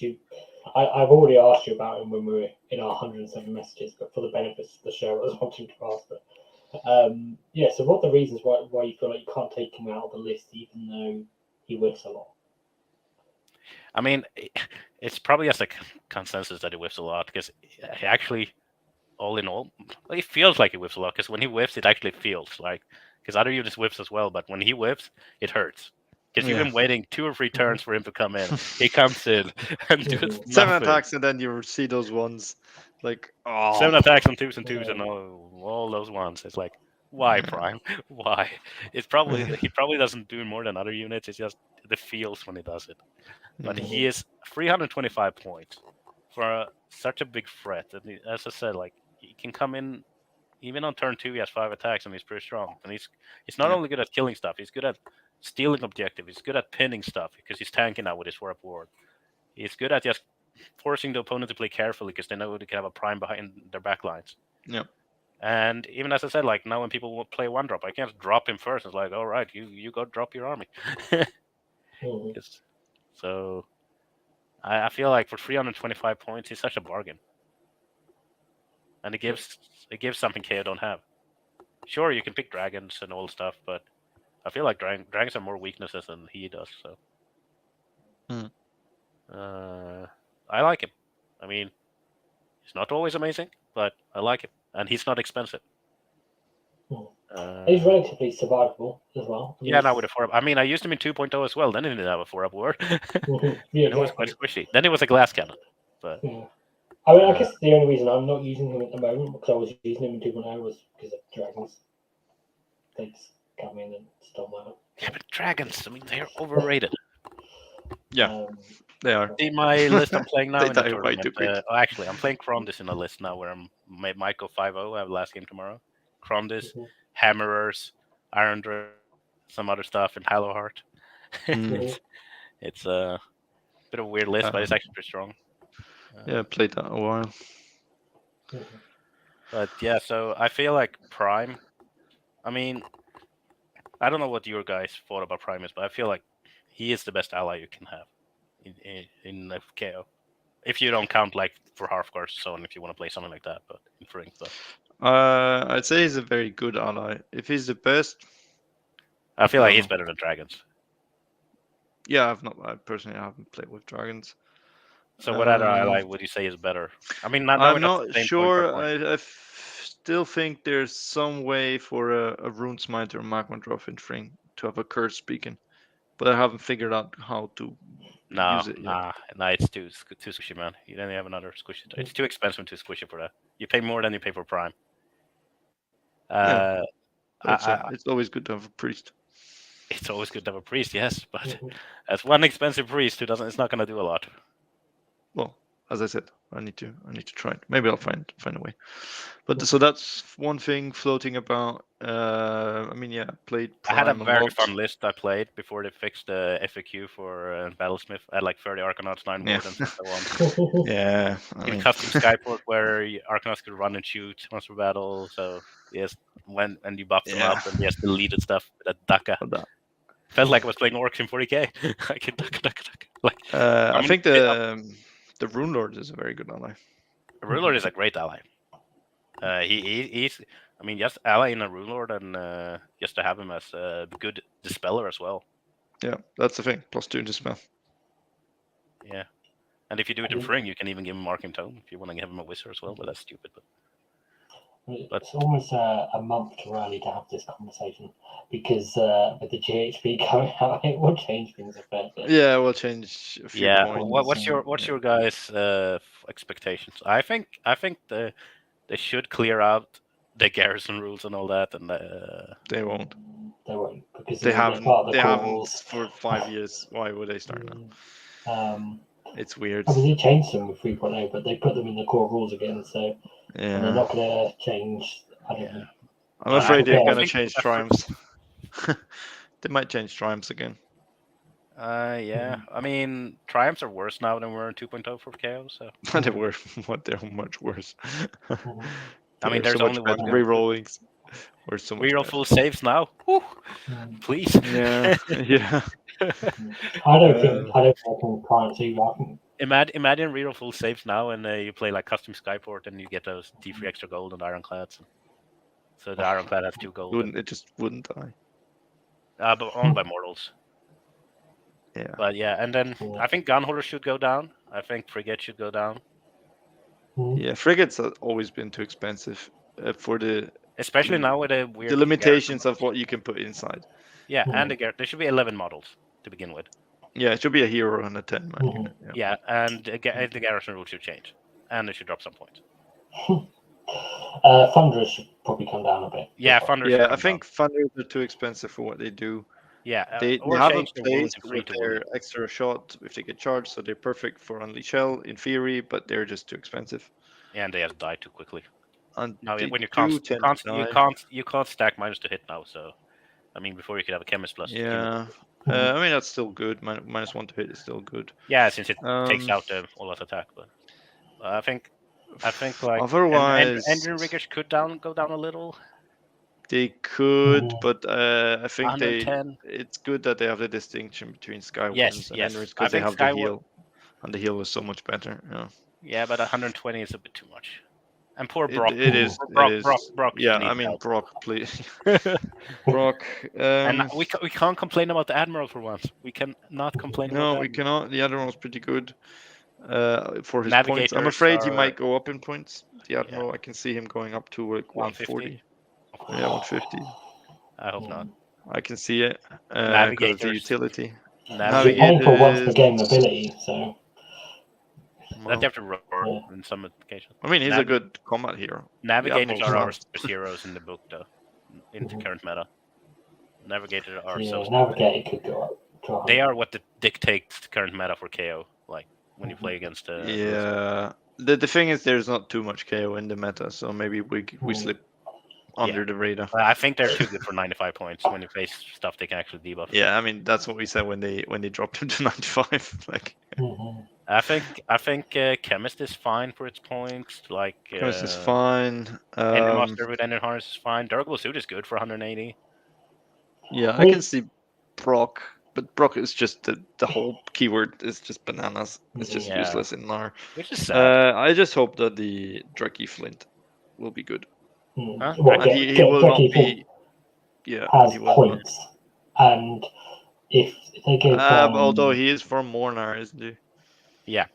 I've already asked you about him when we were in our 107 messages, but for the benefits of the show, I was wanting to ask that. So what are the reasons why you feel like you can't take him out of the list even though he whiffs a lot? I mean, it's probably just a consensus that he whiffs a lot because he actually, all in all, it feels like he whiffs a lot because when he whiffs, it actually feels like, because other units whiffs as well, but when he whiffs, it hurts. Because you've been waiting 2 or 3 turns for him to come in. He comes in and does 7 attacks, and then you see those ones like 7 attacks and 2s and 2s and all those ones. It's like, why, Prime? Why? He probably doesn't do more than other units. It's just the feels when he does it. But he is 325 points for such a big threat. And as I said, like he can come in even on turn 2. He has 5 attacks and he's pretty strong. And he's not only good at killing stuff. He's good at stealing objective. He's good at pinning stuff because he's tanking now with his Warp Ward. He's good at just forcing the opponent to play carefully because they know they can have a Prime behind their backlines. Yeah. And even as I said, like now when people play 1-drop, I can't drop him first. It's like, all right, you go drop your army. So I feel like for 325 points, he's such a bargain. And it gives something KO don't have. Sure, you can pick dragons and all stuff, but I feel like dragons have more weaknesses than he does. So I like him. I mean, he's not always amazing, but I like him. And he's not expensive. He's relatively survivable as well. Now with a 4-up. I mean, I used him in 2.0 as well. Then he didn't have a 4-up ward. It was quite squishy. Then it was a glass cannon. But I mean, I guess the only reason I'm not using him at the moment, because I was using him in 2.0, was because of dragons. They just come in and stole my. Yeah, but dragons, I mean, they're overrated. Yeah, they are. See my list I'm playing now They in the die way tournament. too quick. Actually, I'm playing Krondys in a list now where I'm might go 5-0. I have the last game tomorrow. Krondys, Hammerers, Iron Drill, some other stuff, and Hallowheart. It's a bit of a weird list, but it's actually pretty strong. I played that a while. But yeah, so I feel like Prime. I mean, I don't know what your guys thought about Prime is, but I feel like he is the best ally you can have in KO. If you don't count like for Hearthguard, so on, if you want to play something like that, but in Thryng stuff. I'd say he's a very good ally. If he's the best, I feel like he's better than dragons. Yeah, I personally haven't played with dragons. So what other ally would you say is better? I mean, I'm not sure. I still think there's some way for a Rune Smiter or Magma Dwarf in Thryng to have a curse beacon, but I haven't figured out how to use it yet. Nah, it's too squishy, man. You don't have another squishy. It's too expensive to squishy for that. You pay more than you pay for Prime. It's always good to have a priest. It's always good to have a priest, yes, but as one expensive priest who doesn't, it's not going to do a lot. Well, as I said, I need to try it. Maybe I'll find a way. But so that's one thing floating about. I mean, played Prime. I had a very fun list I played before they fixed the FAQ for Battlesmith. I had like 30 Arkanauts, 9 more than so on. Yeah. In custom Skyport where Arkanauts could run and shoot once per battle. So yes, when you buff them up and yes, deleted stuff with a Daka. Felt like I was playing Orcs in 40k. I can Daka. Like, I think the Rune Lord is a very good ally. The Rune Lord is a great ally. He's, I mean, just ally in a Rune Lord and just to have him as a good Dispeller as well. Yeah, that's the thing. +2 Dispel. Yeah. And if you do it in Thryng, you can even give him Marking Tome if you want to give him a Wizard as well, but that's stupid. It's almost a month too early to have this conversation because with the GHB going out, it will change things a bit. Yeah, it will change a few points. What's your guys' expectations? I think they should clear out the garrison rules and all that, and they won't. They won't because they haven't for 5 years. Why would they start now? It's weird. I mean, they changed them with 3.0, but they put them in the core rules again, so and they're not going to change. I don't know. I'm afraid they're going to change triumphs. They might change triumphs again. Yeah. I mean, triumphs are worse now than were in 2.0 for KO. So They're much worse. I mean, there's so only one rerollings. Or so much reroll full saves now. Woo! Please. Yeah. I don't think I can try to. Imagine reroll full saves now, and you play like custom Skyport, and you get those D3 extra gold and Ironclads. So the Ironclad has 2 gold. It just wouldn't die. But owned by mortals. Yeah. But yeah, and then I think Gunholder should go down. I think Frigate should go down. Yeah, frigates have always been too expensive for the. Especially now with the weird. The limitations of what you can put inside. Yeah, and there should be 11 models to begin with. Yeah, it should be a hero and a 10-man unit. Yeah, and the garrison rule should change, and it should drop some points. Thunderers should probably come down a bit. Yeah, Thunderers. Yeah, I think Thunderers are too expensive for what they do. Yeah, they have a place with their extra shot if they get charged, so they're perfect for Unleash Hell in theory, but they're just too expensive. Yeah, and they have to die too quickly. And now, when you can't stack -2 hit now, so I mean, before you could have a chemist plus. Yeah, I mean that's still good. -1 to hit is still good. Yeah, since it takes out the all-out attack, but I think like otherwise, engine riggers could go down a little. They could, but I think 110. it's good that they have the distinction between Skywinds and Endrinharness because they have the heal, and the heal is so much better. Yeah. Yeah, but 120 is a bit too much. And poor Brock. It is. Brock. Yeah, I mean, help. Brock, please. Brock. And we can't complain about the Admiral for once. We cannot complain. No, we cannot. The Admiral's pretty good for his points. I'm afraid he might go up in points. The Admiral, I can see him going up to like 140. Yeah, 150. I hope not. I can see it. Navigators. The utility. Navigators. For once the game ability, so. That you have to roar in some occasions. I mean, he's a good combat hero. Navigators are our heroes in the book, though, in the current meta. Navigators are Navigator could go up. They are what dictates the current meta for KO. Like when you play against. The thing is, there's not too much KO in the meta, so maybe we slip under the radar. I think they're too good for 95 points. When you face stuff, they can actually debuff. Yeah, I mean that's what we said when they dropped him to 95. Like. I think Chemist is fine for its points. Like Chemist is fine. Endrinmaster with Endrinharness is fine. Dirigible Suit is good for 180. Yeah, I can see Brock, but Brock is just the whole keyword is just bananas. It's just useless in NAR. Which is sad. I just hope that the Dreki Flint will be good. Huh? And he will not be. Yeah, has points, and if they give. Although he is from Mornar, isn't he? Yeah.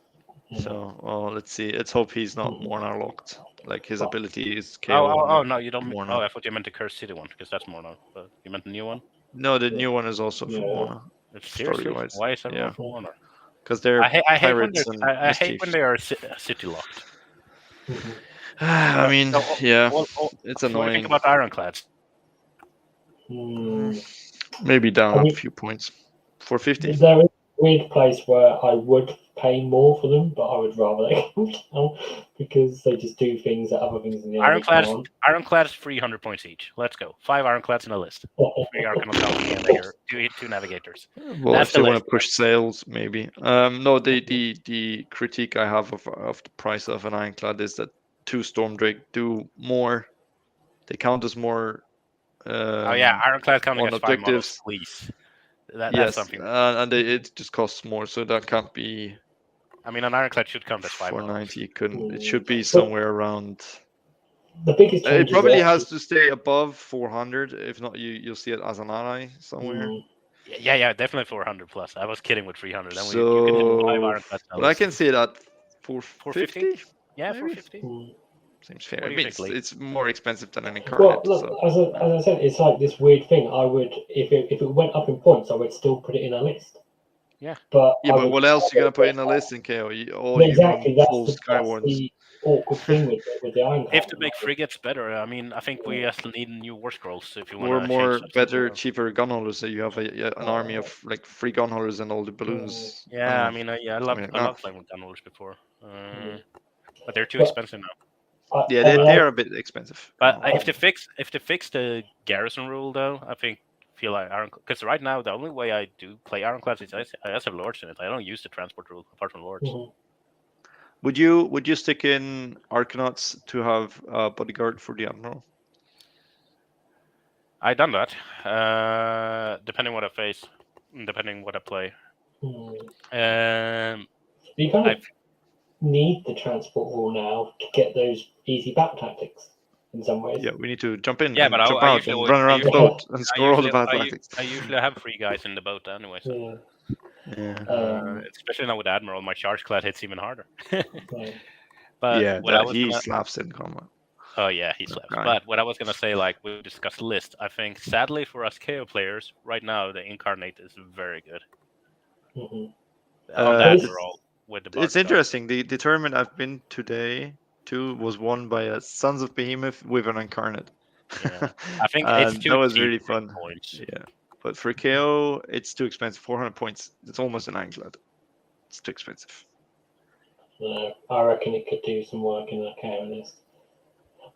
So, well, let's see. Let's hope he's not Mornar locked. Like his ability is KO. Oh no, you don't. Mornar. Oh, I thought you meant the Cursed City one because that's Mornar. But you meant the new one? No, the new one is also from Mornar. Seriously? Why is everyone from Mornar? Because they're pirates and I hate when they are city locked. I mean, it's annoying. Think about Ironclads. Maybe down a few points. 450. There is a weird place where I would pay more for them, but I would rather they come down because they just do things that other things in the Ironclads 300 points each. Let's go. 5 Ironclads in a list. 3 Arkanaut Admiral, 2 Navigators. Well, that's if they want to push sails, maybe. No, the critique I have of the price of an Ironclad is that 2 Stormdrake do more. They count as more. Ironclad counting as 5 models, please. That's something. And it just costs more, so that can't be. I mean, an Ironclad should count as 5 490 couldn't. It should be somewhere around. The biggest. It probably has to stay above 400. If not, you'll see it as an ally somewhere. Yeah, definitely 400 plus. I was kidding with 300. Then so, you can hit 5 Ironclads. But I can see it at 450. Yeah, 450. Seems fair. I mean, it's more expensive than an Incarnate. Well, look, as I said, it's like this weird thing. I would, if it went up in points, I would still put it in a list. Yeah. But what else are you gonna put in a list in KO? Exactly. That's awkward thing with the Ironclad. If to make frigates better, I mean, I think we just need new war scrolls if you want to more change better, cheaper gun holders. So you have an army of like 3 gun holders and all the balloons. Yeah, I mean, I love playing with gun holders before, but they're too expensive now. Yeah, they are a bit expensive. But if they fix the garrison rule, though, I feel like because right now the only way I do play Ironclads is I just have lords in it. I don't use the transport rule apart from lords. Would you stick in Arkanauts to have a bodyguard for the admiral? I done that. Depending what I face, depending what I play. You kind of need the transport rule now to get those easy back tactics in some ways. Yeah, we need to jump in. Yeah, but jump out and run around the boat and score all the bad tactics. I usually have 3 guys in the boat anyway. So. Yeah. Especially now with Admiral, my charge clad hits even harder. But yeah, he slaps in combat. Oh yeah, he slaps. But what I was gonna say, like we discussed list, I think sadly for us KO players right now, the Incarnate is very good. On Admiral with the it's interesting. The tournament I've been today to was won by a Sons of Behemoth with an Incarnate. Yeah. I think it's that was really fun. Points. Yeah. But for KO, it's too expensive. 400 points. It's almost an Ironclad. It's too expensive. I reckon it could do some work in the KO list.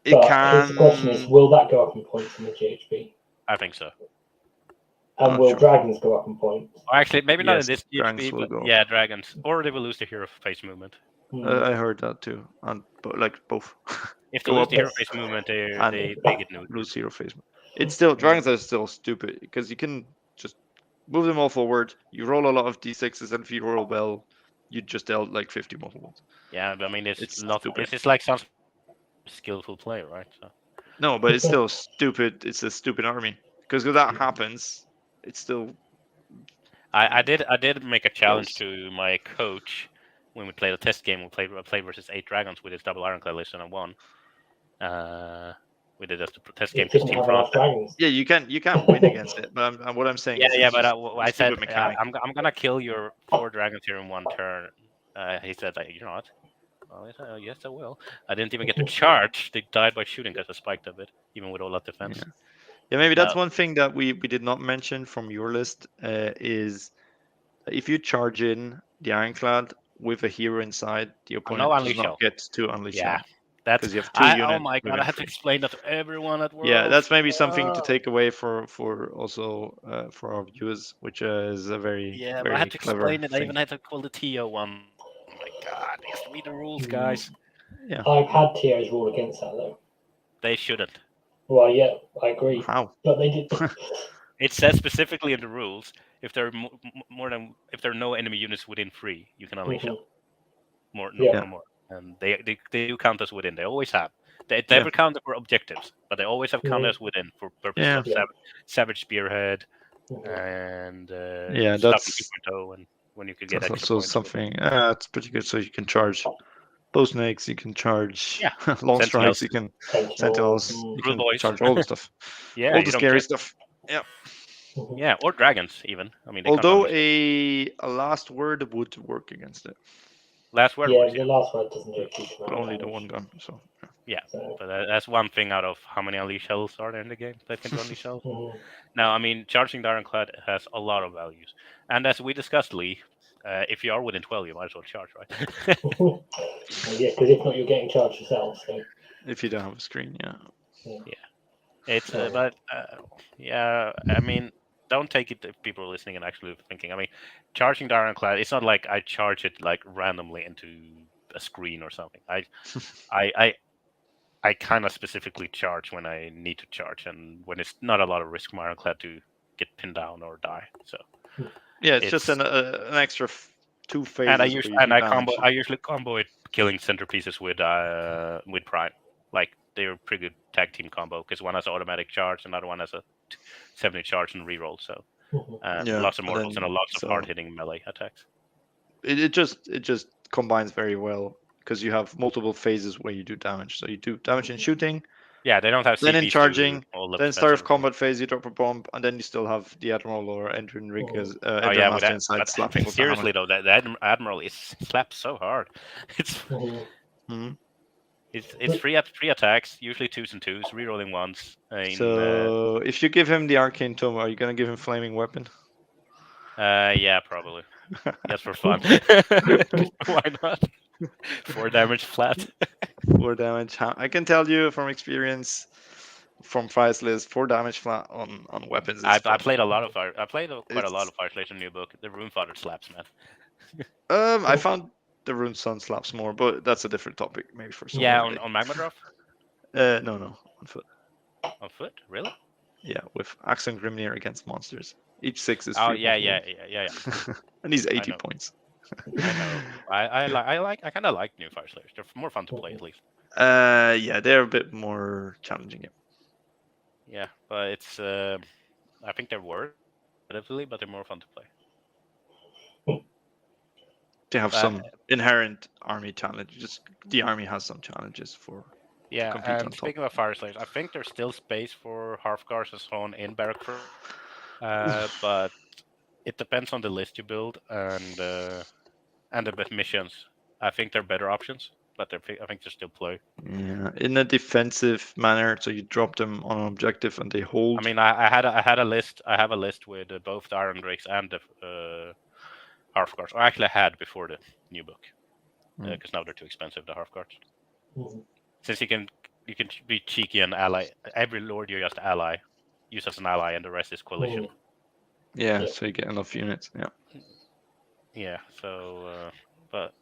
It can. The question is, will that go up in points in the GHB? I think so. And will dragons go up in points? Or actually, maybe not in this GHB, but yeah, dragons. Or they will lose the hero face movement. I heard that too. But like both. If they lose the hero face movement, they get lose hero face movement. It's still dragons are still stupid because you can just move them all forward. You roll a lot of d6s, and if you roll well, you just dealt like 50 multiples. Yeah, but I mean it's not. It's just like some skillful play, right? So. No, but it's still stupid. It's a stupid army because if that happens, it's still. I did make a challenge to my coach when we played a test game. We played versus 8 dragons with his double Ironclad list, and I won. We did a test game. Yeah, you can't win against it. But what I'm saying is, but I said I'm gonna kill your 4 dragons here in 1 turn. He said, "You're not." Well, I said, yes, I will. I didn't even get to charge. They died by shooting because I spiked a bit, even with all that defense. Yeah, maybe that's one thing that we did not mention from your list is if you charge in the Ironclad with a hero inside, the opponent does not get to unleash him. That's because you have 2 units. Oh my god! I had to explain that to everyone at work. Yeah, that's maybe something to take away for also for our viewers, which is a very very I had to explain it. Thing. I even had to call the TO one. Oh my god! Just read the rules, guys. Yeah, I've had TOs rule against that though. They shouldn't. Well, yeah, I agree. How? But they did. It says specifically in the rules if there are if there are no enemy units within 3, you can unleash them. More. And they do count as within. They always have. They never count for objectives, but they always have counters within for purposes of Savage Spearhead and that's 2.0 and when you could get that's extra also something. It's pretty good. So you can charge bow snakes, you can charge long strikes, you can sentinels, you can charge all the stuff. All the scary stuff. Yeah. Yeah, or dragons even. I mean, although a last word would work against it. Last word. Yeah, the last word doesn't do a huge amount. But only the 1 gun. So. But that's one thing out of how many unleash shells are there in the game that can do unleash shells. Now, I mean, charging the Ironclad has a lot of values, and as we discussed, Lee, if you are within 12, you might as well charge, right? Yeah, because if not, you're getting charged yourself. So. If you don't have a screen, It's I mean, don't take it if people are listening and actually thinking. I mean, charging the Ironclad, it's not like I charge it like randomly into a screen or something. I kind of specifically charge when I need to charge and when it's not a lot of risk for my Ironclad to get pinned down or die. So it's just an extra 2 phases. And I usually combo it killing centerpieces with Prime. Like they're a pretty good tag team combo because one has an automatic charge, another one has a 70 charge and reroll. So lots of mortals and lots of hard hitting melee attacks. It just combines very well because you have multiple phases where you do damage. So you do damage in shooting. Yeah, they don't have. Then in charging, then start of combat phase, you drop a bomb, and then you still have the Admiral or Endrinmaster inside slapping. Seriously though, the Admiral is slaps so hard. It's. It's free attacks, usually 2s and 2s, rerolling 1s. So if you give him the Arcane Tome, are you gonna give him Flaming Weapon? Yeah, probably. Just for fun. Why not? 4 damage flat. 4 damage. I can tell you from experience, from Price List, 4 damage flat on weapons. I played a lot of fire. I played quite a lot of Fire Slayer New Book. The Runefather slaps, man. I found the Rune Sun slaps more, but that's a different topic, maybe for some. Yeah, on Magma Drop. No, on foot. On foot, really? Yeah, with Axe and Grimnir against monsters. Each 6 is. Oh yeah. And he's 80 points. I know. I kind of like new Fire Slayers. They're more fun to play, at least. Yeah, they're a bit more challenging. Yeah, but it's. I think they're worth relatively, but they're more fun to play. They have some inherent army challenges. The army has some challenges for. Yeah, and speaking of Fire Slayers, I think there's still space for Hearthguards and so on in Barak Thryng, but it depends on the list you build and the missions. I think they're better options, but I think they're still play. Yeah, in a defensive manner, so you drop them on an objective and they hold. I mean, I had a list. I have a list with both the Iron Drakes and the Hearthguards. I actually had before the new book, because now they're too expensive. The Hearthguards. Since you can be cheeky and ally. Every lord you just use as an ally, and the rest is coalition. Yeah, so you get enough units. Yeah. Yeah. So, but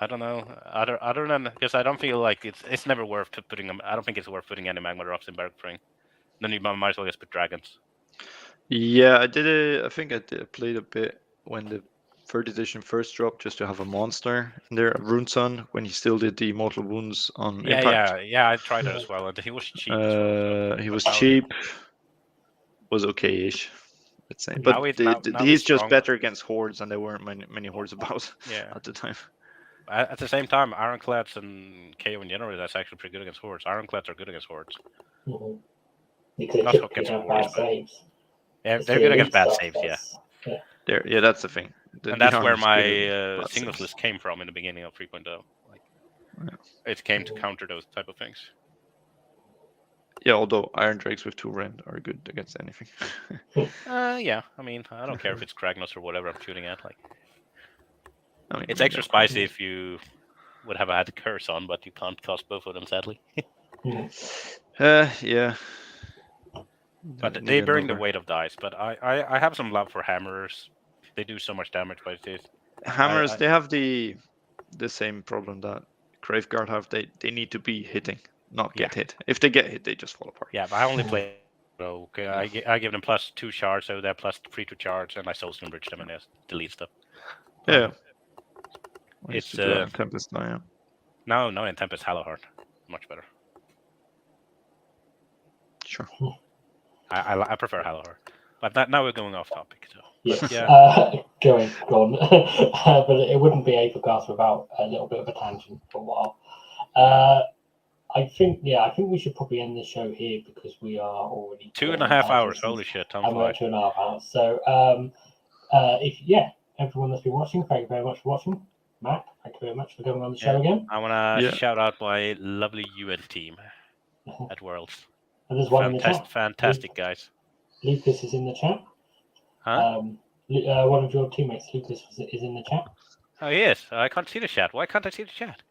I don't know. Other than because I don't feel like it's never worth putting them. I don't think it's worth putting any Magma Drops in Barak Thryng. Then you might as well just put dragons. Yeah, I think I played a bit when the 3rd edition first dropped, just to have a monster in there, a Rune Sun, when he still did the Mortal Wounds on Impact. Yeah, I tried that as well, and he was cheap as well. He was cheap, was okay-ish, let's say. But he's just better against hordes, and there weren't many hordes about at the time. At the same time, Ironclads and KO in general, that's actually pretty good against hordes. Ironclads are good against hordes. Not against hordes, saves. Yeah, they're good against bad saves, yeah. Yeah, that's the thing. And that's where my singles list came from in the beginning of 3.0. It came to counter those type of things. Yeah, although Iron Drakes with 2 rend are good against anything. Yeah, I mean, I don't care if it's Kragnos or whatever I'm shooting at. It's extra spicy if you would have had the curse on, but you can't cast both of them, sadly. Yeah. But they bring the weight of dice. But I have some love for hammers. They do so much damage, but hammers. They have the same problem that Graveguard have. They need to be hitting, not get hit. If they get hit, they just fall apart. Yeah, but I only play. Okay, I give them +2 charge, so they're +3 to charge, and I Soulstone Bridge them and just delete stuff. Yeah. It's Tempest now. Yeah. No, in Tempest Hallowheart, much better. Sure. I prefer Hallowheart, but now we're going off topic. So. Yes. Going on, but it wouldn't be Aethercast without a little bit of a tangent for a while. I think we should probably end the show here because we are already 2.5 hours. Holy shit! I'm 2.5 hours. So, everyone that's been watching, thank you very much for watching. Matt, thank you very much for coming on the show again. I want to shout out my lovely UN team at Worlds. And there's one in the chat. Fantastic guys. Lucas is in the chat. Huh? One of your teammates, Lucas, is in the chat. Oh, he is. I can't see the chat. Why can't I see the chat?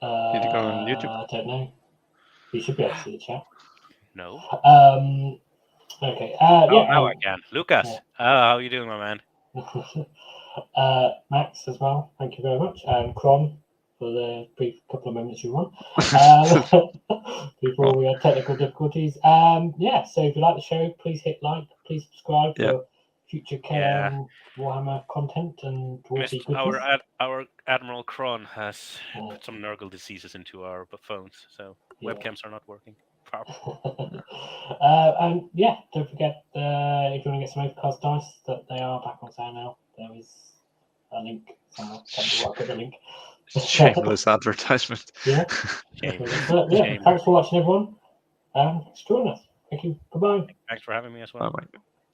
Did you go on YouTube? I don't know. You should be able to see the chat. No. Okay. Now I can. Lucas, how are you doing, my man? Max as well. Thank you very much. And Kron for the brief couple of moments you won. Before we had technical difficulties. So if you like the show, please hit like, please subscribe for future KM Warhammer content and our Admiral Kron has put some Nurgle diseases into our phones, so webcams are not working properly. And don't forget if you want to get some Aethercast dice, that they are back on sale now. There is a link somewhere. I'll put the link. Shameless advertisement. Thanks for watching, everyone. Thanks for joining us. Thank you. Goodbye. Thanks for having me as well. Bye-bye.